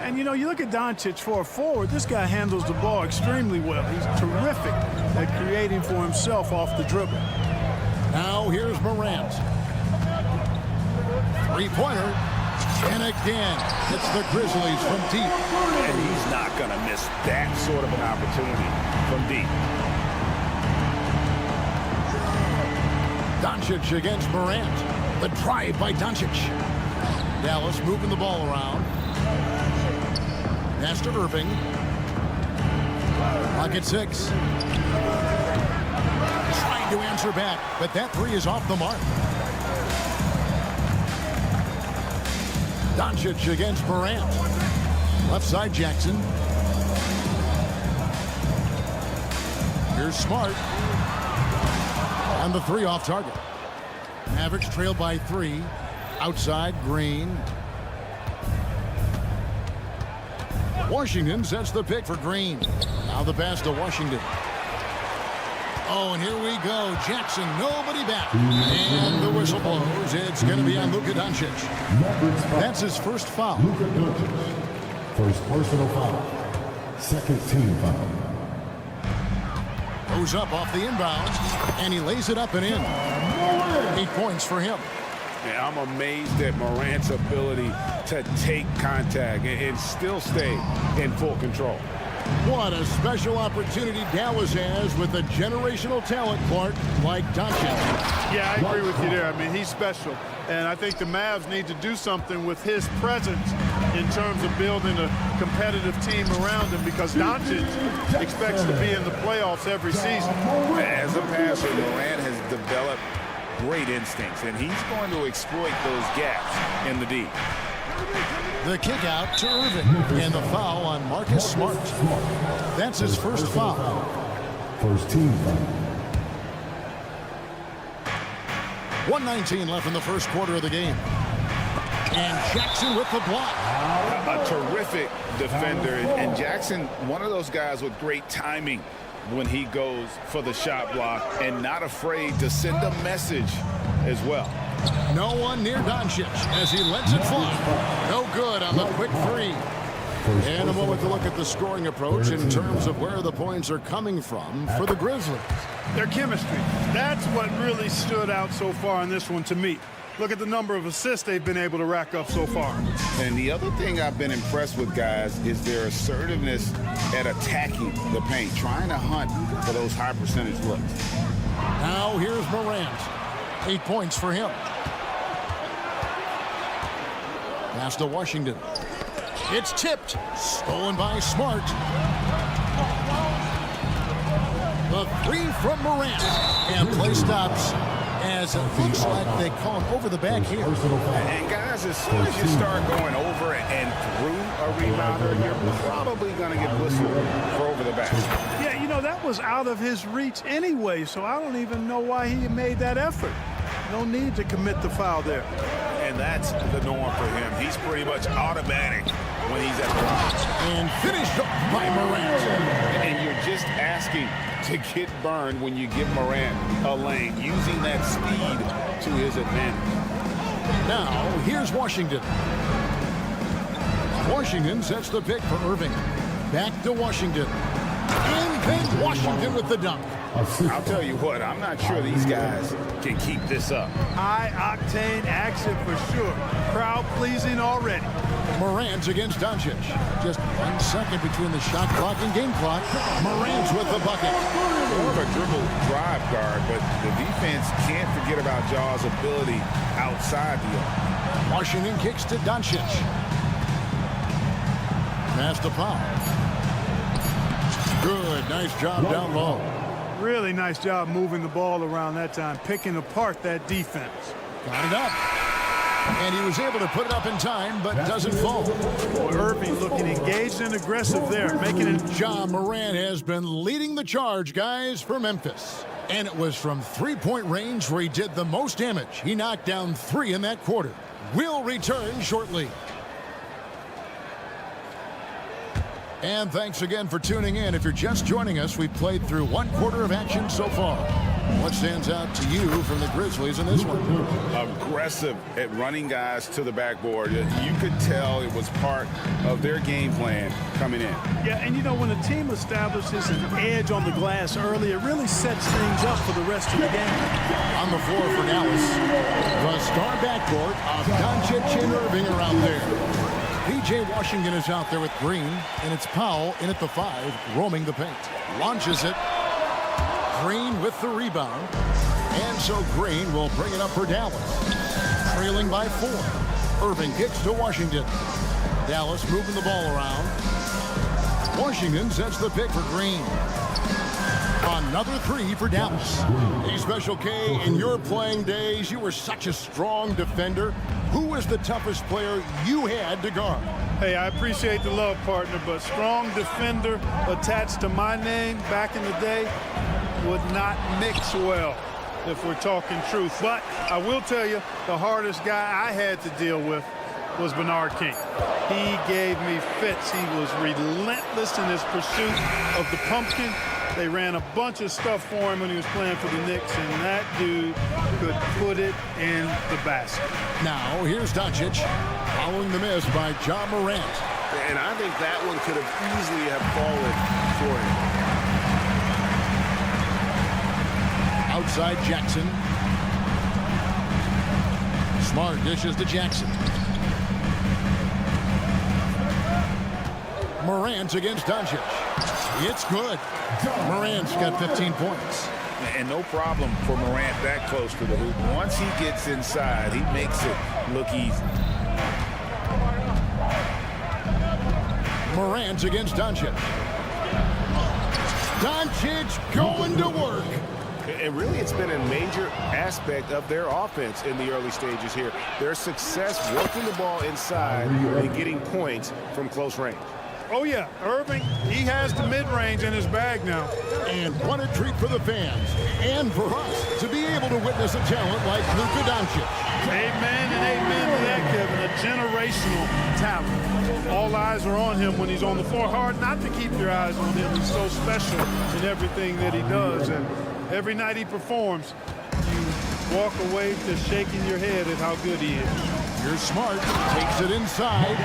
And, you know, you look at Doncic for a forward, this guy handles the ball extremely well. He's terrific at creating for himself off the dribble. Now here's Morant. 3-pointer. And again, it's the Grizzlies from deep. And he's not going to miss that sort of an opportunity from deep. Doncic against Morant. The drive by Doncic. Dallas moving the ball around. Pass to Irving. Clock at 6. Trying to answer back, but that 3 is off the mark. Doncic against Morant. Left side Jackson. Here's Smart. And the 3 off target. Mavericks trail by 3. Outside Green. Washington sets the pick for Green. Now the pass to Washington. Oh, and here we go. Jackson, nobody back. And the whistle blows. It's going to be on Luka Doncic. That's his first foul. Luka Doncic. First personal foul. Second team foul. Goes up off the inbounds, and he lays it up and in. 8 points for him. Yeah, I'm amazed at Morant's ability to take contact and still stay in full control. What a special opportunity Dallas has with a generational talent, Clark, like Doncic. Yeah, I agree with you there. I mean, he's special. And I think the Mavs need to do something with his presence in terms of building a competitive team around him, because Doncic expects to be in the playoffs every season. As a passer, Morant has developed great instincts, and he's going to exploit those gaps in the D. The kick out to Irving, and the foul on Marcus Smart. That's his first foul. First team foul. 1:19 left in the first quarter of the game. And Jackson with the block. A terrific defender, and Jackson, one of those guys with great timing when he goes for the shot block and not afraid to send a message as well. No one near Doncic as he lets it fly. No good on the quick three. And a moment to look at the scoring approach in terms of where the points are coming from for the Grizzlies. Their chemistry. That's what really stood out so far in this one to me. Look at the number of assists they've been able to rack up so far. And the other thing I've been impressed with, guys, is their assertiveness at attacking the paint, trying to hunt for those high percentage looks. Now here's Morant. 8 points for him. Pass to Washington. It's tipped. Stolen by Smart. The three from Morant. And play stops as it looks like they call him over the back here. And guys, as soon as you start going over and through a rebounder, you're probably going to get whistled for over the back. Yeah, you know, that was out of his reach anyway, so I don't even know why he made that effort. No need to commit the foul there. And that's the norm for him. He's pretty much automatic when he's at the line. And finished up by Morant. And you're just asking to get burned when you give Morant a lane, using that speed to his advantage. Now, here's Washington. Washington sets the pick for Irving. Back to Washington. And then Washington with the dunk. I'll tell you what, I'm not sure these guys can keep this up. High-octane action for sure. Crowd-pleasing already. Morant against Doncic. Just 1 second between the shot clock and game clock. Morant with the bucket. More of a dribble drive guard, but the defense can't forget about Jaw's ability outside the arc. Washington kicks to Doncic. Pass to Powell. Good, nice job down low. Really nice job moving the ball around that time, picking apart that defense. Got it up. And he was able to put it up in time, but doesn't fall. Boy, Irving looking engaged and aggressive there, making it. Ja Morant has been leading the charge, guys, for Memphis. And it was from three-point range where he did the most damage. He knocked down 3 in that quarter. We'll return shortly. And thanks again for tuning in. If you're just joining us, we've played through 1 quarter of action so far. What stands out to you from the Grizzlies in this one? Aggressive at running guys to the backboard. You could tell it was part of their game plan coming in. Yeah, and you know, when a team establishes an edge on the glass early, it really sets things up for the rest of the game. On the floor for Dallas, the star backcourt of Doncic and Irving are out there. P.J. Washington is out there with Green, and it's Powell in at the 5, roaming the paint. Launches it. Green with the rebound. And so Green will bring it up for Dallas. Trailing by 4. Irving kicks to Washington. Dallas moving the ball around. Washington sets the pick for Green. Another 3 for Dallas. Hey, Special K, in your playing days, you were such a strong defender. Who was the toughest player you had to guard? Hey, I appreciate the love, partner, but strong defender attached to my name back in the day would not mix well, if we're talking truth. But I will tell you, the hardest guy I had to deal with was Bernard King. He gave me fits. He was relentless in his pursuit of the pumpkin. They ran a bunch of stuff for him when he was playing for the Knicks, and that dude could put it in the basket. Now, here's Doncic, following the miss by Ja Morant. And I think that one could have easily have fallen for him. Outside Jackson. Smart dishes to Jackson. Morant against Doncic. It's good. Morant's got 15 points. And no problem for Morant that close to the hoop. Once he gets inside, he makes it look easy. Morant against Doncic. Doncic going to work. And really, it's been a major aspect of their offense in the early stages here. Their success working the ball inside and getting points from close range. Oh, yeah, Irving, he has the mid-range in his bag now. And what a treat for the fans and for us to be able to witness witness a talent like Luka Doncic. Amen and amen to that, Kevin. A generational talent. All eyes are on him when he's on the floor. Hard not to keep your eyes on him. He's so special in everything that he does. And every night he performs, you walk away just shaking your head at how good he is. You're smart. Takes it inside.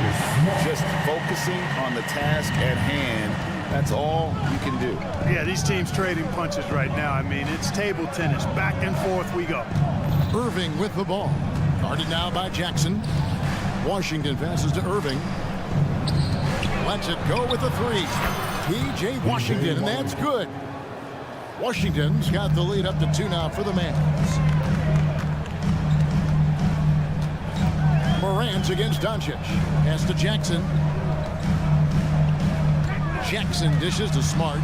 Just focusing on the task at hand. That's all you can do. Yeah, these teams trading punches right now. I mean, it's table tennis. Back and forth we go. Irving with the ball. Guarded now by Jackson. Washington passes to Irving. Lets it go with the three. P.J. Washington, and that's good. Washington's got the lead up to 2 now for the Mavs. Morant against Doncic. Pass to Jackson. Jackson dishes to Smart.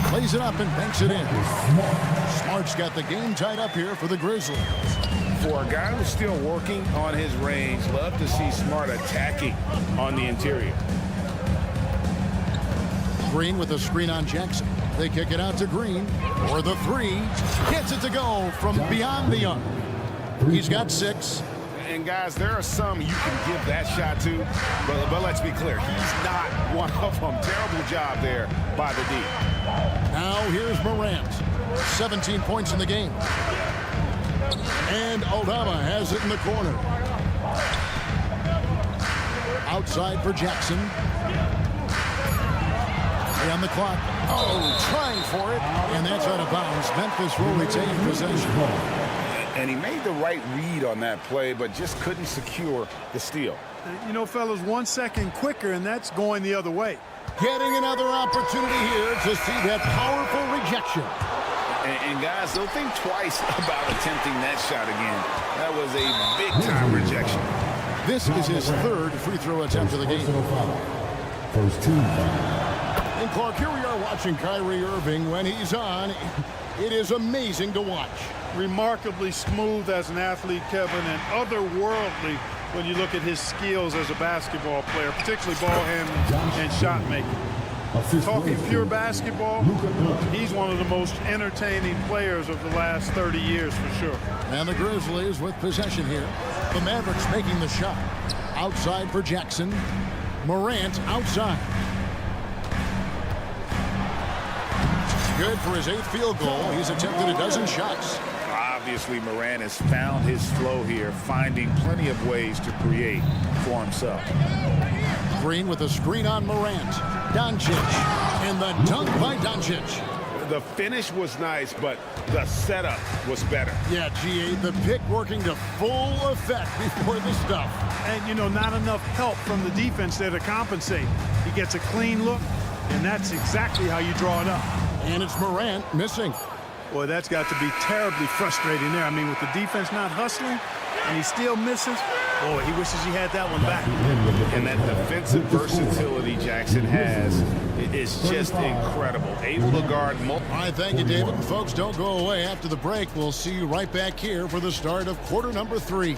Plays it up and banks it in. Smart's got the game tied up here for the Grizzlies. For a guy who's still working on his range, love to see Smart attacking on the interior. Green with a screen on Jackson. They kick it out to Green for the three. Gets it to go from beyond the arc. He's got 6. And guys, there are some you can give that shot to, but let's be clear, he's not one of them. Terrible job there by the D. Now here's Morant. 17 points in the game. And Aldama has it in the corner. Outside for Jackson. On the clock. Oh, trying for it. And that's out of bounds. Memphis will retain possession. And he made the right read on that play, but just couldn't secure the steal. You know, fellas, 1 second quicker, and that's going the other way. Getting another opportunity here to see that powerful rejection. And guys, they'll think twice about attempting that shot again. That was a big-time rejection. This is his 3rd free throw attempt of the game. First team. And Clark, here we are watching Kyrie Irving. When he's on, it is amazing to watch. Remarkably smooth as an athlete, Kevin, and otherworldly when you look at his skills as a basketball player, particularly ball handling and shot making. Talking pure basketball, he's one of the most entertaining players of the last 30 years for sure. And the Grizzlies with possession here. The Mavericks making the shot. Outside for Jackson. Morant outside. Good for his 8th field goal. He's attempted a dozen shots. Obviously, Morant has found his flow here, finding plenty of ways to create for himself. Green with a screen on Morant. Doncic. And the dunk by Doncic. The finish was nice, but the setup was better. Yeah, G.A., the pick working to full effect before the stuff. And, you know, not enough help from the defense there to compensate. He gets a clean look, and that's exactly how you draw it up. And it's Morant missing. Boy, that's got to be terribly frustrating there. I mean, with the defense not hustling, and he still misses. Boy, he wishes he had that one back. And that defensive versatility Jackson has is just incredible. Able to guard multiple. All right, thank you, David. And folks, don't go away. After the break, we'll see you right back here for the start of quarter number 3.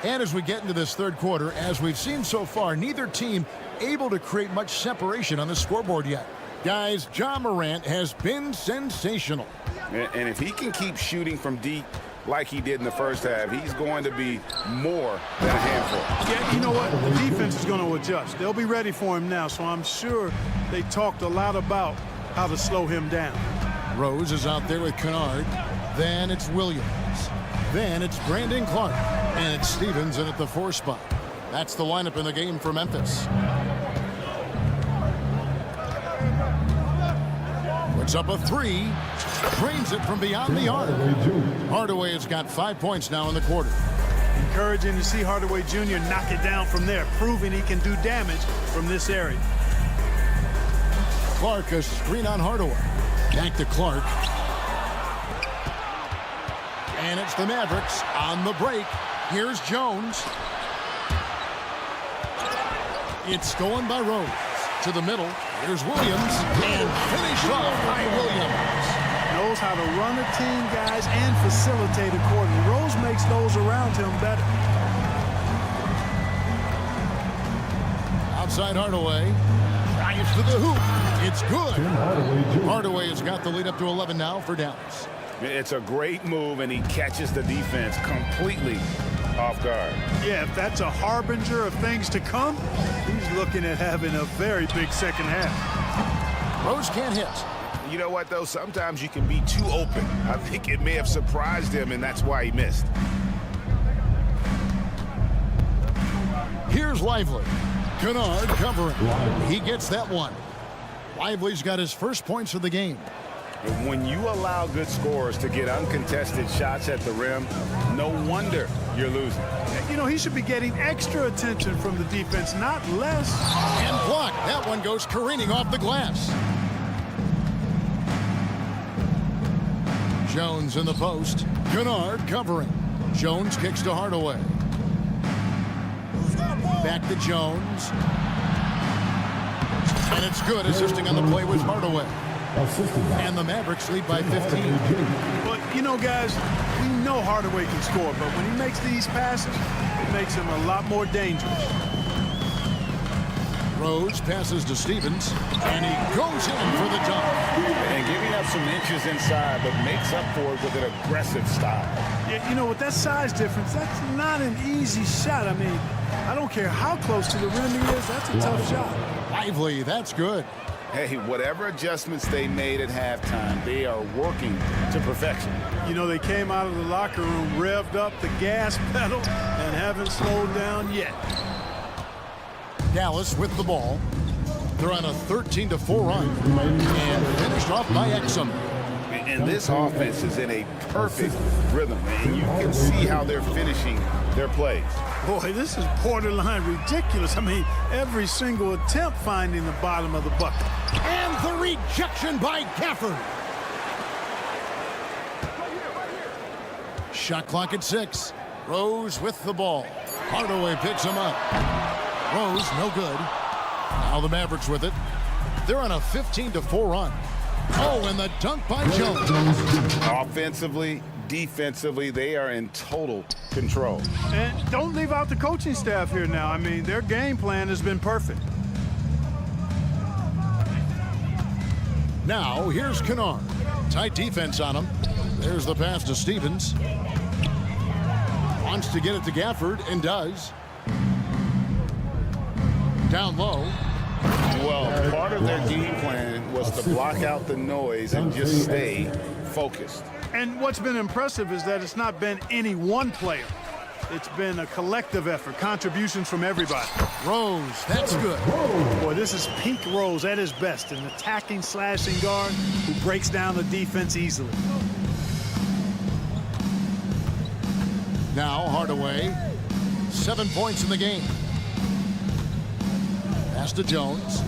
And as we get into this 3rd quarter, as we've seen so far, neither team able to create much separation on the scoreboard yet. Guys, Ja Morant has been sensational. And if he can keep shooting from deep like he did in the first half, he's going to be more than a handful. Yeah, you know what? The defense is going to adjust. They'll be ready for him now, so I'm sure they talked a lot about how to slow him down. Rose is out there with Kennard. Then it's Williams. Then it's Brandon Clark. And it's Stevens in at the 4 spot. That's the lineup in the game for Memphis. Puts up a 3. Drains it from beyond the arc. Hardaway has got 5 points now in the quarter. Encouraging to see Hardaway Jr. knock it down from there, proving he can do damage from this area. Clark, a screen on Hardaway. Back to Clark. And it's the Mavericks on the break. Here's Jones. It's stolen by Rose. to the middle. Here's Williams, and finished off by Williams. Knows how to run a team, guys, and facilitate accordingly. Rose makes those around him better. Outside Hardaway. Drives to the hoop. It's good. Hardaway has got the lead up to 11 now for Dallas. It's a great move, and he catches the defense completely off guard. Yeah, if that's a harbinger of things to come, he's looking at having a very big second half. Rose can't hit. You know what, though? Sometimes you can be too open. I think it may have surprised him, and that's why he missed. Here's Lively. Kennard covering. He gets that one. Lively's got his first points of the game. And when you allow good scorers to get uncontested shots at the rim, no wonder you're losing. You know, he should be getting extra attention from the defense, not less. And blocked. That one goes careening off the glass. Jones in the post. Kennard covering. Jones kicks to Hardaway. Back to Jones. And it's good. Assisting on the play was Hardaway. And the Mavericks lead by 15. But, you know, guys, we know Hardaway can score, but when he makes these passes, it makes him a lot more dangerous. Rose passes to Stevens, and he goes in for the dunk. And giving up some inches inside, but makes up for it with an aggressive style. Yeah, you know, with that size difference, that's not an easy shot. I mean, I don't care how close to the rim he is, that's a tough shot. Lively, that's good. Hey, whatever adjustments they made at halftime, they are working to perfection. You know, they came out of the locker room, revved up the gas pedal, and haven't slowed down yet. Dallas with the ball. They're on a 13-4 run and finished off by Exum. And this offense is in a perfect rhythm, and you can see how they're finishing their plays. Boy, this is borderline ridiculous. I mean, every single attempt finding the bottom of the bucket. And the rejection by Gafford. Shot clock at 6. Rose with the ball. Hardaway picks him up. Rose, no good. Now the Mavericks with it. They're on a 15-4 run. Oh, and the dunk by Jones. Offensively, defensively, they are in total control. And don't leave out the coaching staff here now. I mean, their game plan has been perfect. Now, here's Kennard. Tight defense on him. There's the pass to Stevens. Wants to get it to Gafford, and does. Down low. Well, part of their game plan was to block out the noise and just stay focused. And what's been impressive is that it's not been any one player. It's been a collective effort, contributions from everybody. Rose, that's good. Boy, this is peak Rose at his best, an attacking, slashing guard who breaks down the defense easily. Now Hardaway, 7 points in the game. Pass to Jones.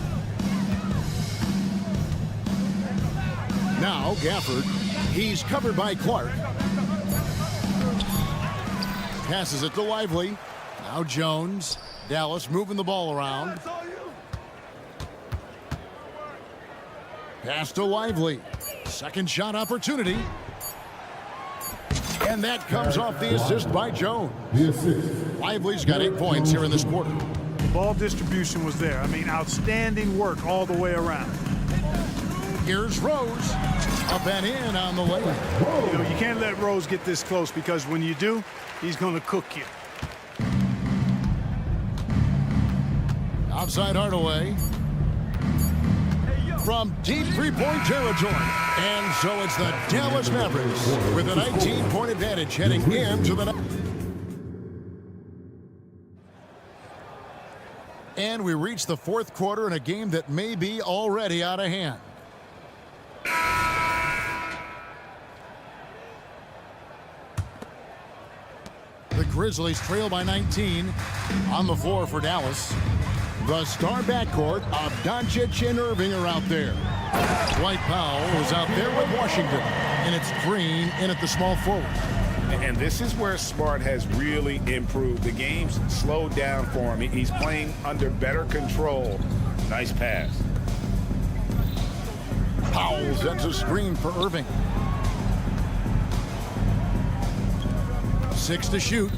Now Gafford. He's covered by Clark. Passes it to Lively. Now Jones. Dallas moving the ball around. Pass to Lively. Second shot opportunity. And that comes off the assist by Jones. Lively's got 8 points here in this quarter. Ball distribution was there. I mean, outstanding work all the way around. Here's Rose. Up and in on the layup. You know, you can't let Rose get this close, because when you do, he's going to cook you. Outside Hardaway. From deep three-point territory. And so it's the Dallas Mavericks with a 19-point advantage heading into the... And we reach the fourth quarter in a game that may be already out of hand. The Grizzlies trail by 19 on the floor for Dallas. The star backcourt of Doncic and Irving are out there. Dwight Powell is out there with Washington, and it's Green in at the small forward. And this is where Smart has really improved. The game's slowed down for him. He's playing under better control. Nice pass. Powell sends a screen for Irving. 6 to shoot.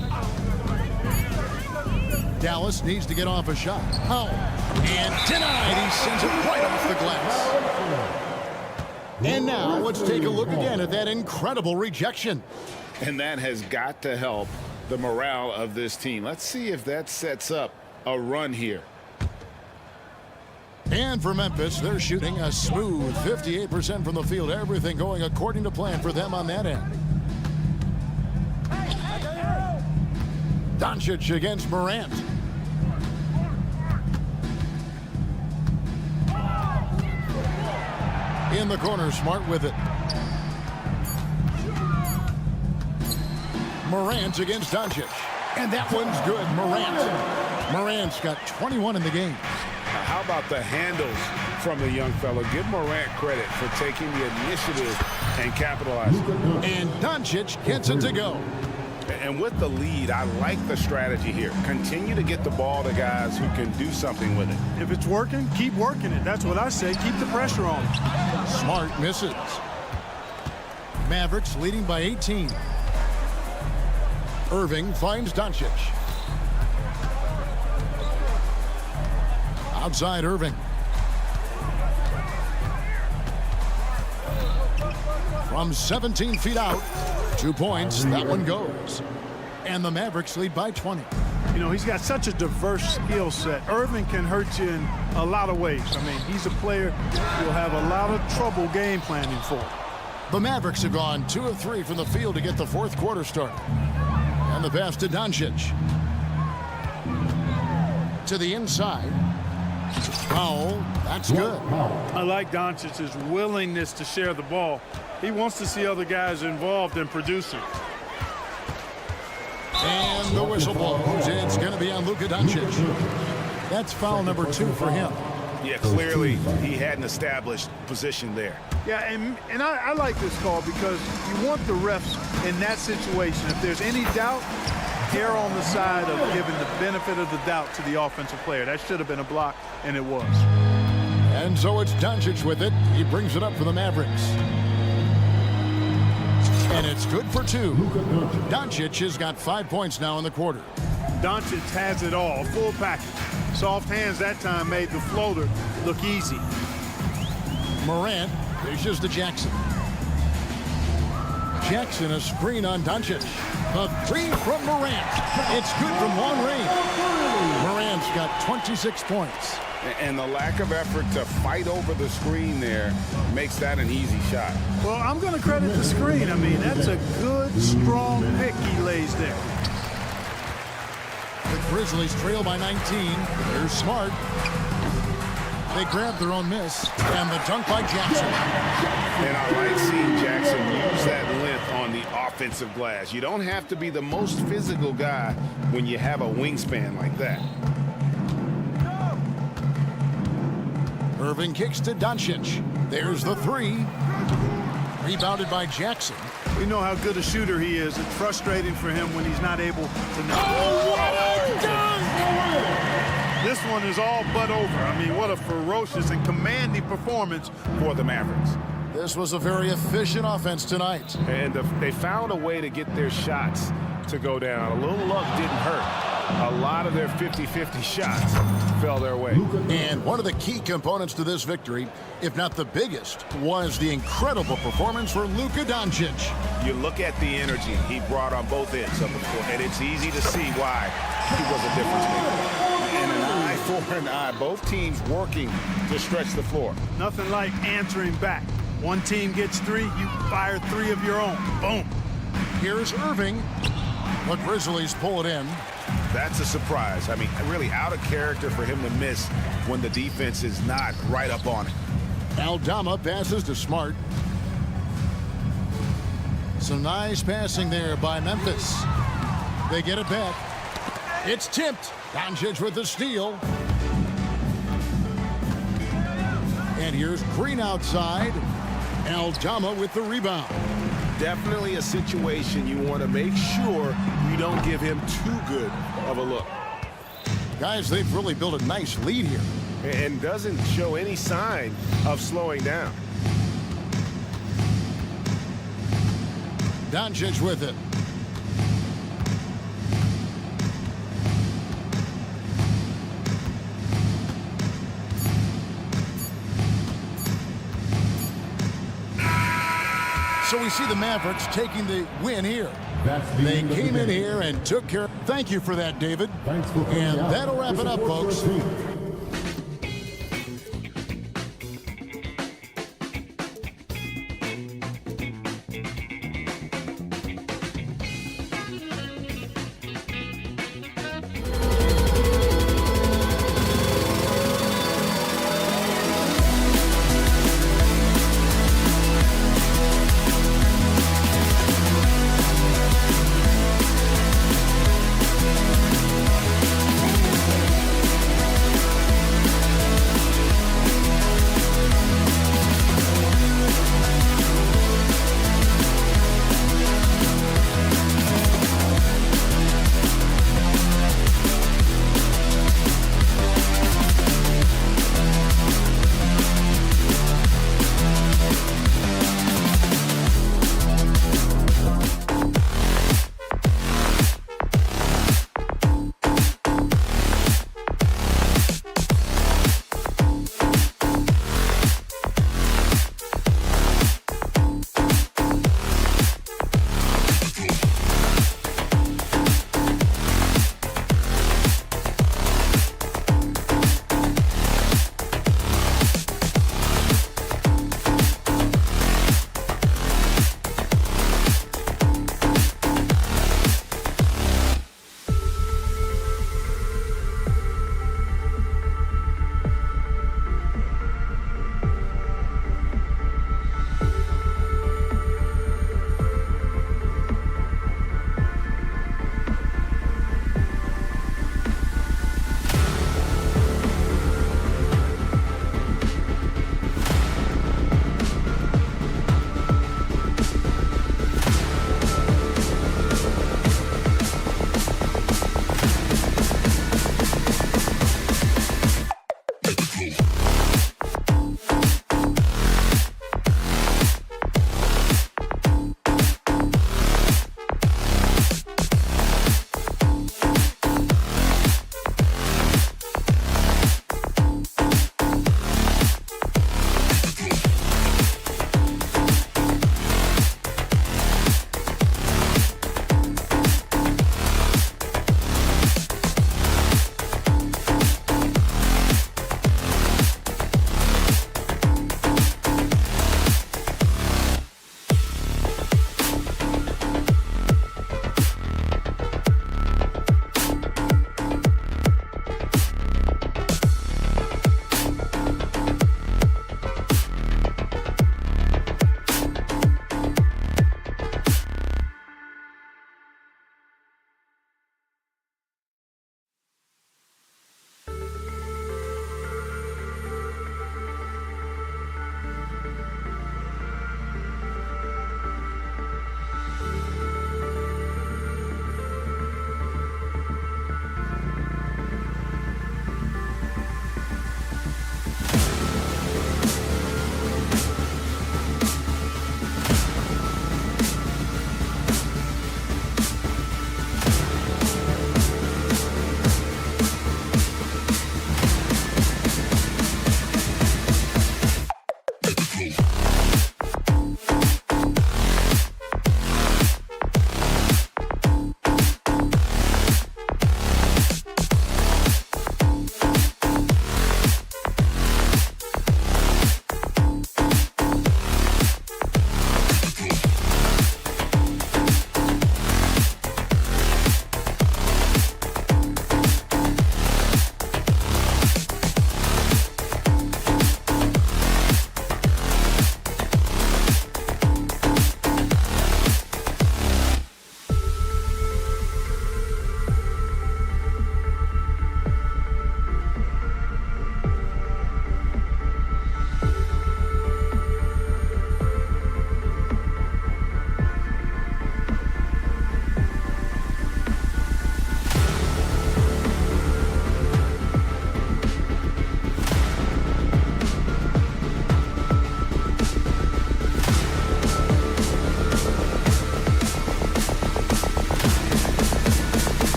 Dallas needs to get off a shot. Powell. And denied. He sends it right off the glass. And now let's take a look again at that incredible rejection. And that has got to help the morale of this team. Let's see if that sets up a run here. And for Memphis, they're shooting a smooth 58% from the field. Everything going according to plan for them on that end. Doncic against Morant. In the corner, Smart with it. Morant against Doncic. And that one's good. Morant's got 21 in the game. How about the handles from the young fella? Give Morant credit for taking the initiative and capitalizing. And Doncic gets it to go. And with the lead, I like the strategy here. Continue to get the ball to guys who can do something with it. If it's working, keep working it. That's what I say. Keep the pressure on. Smart misses. Mavericks leading by 18. Irving finds Doncic. Outside Irving. From 17 feet out, 2 points, that one goes. And the Mavericks lead by 20. You know, he's got such a diverse skill set. Irving can hurt you in a lot of ways. I mean, he's a player you'll have a lot of trouble game planning for. The Mavericks have gone 2 of 3 from the field to get the fourth quarter started. And the pass to Doncic. To the inside. Powell, that's good. I like Doncic's willingness to share the ball. He wants to see other guys involved in producing. And the whistle blows. It's going to be on Luka Doncic. That's foul number 2 for him. Yeah, clearly he had an established position there. Yeah, and I like this call because you want the refs in that situation. If there's any doubt, err on the side of giving the benefit of the doubt to the offensive player. That should have been a block, and it was. And so it's Doncic with it. He brings it up for the Mavericks. And it's good for 2. Doncic has got 5 points now in the quarter. Doncic has it all, full package. Soft hands that time made the floater look easy. Morant dishes to Jackson. Jackson a screen on Doncic. The 3 from Morant. It's good from long range. Morant's got 26 points. And the lack of effort to fight over the screen there makes that an easy shot. Well, I'm going to credit the screen. I mean, that's a good, strong pick he lays there. The Grizzlies trail by 19. They're Smart. They grab their own miss. And the dunk by Jackson. And I like seeing Jackson use that length on the offensive glass. You don't have to be the most physical guy when you have a wingspan like that. Irving kicks to Doncic. There's the 3. Rebounded by Jackson. We know how good a shooter he is. It's frustrating for him when he's not able to knock. Oh, what a dunk! This one is all but over. I mean, what a ferocious and commanding performance for the Mavericks. This was a very efficient offense tonight. And they found a way to get their shots to go down. A little luck didn't hurt. A lot of their 50-50 shots fell their way. And one of the key components to this victory, if not the biggest, was the incredible performance for Luka Doncic. You look at the energy he brought on both ends of the court, and it's easy to see why he was a difference maker. And an eye for an eye, both teams working to stretch the floor. Nothing like answering back. One team gets 3, you fire 3 of your own. Boom. Here's Irving. The Grizzlies pull it in. That's a surprise. I mean, really out of character for him to miss when the defense is not right up on it. Aldama passes to Smart. Some nice passing there by Memphis. They get it back. It's tipped. Doncic with the steal. And here's Green outside. Aldama with the rebound. Definitely a situation you want to make sure you don't give him too good of a look. Guys, they've really built a nice lead here. and doesn't show any sign of slowing down. Doncic with it. So we see the Mavericks taking the win here. They came in here and took care. Thank you for that, David. And that'll wrap it up, folks.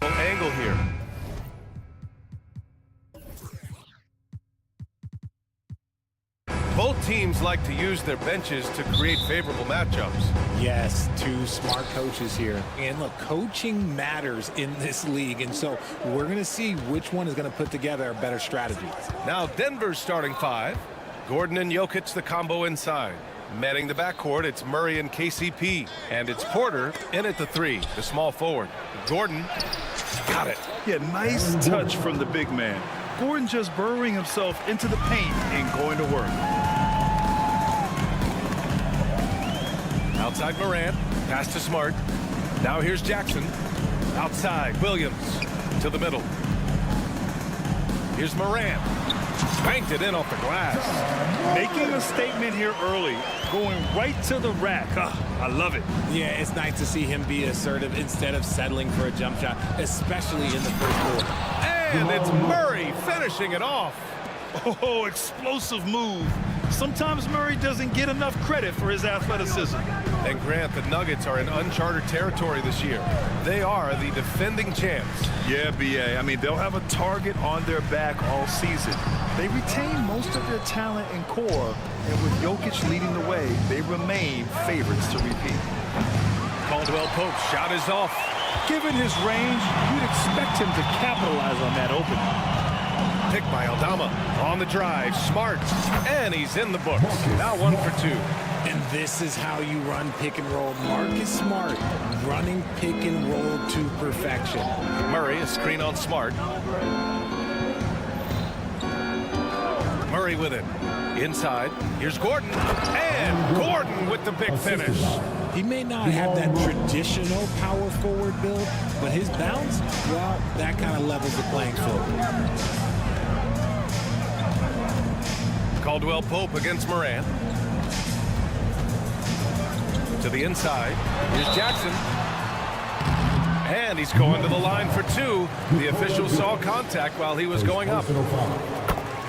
Angle here. Both teams like to use their benches to create favorable matchups. Yes, two smart coaches here. And look, coaching matters in this league, and so we're going to see which one is going to put together a better strategy. Now Denver's starting five. Gordon and Jokic, the combo inside. Manning the backcourt, it's Murray and KCP. And it's Porter in at the three, the small forward. Gordon got it. Yeah, nice touch from the big man. Gordon just burrowing himself into the paint and going to work. Outside Morant, pass to Smart. Now here's Jackson. Outside, Williams to the middle. Here's Morant. Banked it in off the glass. Making a statement here early, going right to the rack. I love it. Yeah, it's nice to see him be assertive instead of settling for a jump shot, especially in the first quarter. And it's Murray finishing it off. Oh, explosive move. Sometimes Murray doesn't get enough credit for his athleticism. And Grant, the Nuggets are in uncharted territory this year. They are the defending champs. Yeah, BA. I mean, they'll have a target on their back all season. They retain most of their talent and core, and with Jokic leading the way, they remain favorites to repeat. Caldwell Pope's shot is off. Given his range, you'd expect him to capitalize on that opening. Pick by Aldama on the drive. Smart. And he's in the books. Now 1 for 2. And this is how you run pick and roll. Marcus Smart running pick and roll to perfection. Murray, a screen on Smart. Murray with it. Inside. Here's Gordon. And Gordon with the big finish. He may not have that traditional power forward build, but his bounce, well, that kind of levels the playing field. Caldwell Pope against Morant. To the inside. Here's Jackson. And he's going to the line for 2. The official saw contact while he was going up.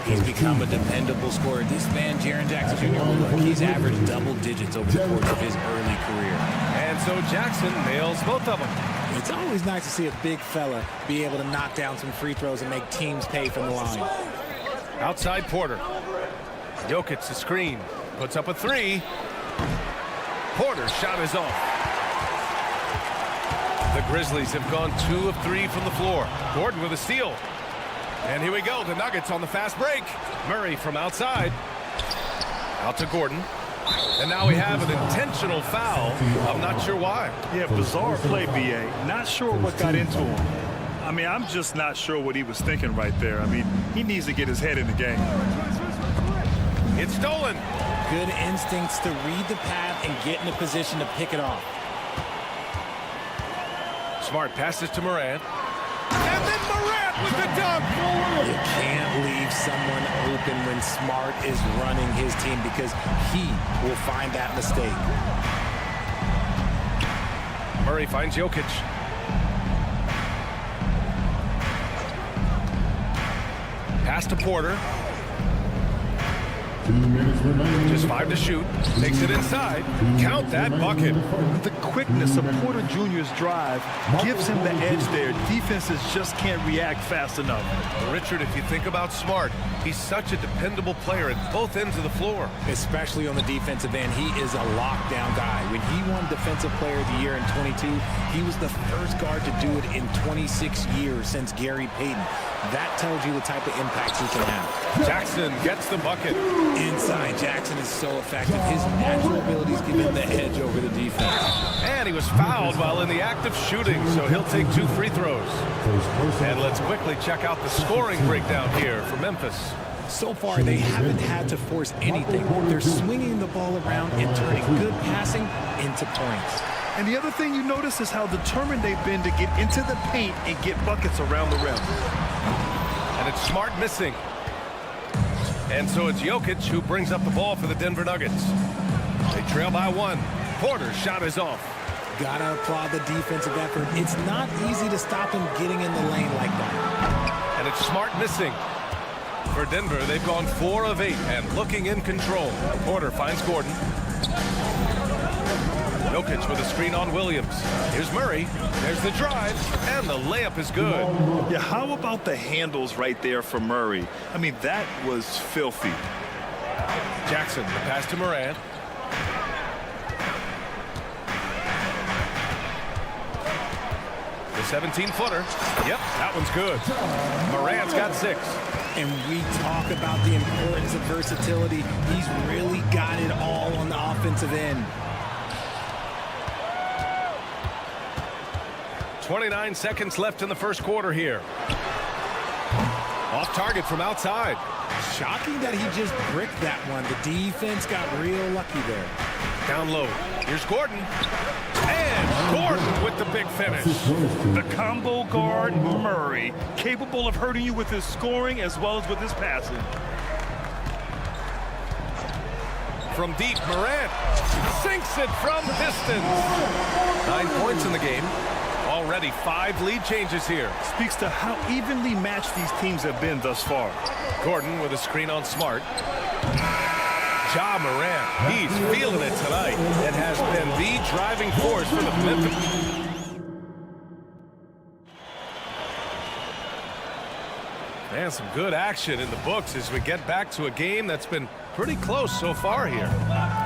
He's become a dependable scorer. This man, Jaren Jackson Jr., look, he's averaged double digits over the course of his early career. And so Jackson nails both of them. It's always nice to see a big fella be able to knock down some free throws and make teams pay from the line. Outside Porter. Jokic the screen. Puts up a 3. Porter's shot is off. The Grizzlies have gone 2 of 3 from the floor. Gordon with a steal. And here we go, the Nuggets on the fast break. Murray from outside. Out to Gordon. And now we have an intentional foul. I'm not sure why. Yeah, bizarre play, BA. Not sure what got into him. I mean, I'm just not sure what he was thinking right there. I mean, he needs to get his head in the game. It's stolen. Good instincts to read the path and get in a position to pick it off. Smart passes to Morant. And then Morant with the dunk. You can't leave someone open when Smart is running his team because he will find that mistake. Murray finds Jokic. Pass to Porter. 2 minutes remaining. Just 5 to shoot. Takes it inside. Count that bucket. The quickness of Porter Jr.'s drive gives him the edge there. Defenses just can't react fast enough. Richard, if you think about Smart, he's such a dependable player at both ends of the floor. Especially on the defensive end, he is a lockdown guy. When he won Defensive Player of the Year in 22, he was the first guard to do it in 26 years since Gary Payton. That tells you the type of impact he can have. Jackson gets the bucket. Inside, Jackson is so effective. His natural abilities give him the edge over the defense. And he was fouled while in the act of shooting, so he'll take 2 free throws. And let's quickly check out the scoring breakdown here for Memphis. So far, they haven't had to force anything. They're swinging the ball around and turning good passing into points. And the other thing you notice is how determined they've been to get into the paint and get buckets around the rim. And it's Smart missing. And so it's Jokic who brings up the ball for the Denver Nuggets. They trail by 1. Porter's shot is off. Gotta applaud the defensive effort. It's not easy to stop him getting in the lane like that. And it's Smart missing. For Denver, they've gone 4 of 8 and looking in control. Porter finds Gordon. Jokic with a screen on Williams. Here's Murray. There's the drive, and the layup is good. Yeah, how about the handles right there for Murray? I mean, that was filthy. Jackson, the pass to Morant. The 17-footer. Yep, that one's good. Morant's got 6. And we talk about the importance of versatility. He's really got it all on the offensive end. 29 seconds left in the first quarter here. Off target from outside. Shocking that he just bricked that one. The defense got real lucky there. Down low. Here's Gordon. And Gordon with the big finish. The combo guard, Murray, capable of hurting you with his scoring as well as with his passing. From deep, Morant sinks it from distance. 9 points in the game. Already 5 lead changes here. Speaks to how evenly matched these teams have been thus far. Gordon with a screen on Smart. Ja Morant, he's feeling it tonight. It has been the driving force for the Memphis. And some good action in the books as we get back to a game that's been pretty close so far here.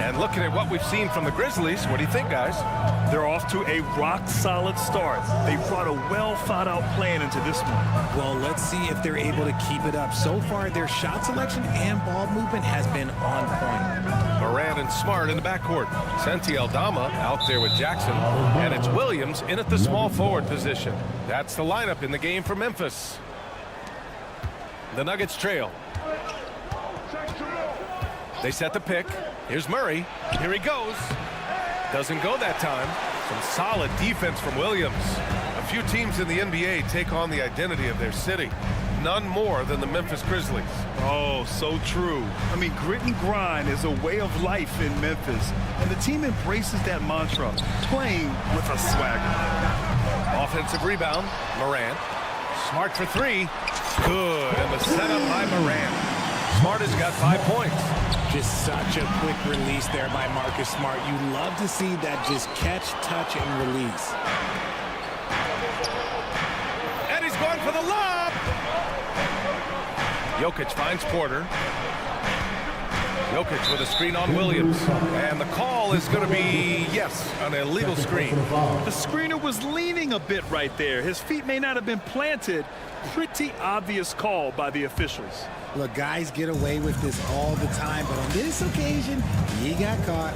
And looking at what we've seen from the Grizzlies, what do you think, guys? They're off to a rock-solid start. They brought a well-thought-out plan into this one. Well, let's see if they're able to keep it up. So far, their shot selection and ball movement has been on point. Morant and Smart in the backcourt. Santi Aldama out there with Jackson. And it's Williams in at the small forward position. That's the lineup in the game for Memphis. The Nuggets trail. They set the pick. Here's Murray. Here he goes. Doesn't go that time. Some solid defense from Williams. A few teams in the NBA take on the identity of their city. None more than the Memphis Grizzlies. Oh, so true. I mean, grit and grind is a way of life in Memphis. And the team embraces that mantra, playing with a swagger. Offensive rebound, Morant. Smart for 3. Good, and the setup by Morant. Smart has got 5 points. Just such a quick release there by Marcus Smart. You love to see that just catch, touch, and release. And he's going for the lob. Jokic finds Porter. Jokic with a screen on Williams. And the call is going to be, yes, an illegal screen. The screener was leaning a bit right there. His feet may not have been planted. Pretty obvious call by the officials. Look, guys get away with this all the time, but on this occasion, he got caught.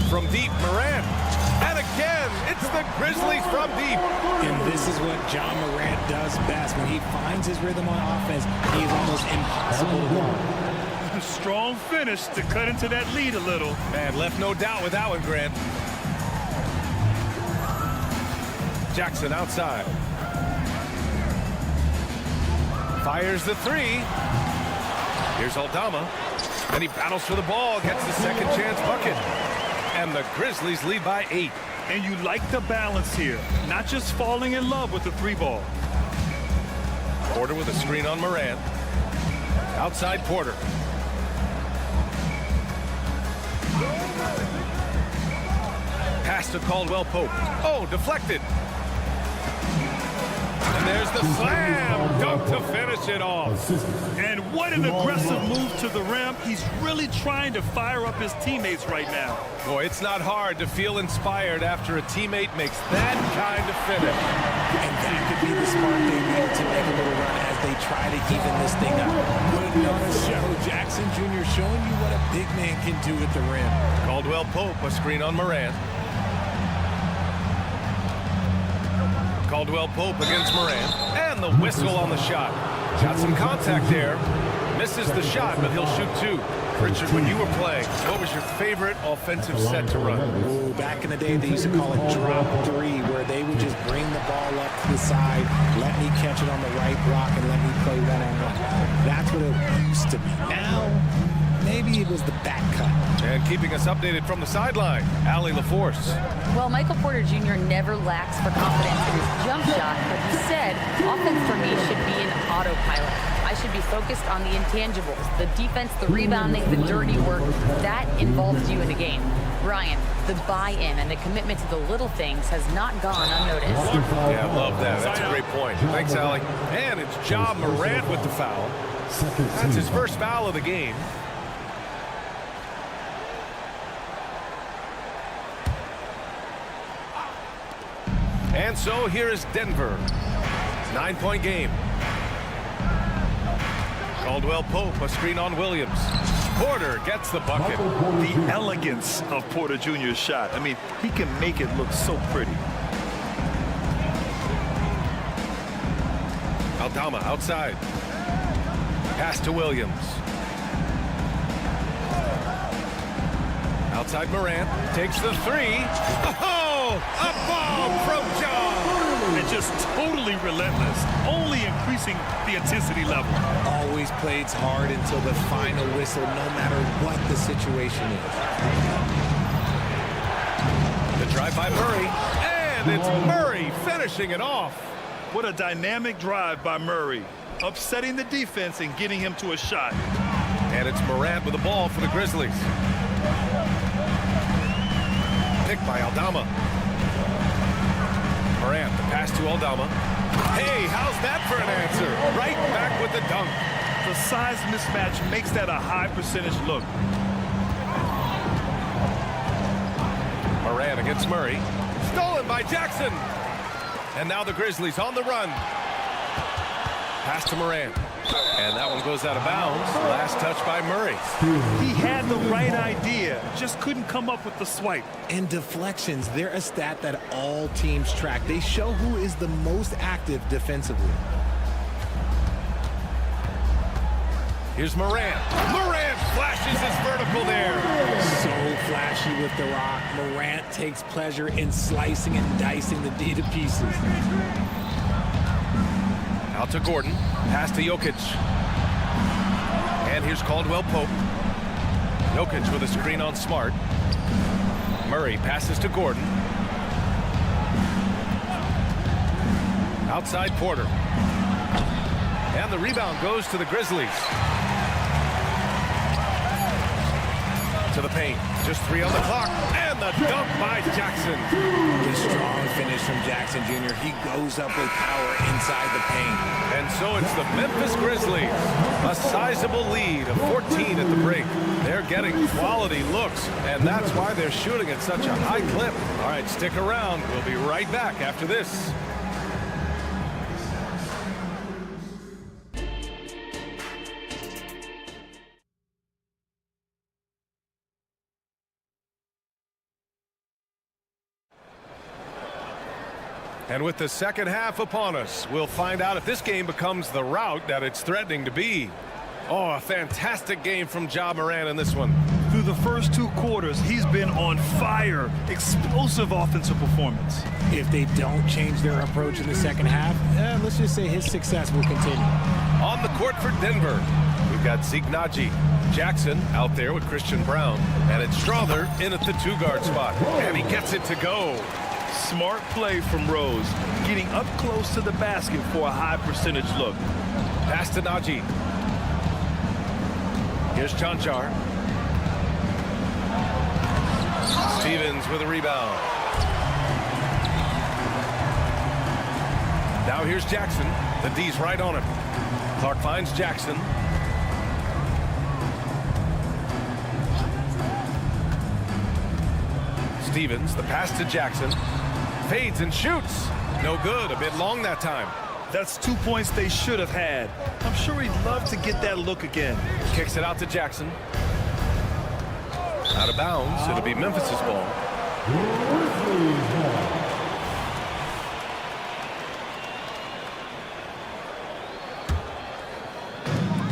From deep, Morant. And again, it's the Grizzlies from deep. And this is what Ja Morant does best. When he finds his rhythm on offense, he is almost impossible to guard. Strong finish to cut into that lead a little. Man, left no doubt with that one, Grant. Jackson outside. Fires the 3. Here's Aldama. And he battles for the ball, gets the second chance bucket. And the Grizzlies lead by 8. And you like the balance here. Not just falling in love with the 3-ball. Porter with a screen on Morant. Outside Porter. Pass to Caldwell Pope. Oh, deflected. And there's the slam dunk to finish it off. And what an aggressive move to the rim. He's really trying to fire up his teammates right now. Boy, it's not hard to feel inspired after a teammate makes that kind of finish. And that could be the spark they needed to make a little run as they try to even this thing up. Putting on a show. Jackson Jr. showing you what a big man can do at the rim. Caldwell Pope, a screen on Morant. Caldwell Pope against Morant. And the whistle on the shot. Got some contact there. Misses the shot, but he'll shoot 2. Richard, when you were playing, what was your favorite offensive set to run? Ooh, back in the day, they used to call it drop 3, where they would just bring the ball up to the side, let me catch it on the right block, and let me play one-on-one. That's what it used to be. Now, maybe it was the back cut. And keeping us updated from the sideline, Allie LaForce. Well, Michael Porter Jr. never lacks for confidence in his jump shot, but he said, offense for me should be an autopilot. I should be focused on the intangibles, the defense, the rebounding, the dirty work. That involves you in the game. Ryan, the buy-in and the commitment to the little things has not gone unnoticed. Yeah, I love that. That's a great point. Thanks, Allie. And it's Ja Morant with the foul. That's his first foul of the game. And so here is Denver. 9-point game. Caldwell Pope, a screen on Williams. Porter gets the bucket. The elegance of Porter Jr.'s shot. I mean, he can make it look so pretty. Aldama outside. Pass to Williams. Outside Morant. Takes the three. Oh! A bomb from John! And just totally relentless. Only increasing the intensity level. Always plays hard until the final whistle, no matter what the situation is. The drive by Murray. And it's Murray finishing it off. What a dynamic drive by Murray. Upsetting the defense and getting him to a shot. And it's Morant with the ball for the Grizzlies. Picked by Aldama. Morant, the pass to Aldama. Hey, how's that for an answer? Right back with the dunk. The size mismatch makes that a high percentage look. Morant against Murray. Stolen by Jackson. And now the Grizzlies on the run. Pass to Morant. And that one goes out of bounds. Last touch by Murray. He had the right idea, just couldn't come up with the swipe. And deflections, they're a stat that all teams track. They show who is the most active defensively. Here's Morant. Morant flashes his vertical there. So flashy with the rock. Morant takes pleasure in slicing and dicing the D to pieces. Out to Gordon. Pass to Jokic. And here's Caldwell Pope. Jokic with a screen on Smart. Murray passes to Gordon. Outside Porter. And the rebound goes to the Grizzlies. To the paint. Just 3 on the clock. And the dunk by Jackson. The strong finish from Jackson Jr. He goes up with power inside the paint. And so it's the Memphis Grizzlies. A sizable lead of 14 at the break. They're getting quality looks, and that's why they're shooting at such a high clip. All right, stick around. We'll be right back after this. And with the second half upon us, we'll find out if this game becomes the rout that it's threatening to be. Oh, a fantastic game from Ja Morant in this one. Through the first 2 quarters, he's been on fire. Explosive offensive performance. If they don't change their approach in the second half, let's just say his success will continue. On the court for Denver, we've got Zeke Naji. Jackson out there with Christian Brown. And it's Strother in at the 2-guard spot. And he gets it to go. Smart play from Rose, getting up close to the basket for a high percentage look. Pass to Naji. Here's Chanchar. Stevens with a rebound. Now here's Jackson. The D's right on him. Clark finds Jackson. Stevens, the pass to Jackson. Fades and shoots. No good. A bit long that time. That's 2 points they should have had. I'm sure he'd love to get that look again. Kicks it out to Jackson. Out of bounds. It'll be Memphis's ball.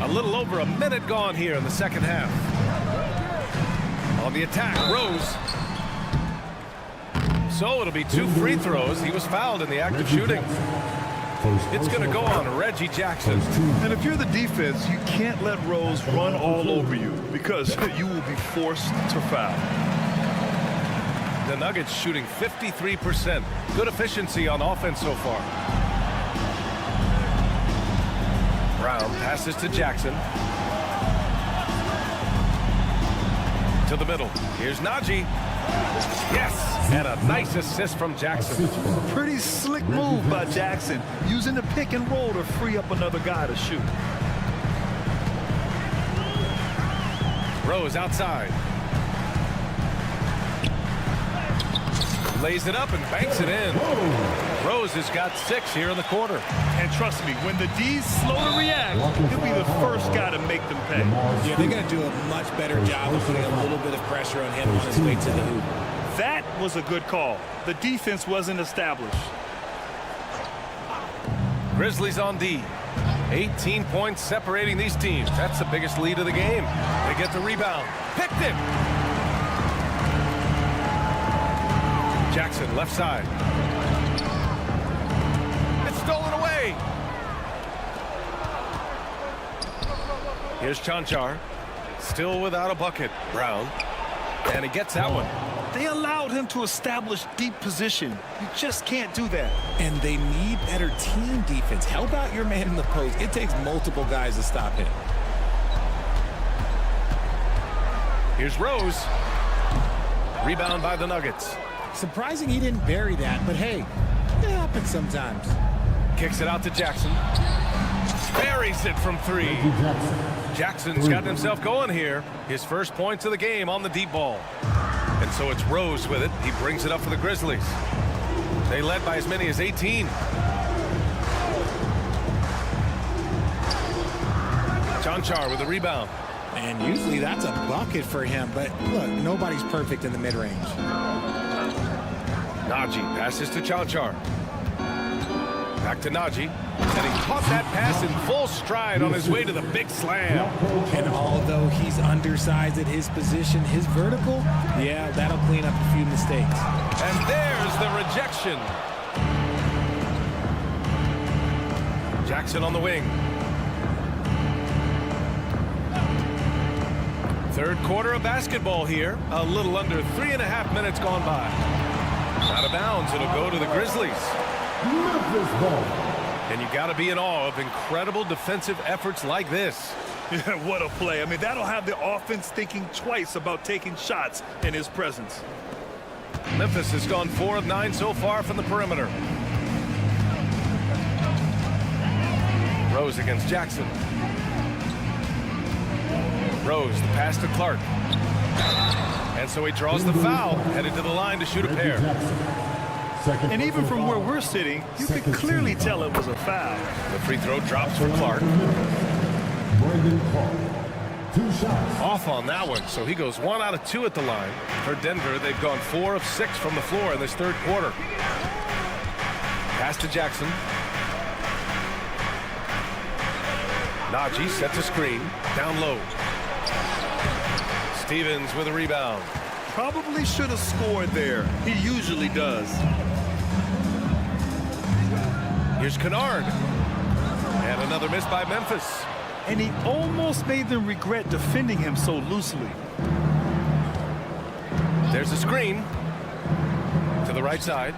A little over a minute gone here in the second half. On the attack, Rose. So it'll be 2 free throws. He was fouled in the act of shooting. It's going to go on Reggie Jackson. And if you're the defense, you can't let Rose run all over you because you will be forced to foul. The Nuggets shooting 53%. Good efficiency on offense so far. Brown passes to Jackson. To the middle. Here's Najee. Yes! And a nice assist from Jackson. Pretty slick move by Jackson, using the pick and roll to free up another guy to shoot. Rose outside. Lays it up and banks it in. Rose has got 6 here in the quarter. And trust me, when the D's slow to react, he'll be the first guy to make them pay. Yeah, they're going to do a much better job of putting a little bit of pressure on him on his way to the hoop. That was a good call. The defense wasn't established. Grizzlies on D. 18 points separating these teams. That's the biggest lead of the game. They get the rebound. Picked it. Jackson left side. It's stolen away. Here's Chanchar. Still without a bucket. Brown. And he gets that one. They allowed him to establish deep position. You just can't do that. And they need better team defense. Help out your man in the post. It takes multiple guys to stop him. Here's Rose. Rebound by the Nuggets. Surprising he didn't bury that, but hey, it happens sometimes. Kicks it out to Jackson. Buries it from 3. Jackson's gotten himself going here. His first points of the game on the deep ball. And so it's Rose with it. He brings it up for the Grizzlies. They led by as many as 18. Chanchar with the rebound. And usually that's a bucket for him, but look, nobody's perfect in the mid-range. Najee passes to Chanchar. Back to Najee. And he caught that pass in full stride on his way to the big slam. And although he's undersized at his position, his vertical, yeah, that'll clean up a few mistakes. And there's the rejection. Jackson on the wing. Third quarter of basketball here. A little under 3.5 minutes gone by. Out of bounds, it'll go to the Grizzlies. Memphis ball. And you got to be in awe of incredible defensive efforts like this. Yeah, what a play. I mean, that'll have the offense thinking twice about taking shots in his presence. Memphis has gone 4 of 9 so far from the perimeter. Rose against Jackson. Rose, the pass to Clark. And so he draws the foul, headed to the line to shoot a pair. And even from where we're sitting, you could clearly tell it was a foul. The free throw drops for Clark. Off on that one, so he goes 1 out of 2 at the line. For Denver, they've gone 4 of 6 from the floor in this third quarter. Pass to Jackson. Najee sets a screen, down low. Stevens with a rebound. Probably should have scored there. He usually does. Here's Kennard. And another miss by Memphis. And he almost made them regret defending him so loosely. There's a screen to the right side.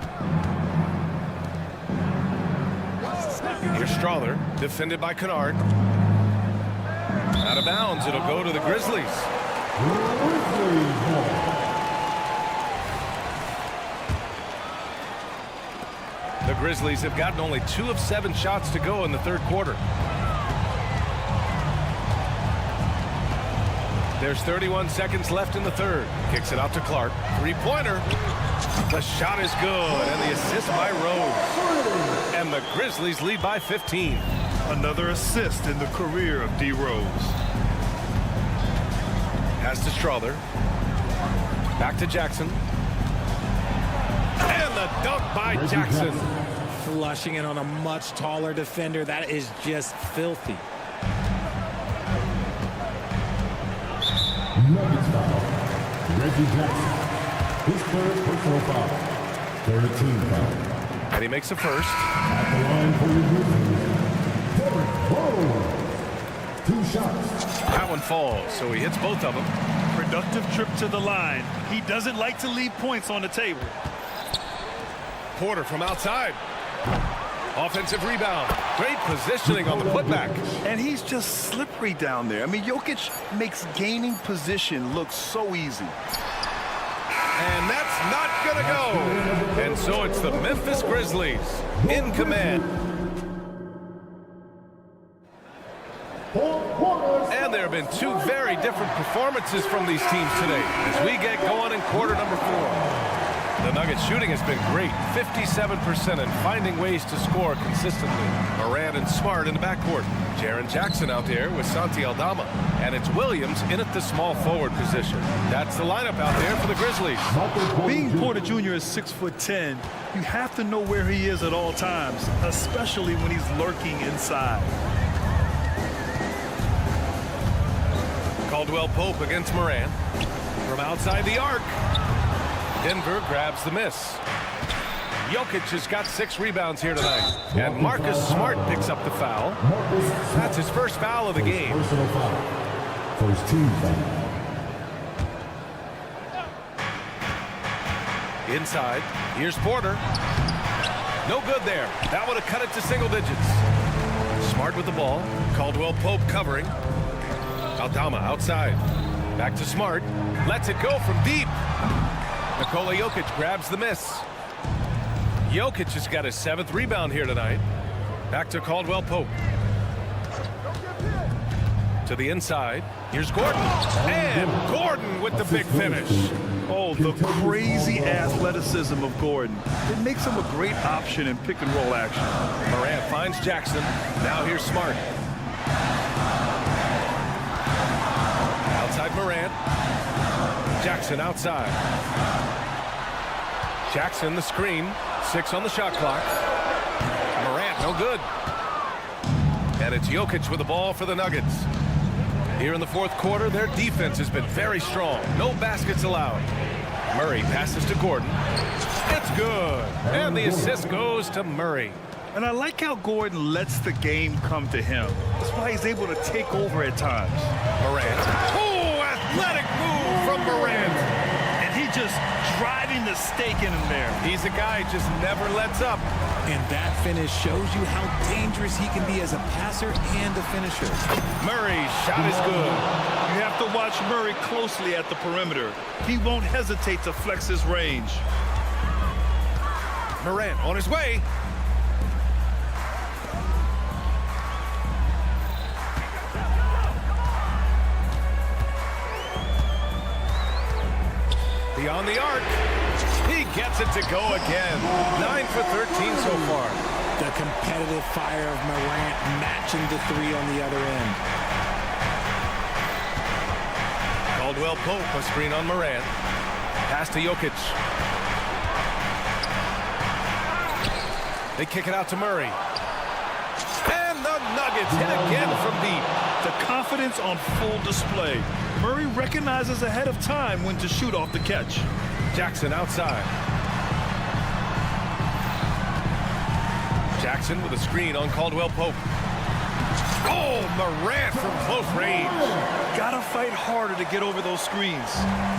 Here's Strother, defended by Kennard. Out of bounds, it'll go to the Grizzlies. The Grizzlies have gotten only 2 of 7 shots to go in the third quarter. There's 31 seconds left in the third. Kicks it out to Clark. Three-pointer. The shot is good, and the assist by Rose. And the Grizzlies lead by 15. Another assist in the career of D. Rose. Pass to Strother. Back to Jackson. And the dunk by Jackson. Flushing it on a much taller defender. That is just filthy. Nuggets foul. Reggie Jackson. His third personal foul. Third team foul. And he makes a first. At the line for the Grizzlies, 2 shots. That one falls, so he hits both of them. Productive trip to the line. He doesn't like to leave points on the table. Porter from outside. Offensive rebound. Great positioning on the putback. And he's just slippery down there. I mean, Jokic makes gaining position look so easy. And that's not going to go. And so it's the Memphis Grizzlies in command. And there have been 2 very different performances from these teams today as we get going in quarter number 4. The Nuggets shooting has been great, 57%, and finding ways to score consistently. Morant and Smart in the backcourt. Jaren Jackson out there with Santi Aldama. And it's Williams in at the small forward position. That's the lineup out there for the Grizzlies. Being Porter Jr. is 6'10", you have to know where he is at all times, especially when he's lurking inside. Caldwell Pope against Morant. From outside the arc. Denver grabs the miss. Jokic has got 6 rebounds here tonight. And Marcus Smart picks up the foul. That's his first foul of the game. Personal foul. First team foul. Inside. Here's Porter. No good there. That would have cut it to single digits. Smart with the ball. Caldwell Pope covering. Aldama outside. Back to Smart. Lets it go from deep. Nikola Jokic grabs the miss. Jokic has got his 7th rebound here tonight. Back to Caldwell Pope. To the inside. Here's Gordon. And Gordon with the big finish. Oh, the crazy athleticism of Gordon. It makes him a great option in pick-and-roll action. Morant finds Jackson. Now here's Smart. Outside Morant. Jackson outside. Jackson the screen. 6 on the shot clock. Morant no good. And it's Jokic with the ball for the Nuggets. Here in the 4th quarter, their defense has been very strong. No baskets allowed. Murray passes to Gordon. It's good. And the assist goes to Murray. And I like how Gordon lets the game come to him. That's why he's able to take over at times. Morant. Oh, athletic move from Morant. And he just driving the stake in him there. He's a guy who just never lets up. And that finish shows you how dangerous he can be as a passer and a finisher. Murray's shot is good. You have to watch Murray closely at the perimeter. He won't hesitate to flex his range. Morant on his way. Beyond the arc. He gets it to go again. 9 for 13 so far. The competitive fire of Morant matching the 3 on the other end. Caldwell Pope, a screen on Morant. Pass to Jokic. They kick it out to Murray. And the Nuggets hit again from deep. The confidence on full display. Murray recognizes ahead of time when to shoot off the catch. Jackson outside. Jackson with a screen on Caldwell Pope. Oh, Morant from close range. Gotta fight harder to get over those screens.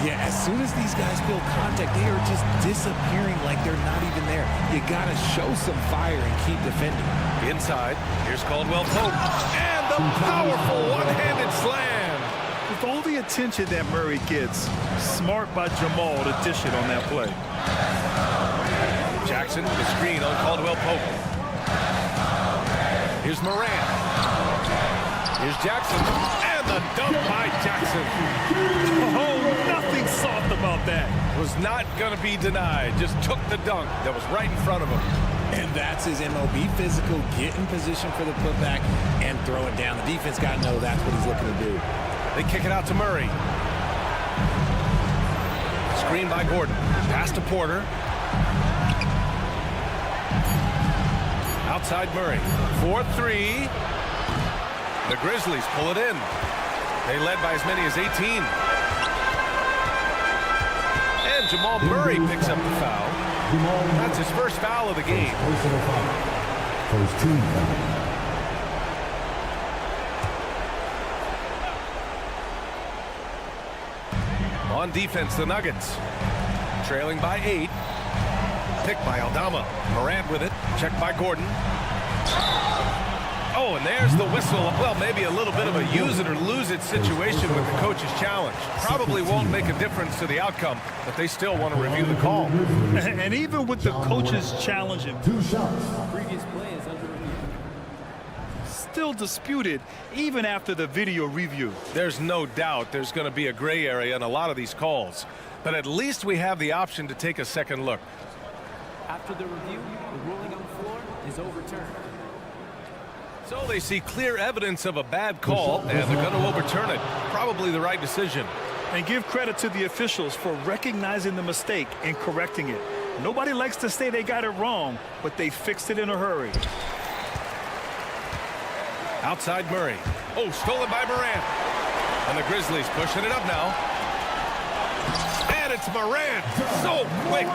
Yeah, as soon as these guys feel contact, they are just disappearing like they're not even there. You gotta show some fire and keep defending. Inside, here's Caldwell Pope. And the powerful one-handed slam. With all the attention that Murray gets, smart by Jamal to dish it on that play. Jackson with a screen on Caldwell Pope. Here's Morant. Here's Jackson. And the dunk by Jackson. Oh, nothing soft about that. Was not going to be denied. Just took the dunk that was right in front of him. And that's his MOB, physical, get in position for the putback and throw it down. The defense got to know that's what he's looking to do. They kick it out to Murray. Screen by Gordon. Pass to Porter. Outside Murray. 4-3. The Grizzlies pull it in. They led by as many as 18. And Jamal Murray picks up the foul. That's his first foul of the game. Personal foul. First team foul. On defense, the Nuggets. Trailing by 8. Picked by Aldama. Morant with it. Checked by Gordon. Oh, and there's the whistle. Well, maybe a little bit of a use it or lose it situation with the coach's challenge. Probably won't make a difference to the outcome, but they still want to review the call. And even with the coach's challenge, Two shots. Previous play is under review. still disputed even after the video review. There's no doubt there's going to be a gray area in a lot of these calls, but at least we have the option to take a second look. After the review, the ruling on the floor is overturned. So they see clear evidence of a bad call, and they're going to overturn it. Probably the right decision. And give credit to the officials for recognizing the mistake and correcting it. Nobody likes to say they got it wrong, but they fixed it in a hurry. Outside Murray. Oh, stolen by Morant. And the Grizzlies pushing it up now. And it's Morant. So quick.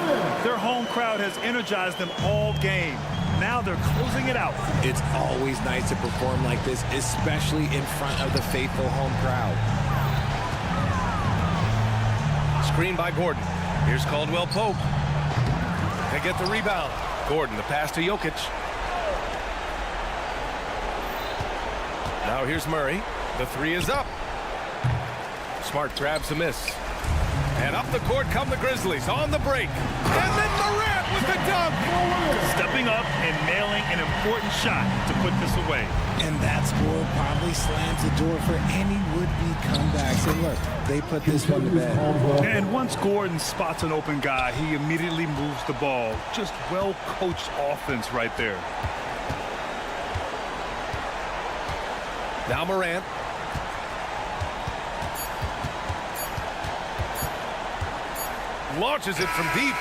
Their home crowd has energized them all game. Now they're closing it out. It's always nice to perform like this, especially in front of the faithful home crowd. Screen by Gordon. Here's Caldwell Pope. They get the rebound. Gordon, the pass to Jokic. Now here's Murray. The three is up. Smart grabs a miss. And up the court come the Grizzlies on the break. And then Morant with the dunk. Stepping up and nailing an important shot to put this away. And that score probably slams the door for any would-be comebacks. And look, they put this one to bed. And once Gordon spots an open guy, he immediately moves the ball. Just well-coached offense right there. Now Morant. Launches it from deep.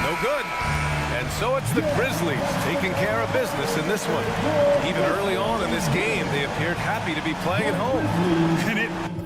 No good. And so it's the Grizzlies taking care of business in this one. Even early on in this game, they appeared happy to be playing at home. And it